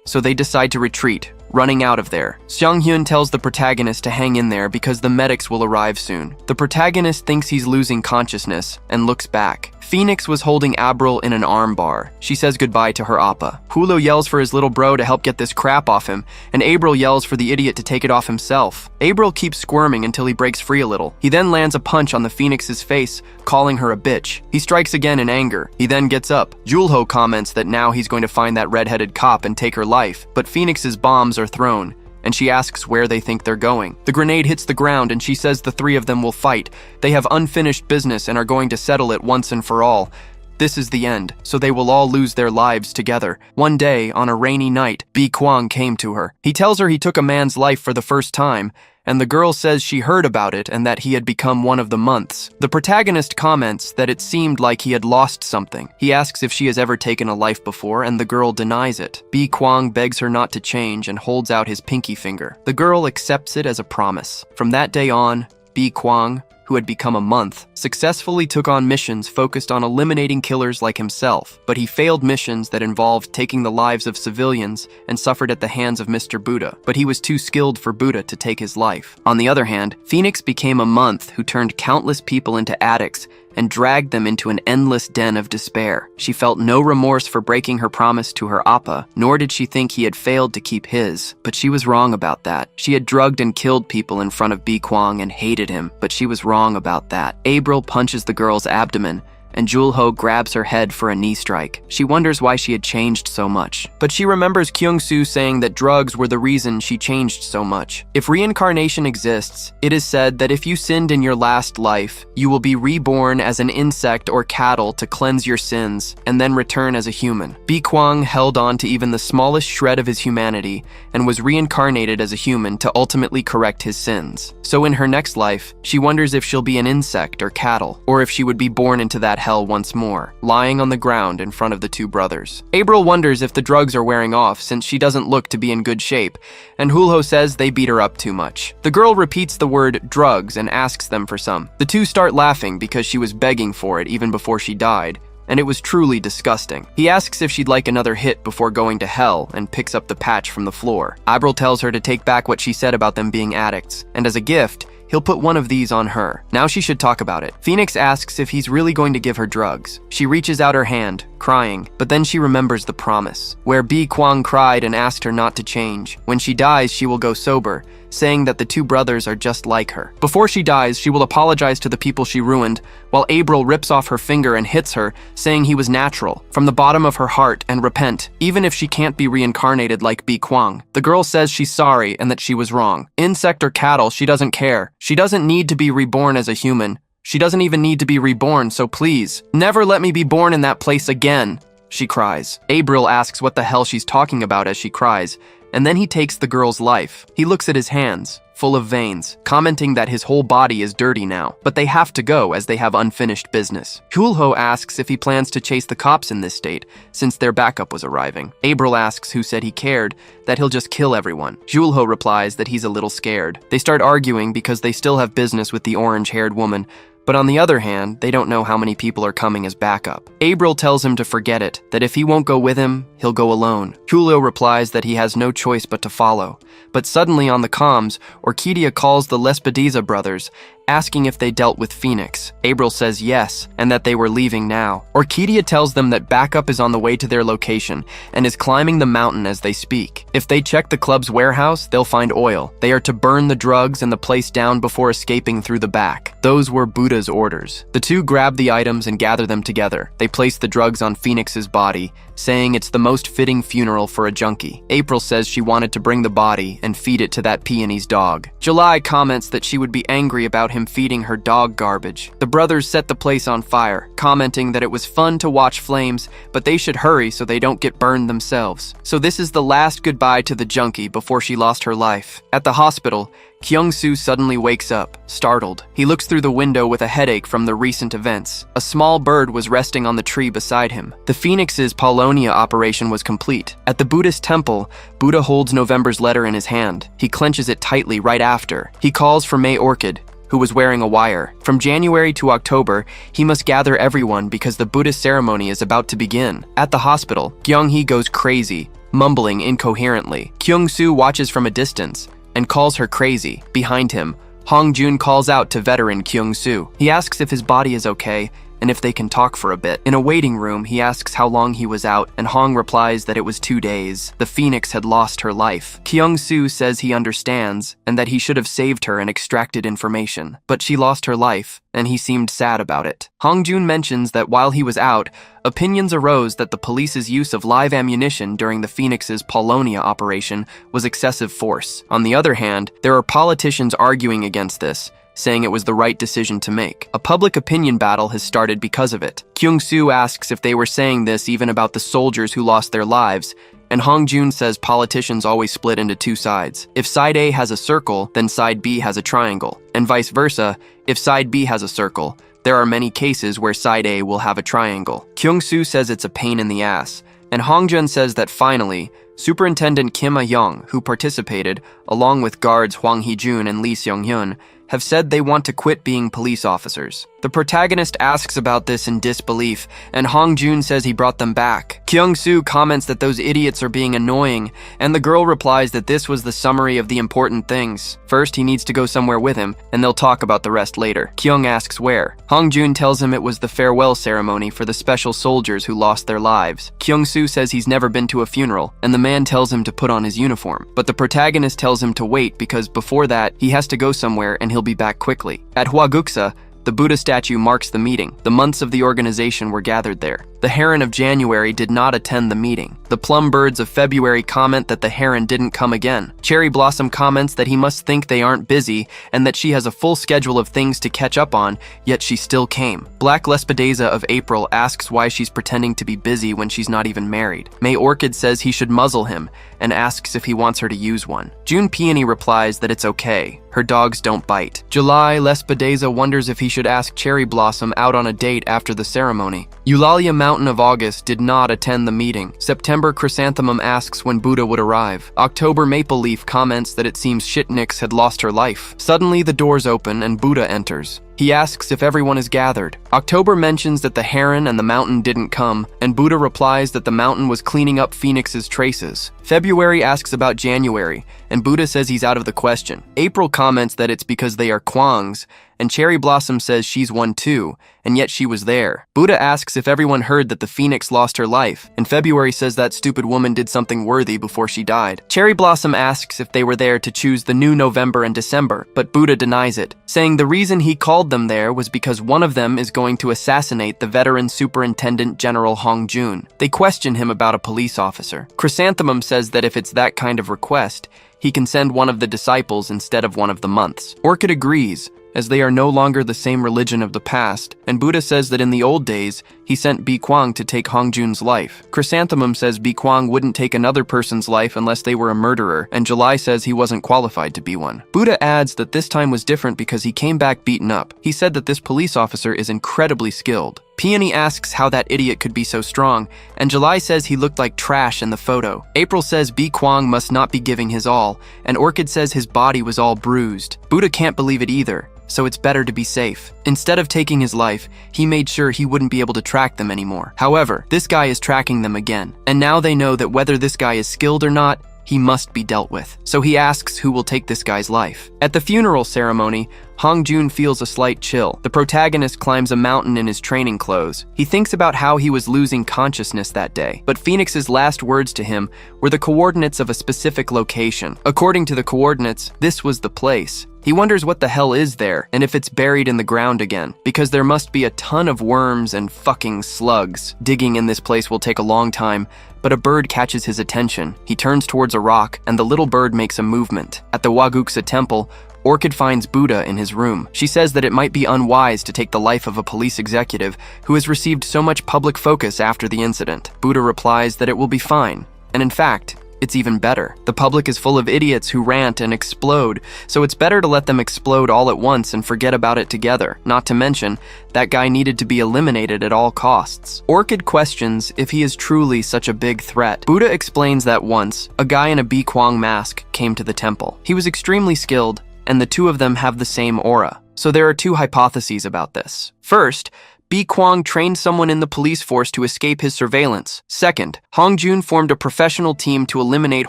so they decide to retreat, running out of there. Seong-hyun tells the protagonist to hang in there because the medics will arrive soon. The protagonist thinks he's losing consciousness and looks back. Phoenix was holding Abril in an arm bar. She says goodbye to her appa. Hulo yells for his little bro to help get this crap off him, and Abril yells for the idiot to take it off himself. Abril keeps squirming until he breaks free a little. He then lands a punch on the Phoenix's face, calling her a bitch. He strikes again in anger. He then gets up. Julho comments that now he's going to find that red-headed cop and take her life, but Phoenix's bombs are thrown, and she asks where they think they're going. The grenade hits the ground and she says the three of them will fight. They have unfinished business and are going to settle it once and for all. This is the end, so they will all lose their lives together. One day, on a rainy night, Bi Kwang came to her. He tells her he took a man's life for the first time, and the girl says she heard about it and that he had become one of the months. The protagonist comments that it seemed like he had lost something. He asks if she has ever taken a life before, and the girl denies it. Bi Kwang begs her not to change and holds out his pinky finger. The girl accepts it as a promise. From that day on, Bi Kwang, who had become a month, successfully took on missions focused on eliminating killers like himself, but he failed missions that involved taking the lives of civilians and suffered at the hands of Mr. Buddha, but he was too skilled for Buddha to take his life. On the other hand, Phoenix became a month who turned countless people into addicts and dragged them into an endless den of despair. She felt no remorse for breaking her promise to her appa, nor did she think he had failed to keep his, but she was wrong about that. She had drugged and killed people in front of Bi Kwang and hated him, but she was wrong about that. Abril punches the girl's abdomen, and Julho grabs her head for a knee strike. She wonders why she had changed so much, but she remembers Kyung-soo saying that drugs were the reason she changed so much. If reincarnation exists, it is said that if you sinned in your last life, you will be reborn as an insect or cattle to cleanse your sins, and then return as a human. Bi Kwang held on to even the smallest shred of his humanity, and was reincarnated as a human to ultimately correct his sins. So in her next life, she wonders if she'll be an insect or cattle, or if she would be born into that hell once more, lying on the ground in front of the two brothers. April wonders if the drugs are wearing off since she doesn't look to be in good shape, and Hulho says they beat her up too much. The girl repeats the word drugs and asks them for some. The two start laughing because she was begging for it even before she died, and it was truly disgusting. He asks if she'd like another hit before going to hell and picks up the patch from the floor. April tells her to take back what she said about them being addicts, and as a gift, he'll put one of these on her. Now she should talk about it. Phoenix asks if he's really going to give her drugs. She reaches out her hand, crying, but then she remembers the promise, where Bi Kwang cried and asked her not to change. When she dies, she will go sober, saying that the two brothers are just like her. Before she dies, she will apologize to the people she ruined, while April rips off her finger and hits her, saying he was natural, from the bottom of her heart, and repent, even if she can't be reincarnated like Bi Kwang. The girl says she's sorry and that she was wrong. Insect or cattle, she doesn't care. She doesn't need to be reborn as a human. She doesn't even need to be reborn, so please, never let me be born in that place again, she cries. April asks what the hell she's talking about as she cries, and then he takes the girl's life. He looks at his hands, full of veins, commenting that his whole body is dirty now, but they have to go as they have unfinished business. Hulho asks if he plans to chase the cops in this state, since their backup was arriving. April asks who said he cared, that he'll just kill everyone. Julho replies that he's a little scared. They start arguing because they still have business with the orange-haired woman, but on the other hand, they don't know how many people are coming as backup. April tells him to forget it, that if he won't go with him, he'll go alone. Julio replies that he has no choice but to follow. But suddenly on the comms, Orquídea calls the Lespediza brothers, asking if they dealt with Phoenix. April says yes, and that they were leaving now. Orquídea tells them that backup is on the way to their location, and is climbing the mountain as they speak. If they check the club's warehouse, they'll find oil. They are to burn the drugs and the place down before escaping through the back. Those were Buddha's orders. The two grab the items and gather them together. They place the drugs on Phoenix's body, saying it's the most fitting funeral for a junkie. April says she wanted to bring the body and feed it to that peony's dog. July comments that she would be angry about him feeding her dog garbage. The brothers set the place on fire, commenting that it was fun to watch flames, but they should hurry so they don't get burned themselves. So this is the last goodbye to the junkie before she lost her life. At the hospital, Kyung-soo suddenly wakes up, startled. He looks through the window with a headache from the recent events. A small bird was resting on the tree beside him. The Phoenix's Polonia operation was complete. At the Buddhist temple, Buddha holds November's letter in his hand. He clenches it tightly right after. He calls for May Orchid, who was wearing a wire. From January to October, he must gather everyone because the Buddhist ceremony is about to begin. At the hospital, Kyung-hee goes crazy, mumbling incoherently. Kyung-soo watches from a distance and calls her crazy. Behind him, Hong-jun calls out to veteran Kyung-soo. He asks if his body is okay and if they can talk for a bit. In a waiting room, he asks how long he was out, and Hong replies that it was 2 days. The Phoenix had lost her life. Kyung-soo says he understands and that he should have saved her and extracted information, but she lost her life, and he seemed sad about it. Hong-jun mentions that while he was out, opinions arose that the police's use of live ammunition during the Phoenix's Polonia operation was excessive force. On the other hand, there are politicians arguing against this, saying it was the right decision to make. A public opinion battle has started because of it. Kyung-soo asks if they were saying this even about the soldiers who lost their lives, and Hong-jun says politicians always split into two sides. If side A has a circle, then side B has a triangle, and vice versa. If side B has a circle, there are many cases where side A will have a triangle. Kyung-soo says it's a pain in the ass, and Hong-jun says that finally, Superintendent Kim A-young, who participated, along with guards Hwang Hee-jun and Lee Seong-hyun, have said they want to quit being police officers. The protagonist asks about this in disbelief, and Hong-jun says he brought them back. Kyung-soo comments that those idiots are being annoying, and the girl replies that this was the summary of the important things. First, he needs to go somewhere with him, and they'll talk about the rest later. Kyung asks where. Hong-jun tells him it was the farewell ceremony for the special soldiers who lost their lives. Kyung-soo says he's never been to a funeral, and the man tells him to put on his uniform. But the protagonist tells him to wait because before that, he has to go somewhere and he'll be back quickly. At Hwaguksa, the Buddha statue marks the meeting. The months of the organization were gathered there. The heron of January did not attend the meeting. The plum birds of February comment that the heron didn't come again. Cherry Blossom comments that he must think they aren't busy and that she has a full schedule of things to catch up on, yet she still came. Black Lespedeza of April asks why she's pretending to be busy when she's not even married. May Orchid says he should muzzle him and asks if he wants her to use one. June Peony replies that it's okay. Her dogs don't bite. July, Lespedeza wonders if he should ask Cherry Blossom out on a date after the ceremony. Eulalia Mountain of August did not attend the meeting. September, Chrysanthemum asks when Buddha would arrive. October, Maple Leaf comments that it seems Shitnix had lost her life. Suddenly, the doors open and Buddha enters. He asks if everyone is gathered. October mentions that the heron and the mountain didn't come, and Buddha replies that the mountain was cleaning up Phoenix's traces. February asks about January, and Buddha says he's out of the question. April comments that it's because they are Kwangs, and Cherry Blossom says she's one too, and yet she was there. Buddha asks if everyone heard that the Phoenix lost her life, and February says that stupid woman did something worthy before she died. Cherry Blossom asks if they were there to choose the new November and December, but Buddha denies it, saying the reason he called them there was because one of them is going to assassinate the veteran Superintendent General Hong Jun. They question him about a police officer. Chrysanthemum says that if it's that kind of request, he can send one of the disciples instead of one of the months. Orchid agrees, as they are no longer the same religion of the past, and Buddha says that in the old days, he sent Bi Kwang to take Hong Jun's life. Chrysanthemum says Bi Kwang wouldn't take another person's life unless they were a murderer, and July says he wasn't qualified to be one. Buddha adds that this time was different because he came back beaten up. He said that this police officer is incredibly skilled. Peony asks how that idiot could be so strong, and July says he looked like trash in the photo. April says Bi Kwang must not be giving his all, and Orchid says his body was all bruised. Buddha can't believe it either, so it's better to be safe. Instead of taking his life, he made sure he wouldn't be able to track them anymore. However, this guy is tracking them again, and now they know that whether this guy is skilled or not, he must be dealt with. So he asks who will take this guy's life. At the funeral ceremony, Hong Jun feels a slight chill. The protagonist climbs a mountain in his training clothes. He thinks about how he was losing consciousness that day, but Phoenix's last words to him were the coordinates of a specific location. According to the coordinates, this was the place. He wonders what the hell is there, and if it's buried in the ground again, because there must be a ton of worms and fucking slugs. Digging in this place will take a long time, but a bird catches his attention. He turns towards a rock, and the little bird makes a movement. At the Waguksa temple, Orchid finds Buddha in his room. She says that it might be unwise to take the life of a police executive who has received so much public focus after the incident. Buddha replies that it will be fine, and in fact, it's even better. The public is full of idiots who rant and explode, so it's better to let them explode all at once and forget about it together. Not to mention, that guy needed to be eliminated at all costs. Orchid questions if he is truly such a big threat. Buddha explains that once, a guy in a Bi Kwang mask came to the temple. He was extremely skilled, and the two of them have the same aura. So there are two hypotheses about this. First, Bi Kwang trained someone in the police force to escape his surveillance. Second, Hong Jun formed a professional team to eliminate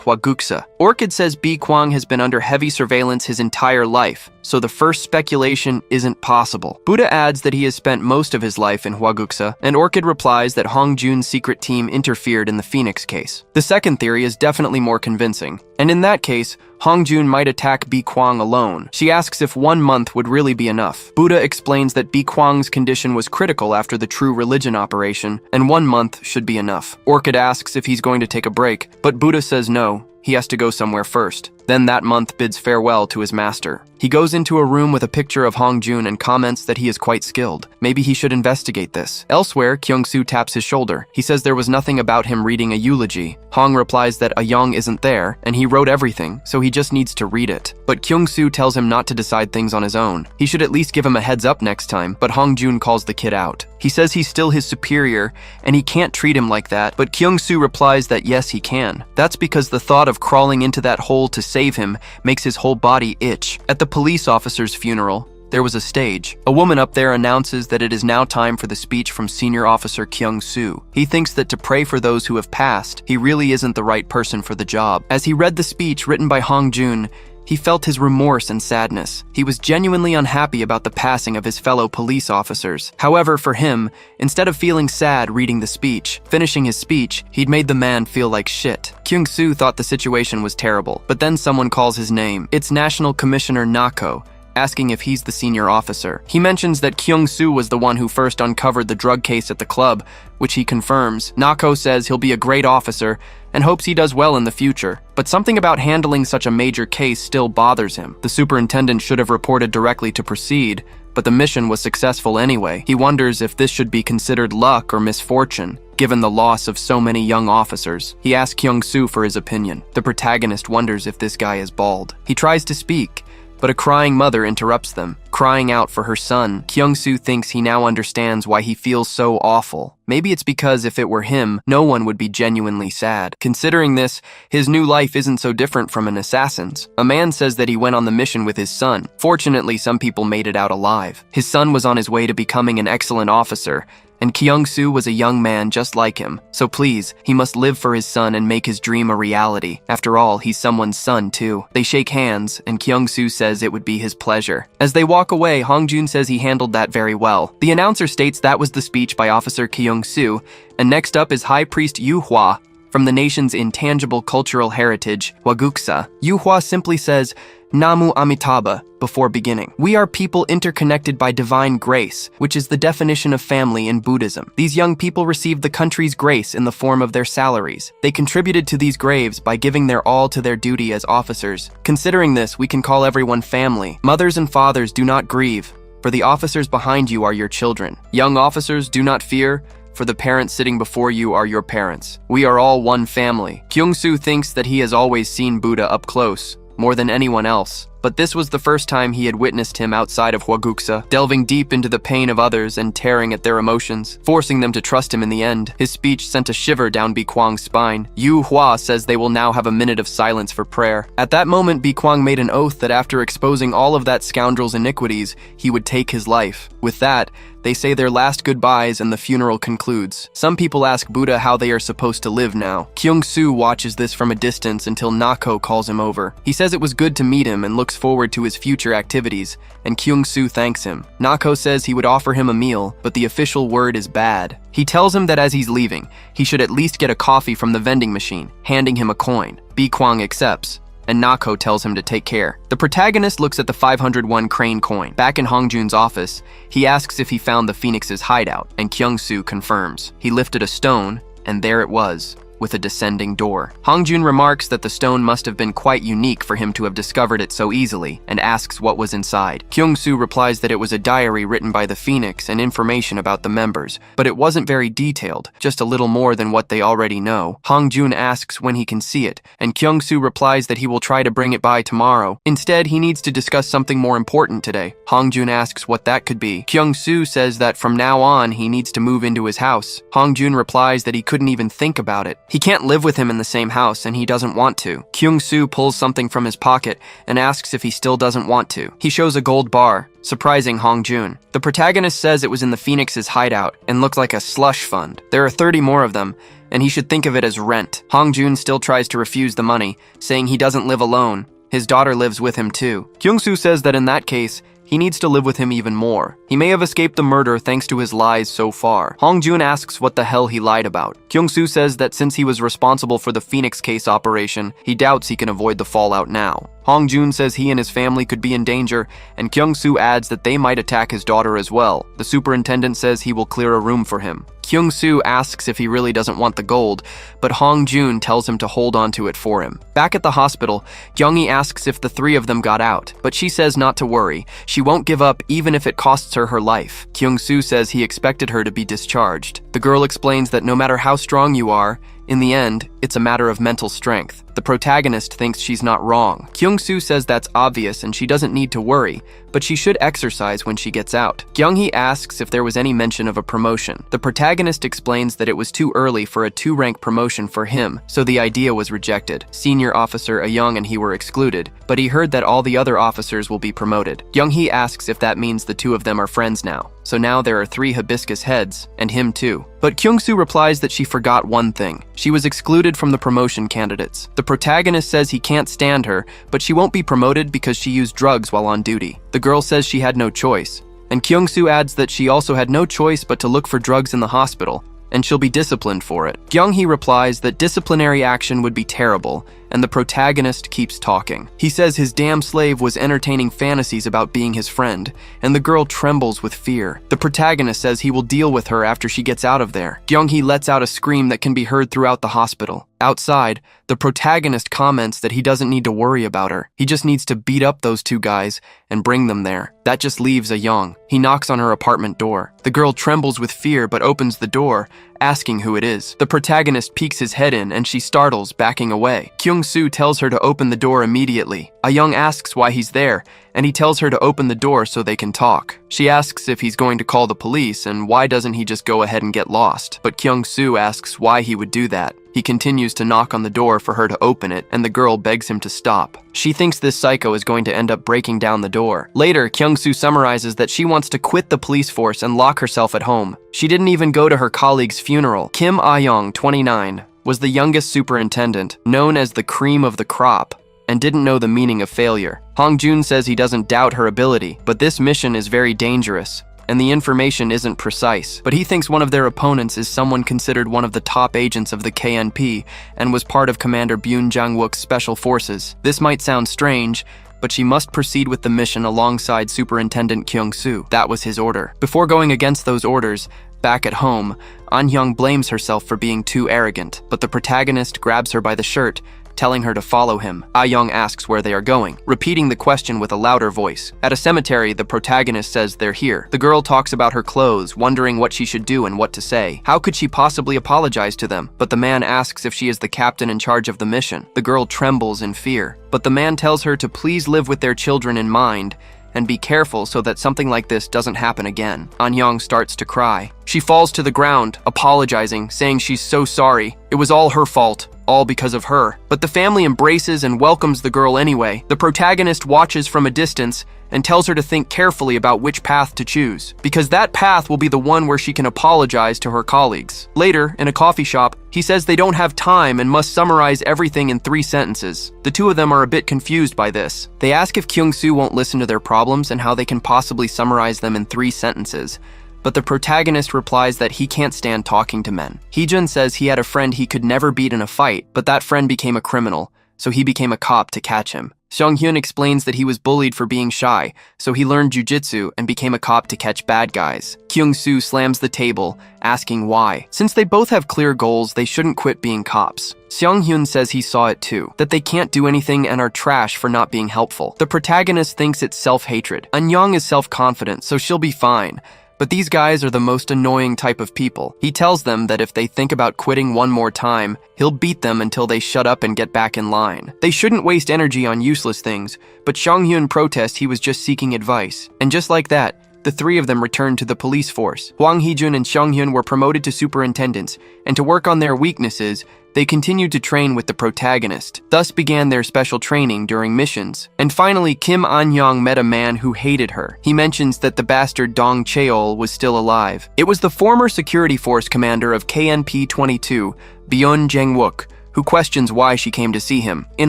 Hwaguksa. Orchid says Bi Kwang has been under heavy surveillance his entire life, so the first speculation isn't possible. Buddha adds that he has spent most of his life in Hwaguksa, and Orchid replies that Hong Jun's secret team interfered in the Phoenix case. The second theory is definitely more convincing, and in that case, Hong Jun might attack Bi Kwang alone. She asks if 1 month would really be enough. Buddha explains that Bi Kwang's condition was critical after the True Religion operation, and 1 month should be enough. Orchid asks if he's going to take a break, but Buddha says no, he has to go somewhere first. Then that month bids farewell to his master. He goes into a room with a picture of Hong Jun and comments that he is quite skilled. Maybe he should investigate this. Elsewhere, Kyung-soo taps his shoulder. He says there was nothing about him reading a eulogy. Hong replies that a Young isn't there, and he wrote everything, so he just needs to read it. But Kyung-soo tells him not to decide things on his own. He should at least give him a heads up next time, but Hong Jun calls the kid out. He says he's still his superior, and he can't treat him like that, but Kyung-soo replies that yes, he can. That's because the thought of crawling into that hole to save him makes his whole body itch. At the police officer's funeral, there was a stage. A woman up there announces that it is now time for the speech from Senior Officer Kyung-soo. He thinks that to pray for those who have passed, he really isn't the right person for the job. As he read the speech written by Hong Jun, he felt his remorse and sadness. He was genuinely unhappy about the passing of his fellow police officers. However, for him, instead of feeling sad reading the speech, finishing his speech, he'd made the man feel like shit. Kyung-soo thought the situation was terrible, but then someone calls his name. It's National Commissioner Nako, asking if he's the senior officer. He mentions that Kyung-soo was the one who first uncovered the drug case at the club, which he confirms. Nako says he'll be a great officer and hopes he does well in the future. But something about handling such a major case still bothers him. The superintendent should have reported directly to proceed, but the mission was successful anyway. He wonders if this should be considered luck or misfortune, given the loss of so many young officers. He asks Kyung-soo for his opinion. The protagonist wonders if this guy is bald. He tries to speak, but a crying mother interrupts them, crying out for her son. Kyung-soo thinks he now understands why he feels so awful. Maybe it's because if it were him, no one would be genuinely sad. Considering this, his new life isn't so different from an assassin's. A man says that he went on the mission with his son. Fortunately, some people made it out alive. His son was on his way to becoming an excellent officer, and Kyung-soo was a young man just like him. So please, he must live for his son and make his dream a reality. After all, he's someone's son too. They shake hands, and Kyung-soo says it would be his pleasure. As they walk away, Hong-jun says he handled that very well. The announcer states that was the speech by Officer Kyung-soo, and next up is High Priest Yu-hwa from the nation's intangible cultural heritage, Waguksa. Yu-hwa simply says, Namu Amitabha, before beginning. We are people interconnected by divine grace, which is the definition of family in Buddhism. These young people received the country's grace in the form of their salaries. They contributed to these graves by giving their all to their duty as officers. Considering this, we can call everyone family. Mothers and fathers, do not grieve, for the officers behind you are your children. Young officers, do not fear, for the parents sitting before you are your parents. We are all one family. Kyung-soo thinks that he has always seen Buddha up close, more than anyone else. But this was the first time he had witnessed him outside of Hwaguksa, delving deep into the pain of others and tearing at their emotions, forcing them to trust him in the end. His speech sent a shiver down Bi Kwang's spine. Yu Hua says they will now have a minute of silence for prayer. At that moment, Bi Kwang made an oath that after exposing all of that scoundrel's iniquities, he would take his life. With that, they say their last goodbyes and the funeral concludes. Some people ask Buddha how they are supposed to live now. Kyung-soo watches this from a distance until Nako calls him over. He says it was good to meet him and looks forward to his future activities, and Kyung-soo thanks him. Nako says he would offer him a meal, but the official word is bad. He tells him that as he's leaving, he should at least get a coffee from the vending machine, handing him a coin. Bi Kwang accepts, and Nako tells him to take care. The protagonist looks at the 501 crane coin. Back in Hong-jun's office, he asks if he found the Phoenix's hideout, and Kyung-soo confirms. He lifted a stone, and there it was, with a descending door. Hong-jun remarks that the stone must have been quite unique for him to have discovered it so easily, and asks what was inside. Kyung-soo replies that it was a diary written by the Phoenix and information about the members, but it wasn't very detailed, just a little more than what they already know. Hong-jun asks when he can see it, and Kyung-soo replies that he will try to bring it by tomorrow. Instead, he needs to discuss something more important today. Hong-jun asks what that could be. Kyung-soo says that from now on, he needs to move into his house. Hong-jun replies that he couldn't even think about it. He can't live with him in the same house, and he doesn't want to. Kyung-soo pulls something from his pocket and asks if he still doesn't want to. He shows a gold bar, surprising Hong-jun. The protagonist says it was in the Phoenix's hideout and looked like a slush fund. There are 30 more of them, and he should think of it as rent. Hong-jun still tries to refuse the money, saying he doesn't live alone. His daughter lives with him too. Kyung-soo says that in that case, he needs to live with him even more. He may have escaped the murder thanks to his lies so far. Hong-jun asks what the hell he lied about. Kyung-soo says that since he was responsible for the Phoenix case operation, he doubts he can avoid the fallout now. Hong-jun says he and his family could be in danger, and Kyung-soo adds that they might attack his daughter as well. The superintendent says he will clear a room for him. Kyung-soo asks if he really doesn't want the gold, but Hong-jun tells him to hold on to it for him. Back at the hospital, Youngie asks if the three of them got out, but she says not to worry. She won't give up even if it costs her her life. Kyung-soo says he expected her to be discharged. The girl explains that no matter how strong you are, in the end, it's a matter of mental strength. The protagonist thinks she's not wrong. Kyung-soo says that's obvious and she doesn't need to worry, but she should exercise when she gets out. Kyung-hee asks if there was any mention of a promotion. The protagonist explains that it was too early for a 2-rank promotion for him, so the idea was rejected. Senior officer Young and he were excluded, but he heard that all the other officers will be promoted. Young-hee asks if that means the two of them are friends now. So now there are 3 hibiscus heads, and him too. But Kyung-soo replies that she forgot one thing. She was excluded from the promotion candidates. The protagonist says he can't stand her, but she won't be promoted because she used drugs while on duty. The girl says she had no choice, and Kyung-soo adds that she also had no choice but to look for drugs in the hospital, and she'll be disciplined for it. Kyung-hee replies that disciplinary action would be terrible, and the protagonist keeps talking. He says his damn slave was entertaining fantasies about being his friend, and the girl trembles with fear. The protagonist says he will deal with her after she gets out of there. Kyung-hee lets out a scream that can be heard throughout the hospital. Outside, the protagonist comments that he doesn't need to worry about her. He just needs to beat up those two guys and bring them there. That just leaves A-young. He knocks on her apartment door. The girl trembles with fear but opens the door, asking who it is. The protagonist peeks his head in and she startles, backing away. Kyung-soo tells her to open the door immediately. A-young asks why he's there, and he tells her to open the door so they can talk. She asks if he's going to call the police and why doesn't he just go ahead and get lost. But Kyung-soo asks why he would do that. He continues to knock on the door for her to open it, and the girl begs him to stop. She thinks this psycho is going to end up breaking down the door. Later, Kyung-soo summarizes that she wants to quit the police force and lock herself at home. She didn't even go to her colleague's funeral. Kim Ah-young, 29, was the youngest superintendent, known as the cream of the crop, and didn't know the meaning of failure. Hong-jun says he doesn't doubt her ability, but this mission is very dangerous, and the information isn't precise. But he thinks one of their opponents is someone considered one of the top agents of the KNP and was part of Commander Byun Jang-wook's special forces. This might sound strange, but she must proceed with the mission alongside Superintendent Kyung-soo. That was his order. Before going against those orders, back at home, An-hyung blames herself for being too arrogant, but the protagonist grabs her by the shirt, telling her to follow him. Ah-young asks where they are going, repeating the question with a louder voice. At a cemetery, the protagonist says they're here. The girl talks about her clothes, wondering what she should do and what to say. How could she possibly apologize to them? But the man asks if she is the captain in charge of the mission. The girl trembles in fear, but the man tells her to please live with their children in mind and be careful so that something like this doesn't happen again. An-hyung starts to cry. She falls to the ground, apologizing, saying she's so sorry. It was all her fault, all because of her. But the family embraces and welcomes the girl anyway. The protagonist watches from a distance and tells her to think carefully about which path to choose, because that path will be the one where she can apologize to her colleagues. Later, in a coffee shop, he says they don't have time and must summarize everything in 3 sentences. The two of them are a bit confused by this. They ask if Kyung-soo won't listen to their problems and how they can possibly summarize them in 3 sentences. But the protagonist replies that he can't stand talking to men. Hee-jun says he had a friend he could never beat in a fight, but that friend became a criminal, so he became a cop to catch him. Seong-hyun explains that he was bullied for being shy, so he learned jujitsu and became a cop to catch bad guys. Kyung-soo slams the table, asking why. Since they both have clear goals, they shouldn't quit being cops. Seong-hyun says he saw it too, that they can't do anything and are trash for not being helpful. The protagonist thinks it's self-hatred. An-young is self-confident, so she'll be fine. But these guys are the most annoying type of people. He tells them that if they think about quitting one more time, he'll beat them until they shut up and get back in line. They shouldn't waste energy on useless things, but Seong-hyun protests he was just seeking advice. And just like that, the 3 of them returned to the police force. Hwang Hee-jun and Seong-hyun were promoted to superintendents, and to work on their weaknesses, they continued to train with the protagonist. Thus began their special training during missions. And finally, Kim An-hyung met a man who hated her. He mentions that the bastard Dong Cheol was still alive. It was the former security force commander of KNP-22, Byun Jang-wook, who questions why she came to see him. In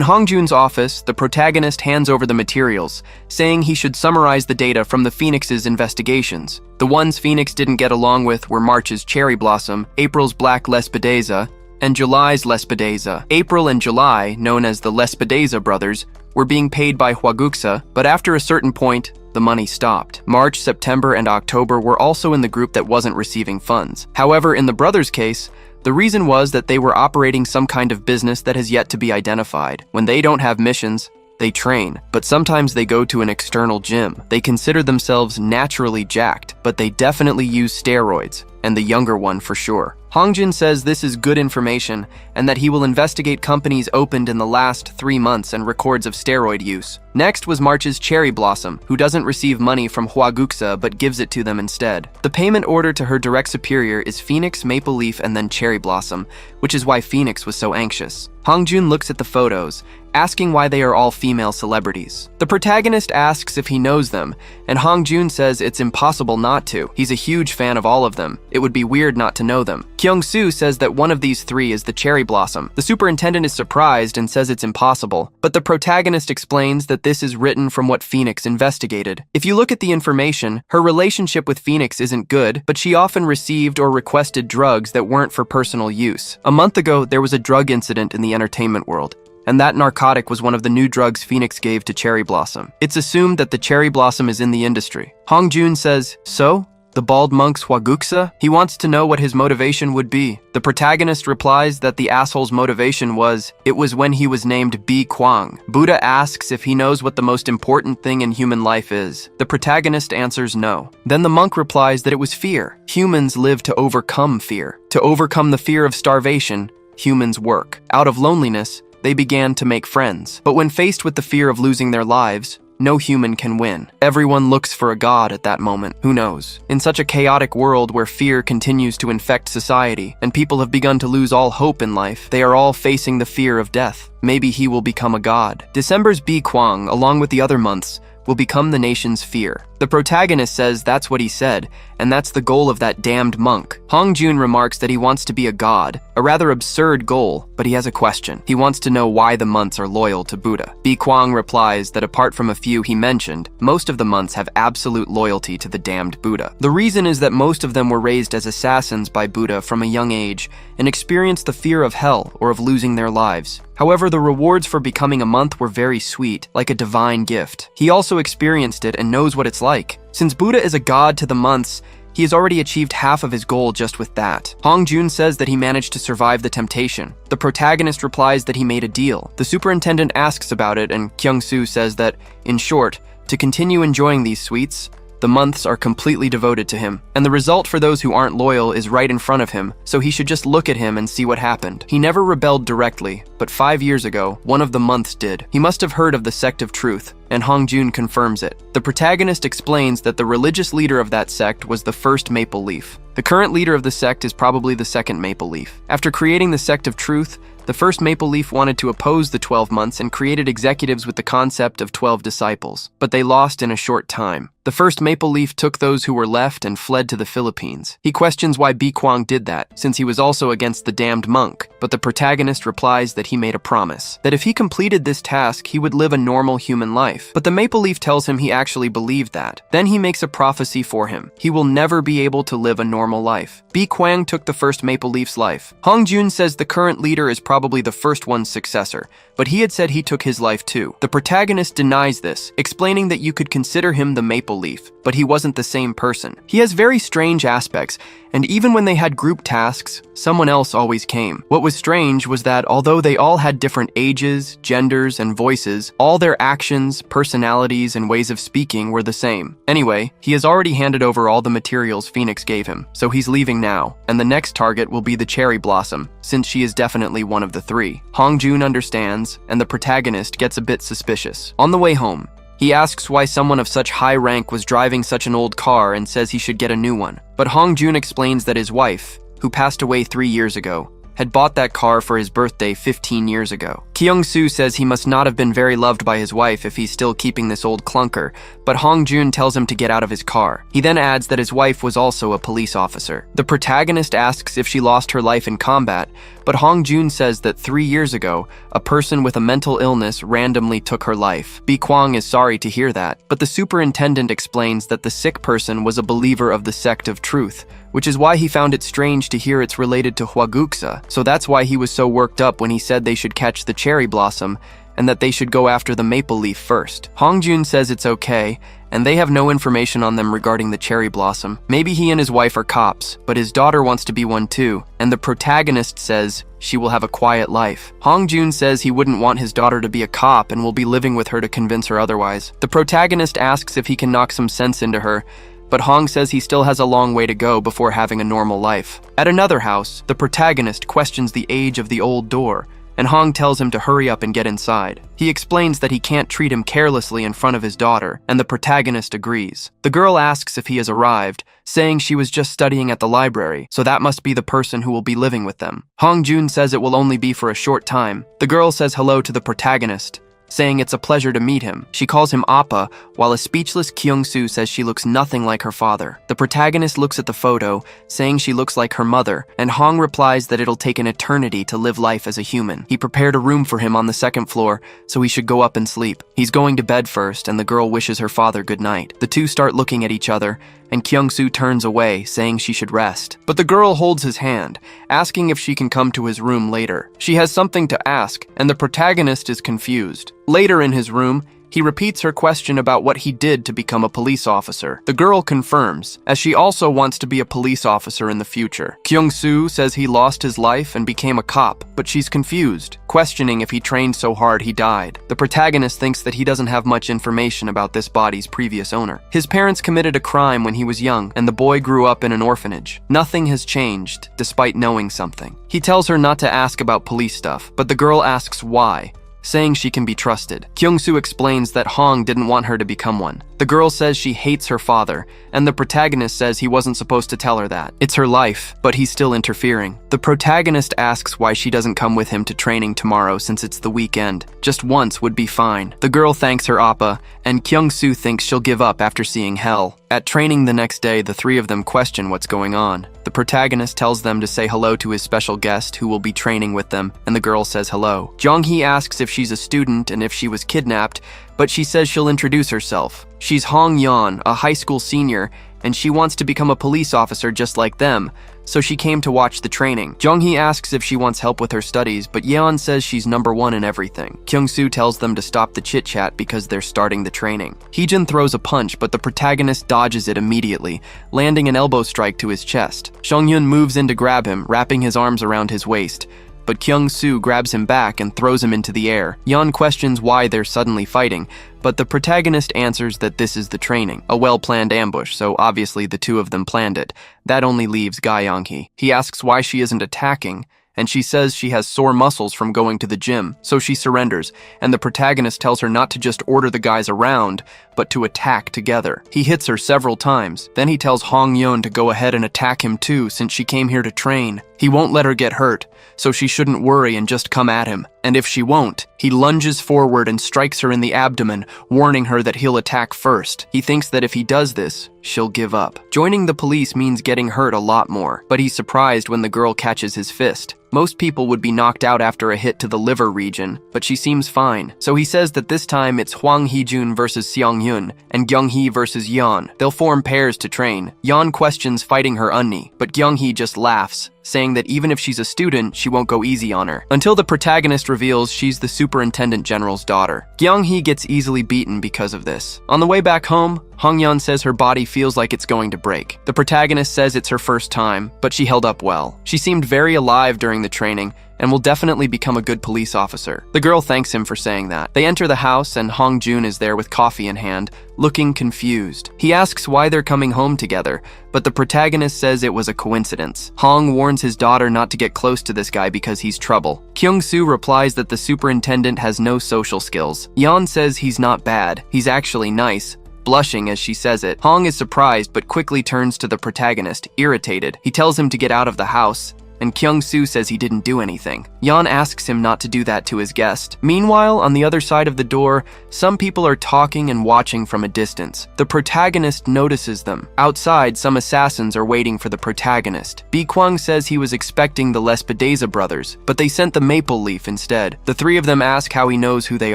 Hong-jun's office, the protagonist hands over the materials, saying he should summarize the data from the Phoenix's investigations. The ones Phoenix didn't get along with were March's Cherry Blossom, April's Black Lespedeza, and July's Lespedeza. April and July, known as the Lespedeza brothers, were being paid by Hwaguksa, but after a certain point, the money stopped. March, September, and October were also in the group that wasn't receiving funds. However, in the brothers' case, the reason was that they were operating some kind of business that has yet to be identified. When they don't have missions, they train, but sometimes they go to an external gym. They consider themselves naturally jacked, but they definitely use steroids, and the younger one for sure. Hong-jun says this is good information and that he will investigate companies opened in the last 3 months and records of steroid use. Next was March's Cherry Blossom, who doesn't receive money from Hwaguksa but gives it to them instead. The payment order to her direct superior is Phoenix, Maple Leaf, and then Cherry Blossom, which is why Phoenix was so anxious. Hong-jun looks at the photos, asking why they are all female celebrities. The protagonist asks if he knows them, and Hong-jun says it's impossible not to. He's a huge fan of all of them. It would be weird not to know them. Kyung-soo says that one of these 3 is the Cherry Blossom. The superintendent is surprised and says it's impossible, but the protagonist explains that this is written from what Phoenix investigated. If you look at the information, her relationship with Phoenix isn't good, but she often received or requested drugs that weren't for personal use. A month ago, there was a drug incident in the entertainment world, and that narcotic was one of the new drugs Phoenix gave to Cherry Blossom. It's assumed that the Cherry Blossom is in the industry. Hong-jun says, "So? The bald monk's hwaguksa?" He wants to know what his motivation would be. The protagonist replies that the asshole's motivation was when he was named Bi Kwang. Buddha asks if he knows what the most important thing in human life is. The protagonist answers no. Then the monk replies that it was fear. Humans live to overcome fear. To overcome the fear of starvation, humans work. Out of loneliness, they began to make friends. But when faced with the fear of losing their lives, no human can win. Everyone looks for a god at that moment. Who knows? In such a chaotic world where fear continues to infect society and people have begun to lose all hope in life, they are all facing the fear of death. Maybe he will become a god. December's Bi Kwang, along with the other months, will become the nation's fear. The protagonist says that's what he said, and that's the goal of that damned monk. Hong-jun remarks that he wants to be a god, a rather absurd goal, but he has a question. He wants to know why the months are loyal to Buddha. Bi Kwang replies that apart from a few he mentioned, most of the months have absolute loyalty to the damned Buddha. The reason is that most of them were raised as assassins by Buddha from a young age and experienced the fear of hell or of losing their lives. However, the rewards for becoming a monk were very sweet, like a divine gift. He also experienced it and knows what it's like. Since Buddha is a god to the months, he has already achieved half of his goal just with that. Hong-jun says that he managed to survive the temptation. The protagonist replies that he made a deal. The superintendent asks about it, and Kyung-soo says that, in short, to continue enjoying these sweets, the months are completely devoted to him, and the result for those who aren't loyal is right in front of him, so he should just look at him and see what happened. He never rebelled directly, but 5 years ago, one of the months did. He must have heard of the sect of truth, and Hong-jun confirms it. The protagonist explains that the religious leader of that sect was the first maple leaf. The current leader of the sect is probably the second maple leaf. After creating the sect of truth, the first maple leaf wanted to oppose the 12 months and created executives with the concept of 12 disciples, but they lost in a short time. The first maple leaf took those who were left and fled to the Philippines. He questions why Bi Kwang did that, since he was also against the damned monk, but the protagonist replies that he made a promise, that if he completed this task, he would live a normal human life. But the maple leaf tells him he actually believed that. Then he makes a prophecy for him. He will never be able to live a normal life. Bi Kwang took the first maple leaf's life. Hong-jun says the current leader is probably the first one's successor, but he had said he took his life too. The protagonist denies this, explaining that you could consider him the maple leaf, but he wasn't the same person. He has very strange aspects, and even when they had group tasks, someone else always came. What was strange was that although they all had different ages, genders, and voices, all their actions, personalities, and ways of speaking were the same. Anyway, he has already handed over all the materials Phoenix gave him, so he's leaving now, and the next target will be the Cherry Blossom, since she is definitely one of the three. Hong-jun understands, and the protagonist gets a bit suspicious. On the way home, he asks why someone of such high rank was driving such an old car and says he should get a new one. But Hong-jun explains that his wife, who passed away 3 years ago, had bought that car for his birthday 15 years ago. Kyung-soo says he must not have been very loved by his wife if he's still keeping this old clunker, but Hong-jun tells him to get out of his car. He then adds that his wife was also a police officer. The protagonist asks if she lost her life in combat, but Hong-jun says that 3 years ago, a person with a mental illness randomly took her life. Bi Kwang is sorry to hear that, but the superintendent explains that the sick person was a believer of the sect of truth, which is why he found it strange to hear it's related to hwaguksa, so that's why he was so worked up when he said they should catch the cherry blossom and that they should go after the maple leaf first. Hong-jun says it's okay, and they have no information on them regarding the cherry blossom. Maybe he and his wife are cops, but his daughter wants to be one too, and the protagonist says she will have a quiet life. Hong-jun says he wouldn't want his daughter to be a cop and will be living with her to convince her otherwise. The protagonist asks if he can knock some sense into her, but Hong says he still has a long way to go before having a normal life. At another house, the protagonist questions the age of the old door, and Hong tells him to hurry up and get inside. He explains that he can't treat him carelessly in front of his daughter, and the protagonist agrees. The girl asks if he has arrived, saying she was just studying at the library, so that must be the person who will be living with them. Hong-jun says it will only be for a short time. The girl says hello to the protagonist, saying it's a pleasure to meet him. She calls him Appa, while a speechless Kyung-soo says she looks nothing like her father. The protagonist looks at the photo, saying she looks like her mother, and Hong replies that it'll take an eternity to live life as a human. He prepared a room for him on the second floor, so he should go up and sleep. He's going to bed first, and the girl wishes her father good night. The two start looking at each other, and Kyung-soo turns away, saying she should rest. But the girl holds his hand, asking if she can come to his room later. She has something to ask, and the protagonist is confused. Later in his room, he repeats her question about what he did to become a police officer. The girl confirms, as she also wants to be a police officer in the future. Kyung-soo says he lost his life and became a cop, but she's confused, questioning if he trained so hard he died. The protagonist thinks that he doesn't have much information about this body's previous owner. His parents committed a crime when he was young, and the boy grew up in an orphanage. Nothing has changed, despite knowing something. He tells her not to ask about police stuff, but the girl asks why, saying she can be trusted. Kyung-soo explains that Hong didn't want her to become one. The girl says she hates her father, and the protagonist says he wasn't supposed to tell her that. It's her life, but he's still interfering. The protagonist asks why she doesn't come with him to training tomorrow since it's the weekend. Just once would be fine. The girl thanks her appa, and Kyung-soo thinks she'll give up after seeing hell. At training the next day, the three of them question what's going on. The protagonist tells them to say hello to his special guest who will be training with them, and the girl says hello. Jong-hee asks if she's a student and if she was kidnapped, but she says she'll introduce herself. She's Hong Yeon, a high school senior, and she wants to become a police officer just like them, so she came to watch the training. Jong-hee asks if she wants help with her studies, but Yeon says she's number one in everything. Kyung-soo tells them to stop the chit-chat because they're starting the training. Heejin throws a punch, but the protagonist dodges it immediately, landing an elbow strike to his chest. Sung-yoon moves in to grab him, wrapping his arms around his waist, but Kyung-soo grabs him back and throws him into the air. Yeon questions why they're suddenly fighting, but the protagonist answers that this is the training, a well-planned ambush, so obviously the two of them planned it. That only leaves Ga Young-hee. He asks why she isn't attacking, and she says she has sore muscles from going to the gym, so she surrenders, and the protagonist tells her not to just order the guys around, but to attack together. He hits her several times. Then he tells Hong Yeon to go ahead and attack him too, since she came here to train. He won't let her get hurt, so she shouldn't worry and just come at him. And if she won't, he lunges forward and strikes her in the abdomen, warning her that he'll attack first. He thinks that if he does this, she'll give up. Joining the police means getting hurt a lot more, but he's surprised when the girl catches his fist. Most people would be knocked out after a hit to the liver region, but she seems fine. So he says that this time it's Hwang Hee-jun versus Seong-yoon, and Kyung-hee versus Yeon. They'll form pairs to train. Yeon questions fighting her unni, but Kyung-hee just laughs, saying that even if she's a student, she won't go easy on her. Until the protagonist reveals she's the superintendent general's daughter. Kyung-hee gets easily beaten because of this. On the way back home, Hong-yeon says her body feels like it's going to break. The protagonist says it's her first time, but she held up well. She seemed very alive during the training, and will definitely become a good police officer. The girl thanks him for saying that. They enter the house, and Hong Jun is there with coffee in hand, looking confused. He asks why they're coming home together, but the protagonist says it was a coincidence. Hong warns his daughter not to get close to this guy because he's trouble. Kyung-soo replies that the superintendent has no social skills. Yeon says he's not bad, he's actually nice, blushing as she says it. Hong is surprised but quickly turns to the protagonist, irritated. He tells him to get out of the house, and Kyung-soo says he didn't do anything. Yeon asks him not to do that to his guest. Meanwhile, on the other side of the door, some people are talking and watching from a distance. The protagonist notices them. Outside, some assassins are waiting for the protagonist. Bi Kwang says he was expecting the Lespedeza brothers, but they sent the Maple Leaf instead. The three of them ask how he knows who they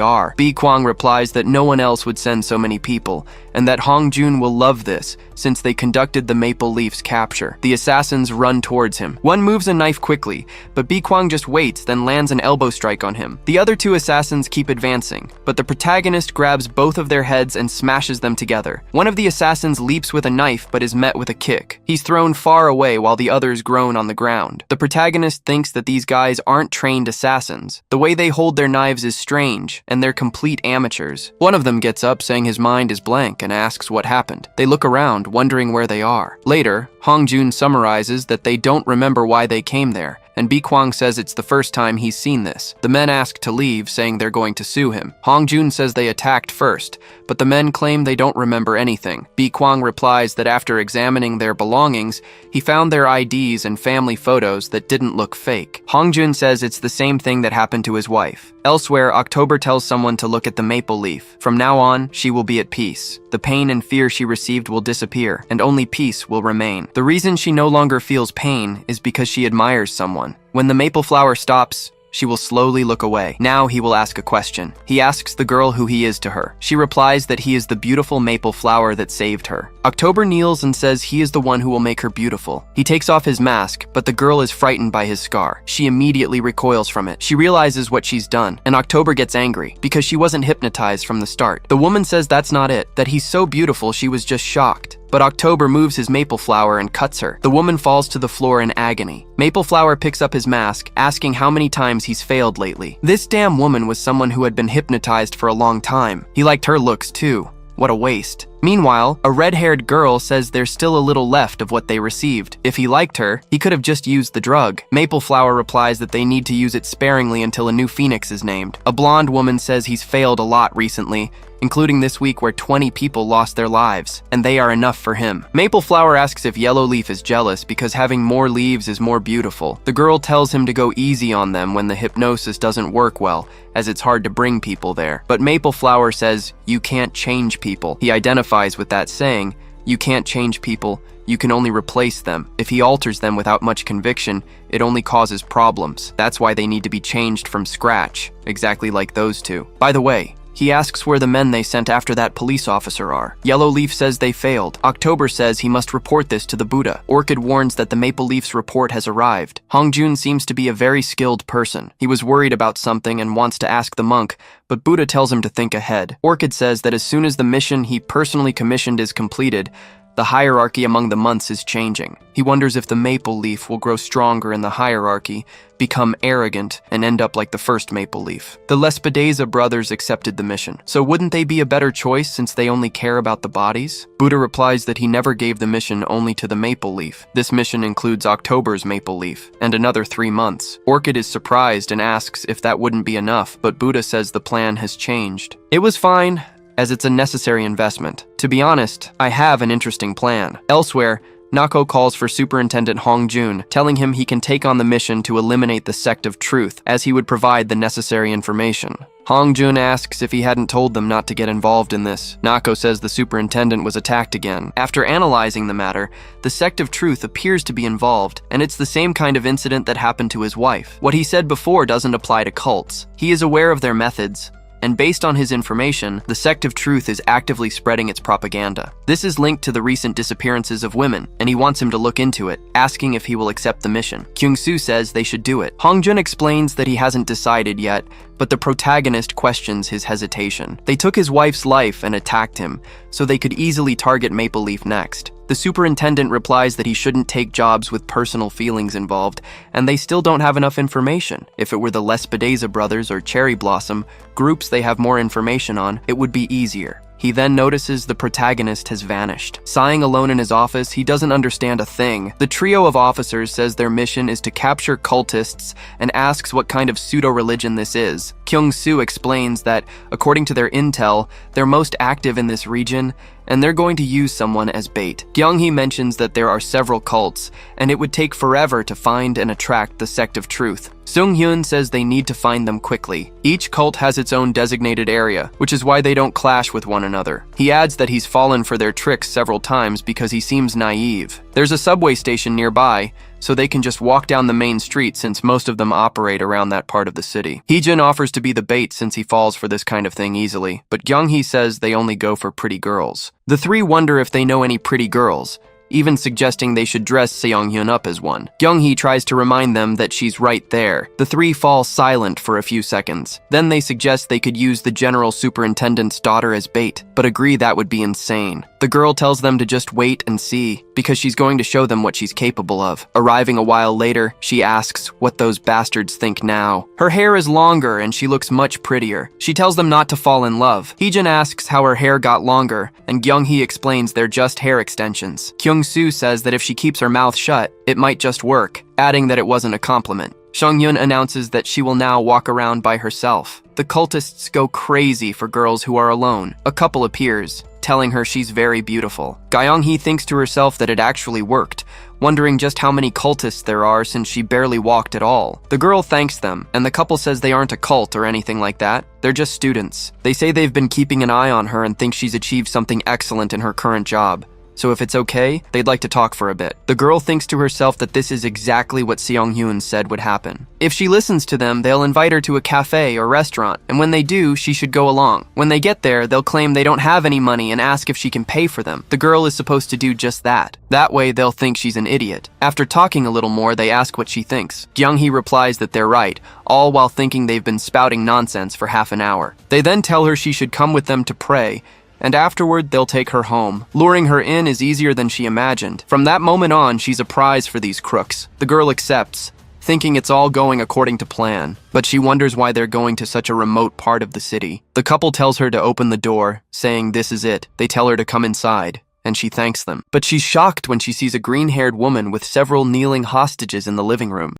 are. Bi Kwang replies that no one else would send so many people, and that Hong Jun will love this, since they conducted the Maple Leaf's capture. The assassins run towards him. One moves a knife quickly, but Bi Kwang just waits, then lands an elbow strike on him. The other two assassins keep advancing, but the protagonist grabs both of their heads and smashes them together. One of the assassins leaps with a knife but is met with a kick. He's thrown far away while the others groan on the ground. The protagonist thinks that these guys aren't trained assassins. The way they hold their knives is strange, and they're complete amateurs. One of them gets up saying his mind is blank and asks what happened. They look around, wondering where they are. Later, Hong Jun summarizes that they don't remember why they came there, and Bi Kwang says it's the first time he's seen this. The men ask to leave, saying they're going to sue him. Hong Jun says they attacked first, but the men claim they don't remember anything. Bi Kwang replies that after examining their belongings, he found their IDs and family photos that didn't look fake. Hong Jun says it's the same thing that happened to his wife. Elsewhere, October tells someone to look at the Maple Leaf. From now on, she will be at peace. The pain and fear she received will disappear, and only peace will remain. The reason she no longer feels pain is because she admires someone. When the maple flower stops, she will slowly look away. Now he will ask a question. He asks the girl who he is to her. She replies that he is the beautiful maple flower that saved her. October kneels and says he is the one who will make her beautiful. He takes off his mask, but the girl is frightened by his scar. She immediately recoils from it. She realizes what she's done, and October gets angry because she wasn't hypnotized from the start. The woman says that's not it, that he's so beautiful she was just shocked. But October moves his maple flower and cuts her. The woman falls to the floor in agony. Maple Flower picks up his mask, asking how many times he's failed lately. This damn woman was someone who had been hypnotized for a long time. He liked her looks too. What a waste. Meanwhile, a red-haired girl says there's still a little left of what they received. If he liked her, he could have just used the drug. Maple Flower replies that they need to use it sparingly until a new phoenix is named. A blonde woman says he's failed a lot recently, including this week where 20 people lost their lives, and they are enough for him. Maple Flower asks if Yellow Leaf is jealous because having more leaves is more beautiful. The girl tells him to go easy on them when the hypnosis doesn't work well, as it's hard to bring people there. But Maple Flower says, you can't change people. He identifies with that saying, you can't change people, you can only replace them. If he alters them without much conviction, it only causes problems. That's why they need to be changed from scratch, exactly like those two. By the way, he asks where the men they sent after that police officer are. Yellow Leaf says they failed. October says he must report this to the Buddha. Orchid warns that the Maple Leaf's report has arrived. Hongjun seems to be a very skilled person. He was worried about something and wants to ask the monk, but Buddha tells him to think ahead. Orchid says that as soon as the mission he personally commissioned is completed, the hierarchy among the months is changing. He wonders if the Maple Leaf will grow stronger in the hierarchy, become arrogant, and end up like the first Maple Leaf. The Lespedeza brothers accepted the mission. So wouldn't they be a better choice since they only care about the bodies? Buddha replies that he never gave the mission only to the Maple Leaf. This mission includes October's Maple Leaf, and another 3 months. Orchid is surprised and asks if that wouldn't be enough, but Buddha says the plan has changed. It was fine, as it's a necessary investment. To be honest, I have an interesting plan. Elsewhere, Nako calls for Superintendent Hongjun, telling him he can take on the mission to eliminate the Sect of Truth, as he would provide the necessary information. Hongjun asks if he hadn't told them not to get involved in this. Nako says the superintendent was attacked again. After analyzing the matter, the Sect of Truth appears to be involved, and it's the same kind of incident that happened to his wife. What he said before doesn't apply to cults. He is aware of their methods, and based on his information, the Sect of Truth is actively spreading its propaganda. This is linked to the recent disappearances of women, and he wants him to look into it, asking if he will accept the mission. Kyung-soo says they should do it. Hongjun explains that he hasn't decided yet, but the protagonist questions his hesitation. They took his wife's life and attacked him, so they could easily target Maple Leaf next. The superintendent replies that he shouldn't take jobs with personal feelings involved, and they still don't have enough information. If it were the Lespedeza brothers or Cherry Blossom, groups they have more information on, it would be easier. He then notices the protagonist has vanished. Sighing alone in his office, he doesn't understand a thing. The trio of officers says their mission is to capture cultists and asks what kind of pseudo-religion this is. Kyung-soo explains that, according to their intel, they're most active in this region, and they're going to use someone as bait. Kyung-hee mentions that there are several cults, and it would take forever to find and attract the Sect of Truth. Sung-hyun says they need to find them quickly. Each cult has its own designated area, which is why they don't clash with one another. He adds that he's fallen for their tricks several times because he seems naive. There's a subway station nearby, so they can just walk down the main street since most of them operate around that part of the city. Heejin offers to be the bait since he falls for this kind of thing easily, but Kyung-hee says they only go for pretty girls. The three wonder if they know any pretty girls, even suggesting they should dress Seong-hyun up as one. Kyung-hee tries to remind them that she's right there. The three fall silent for a few seconds. Then they suggest they could use the general superintendent's daughter as bait, but agree that would be insane. The girl tells them to just wait and see, because she's going to show them what she's capable of. Arriving a while later, she asks what those bastards think now. Her hair is longer and she looks much prettier. She tells them not to fall in love. Heejin asks how her hair got longer, and Kyung-hee explains they're just hair extensions. Kyung-soo says that if she keeps her mouth shut, it might just work, adding that it wasn't a compliment. Sung-hyun announces that she will now walk around by herself. The cultists go crazy for girls who are alone. A couple appears, telling her she's very beautiful. Gyeong-hee thinks to herself that it actually worked, wondering just how many cultists there are since she barely walked at all. The girl thanks them, and the couple says they aren't a cult or anything like that. They're just students. They say they've been keeping an eye on her and think she's achieved something excellent in her current job. so if it's okay, they'd like to talk for a bit. The girl thinks to herself that this is exactly what Seong-hyun said would happen. If she listens to them, they'll invite her to a cafe or restaurant, and when they do, she should go along. When they get there, they'll claim they don't have any money and ask if she can pay for them. The girl is supposed to do just that. That way, they'll think she's an idiot. After talking a little more, they ask what she thinks. Kyung-hee replies that they're right, all while thinking they've been spouting nonsense for half an hour. They then tell her she should come with them to pray, and afterward they'll take her home. Luring her in is easier than she imagined. From that moment on, she's a prize for these crooks. The girl accepts, thinking it's all going according to plan, but she wonders why they're going to such a remote part of the city. The couple tells her to open the door, saying this is it. They tell her to come inside, and she thanks them. But she's shocked when she sees a green-haired woman with several kneeling hostages in the living room.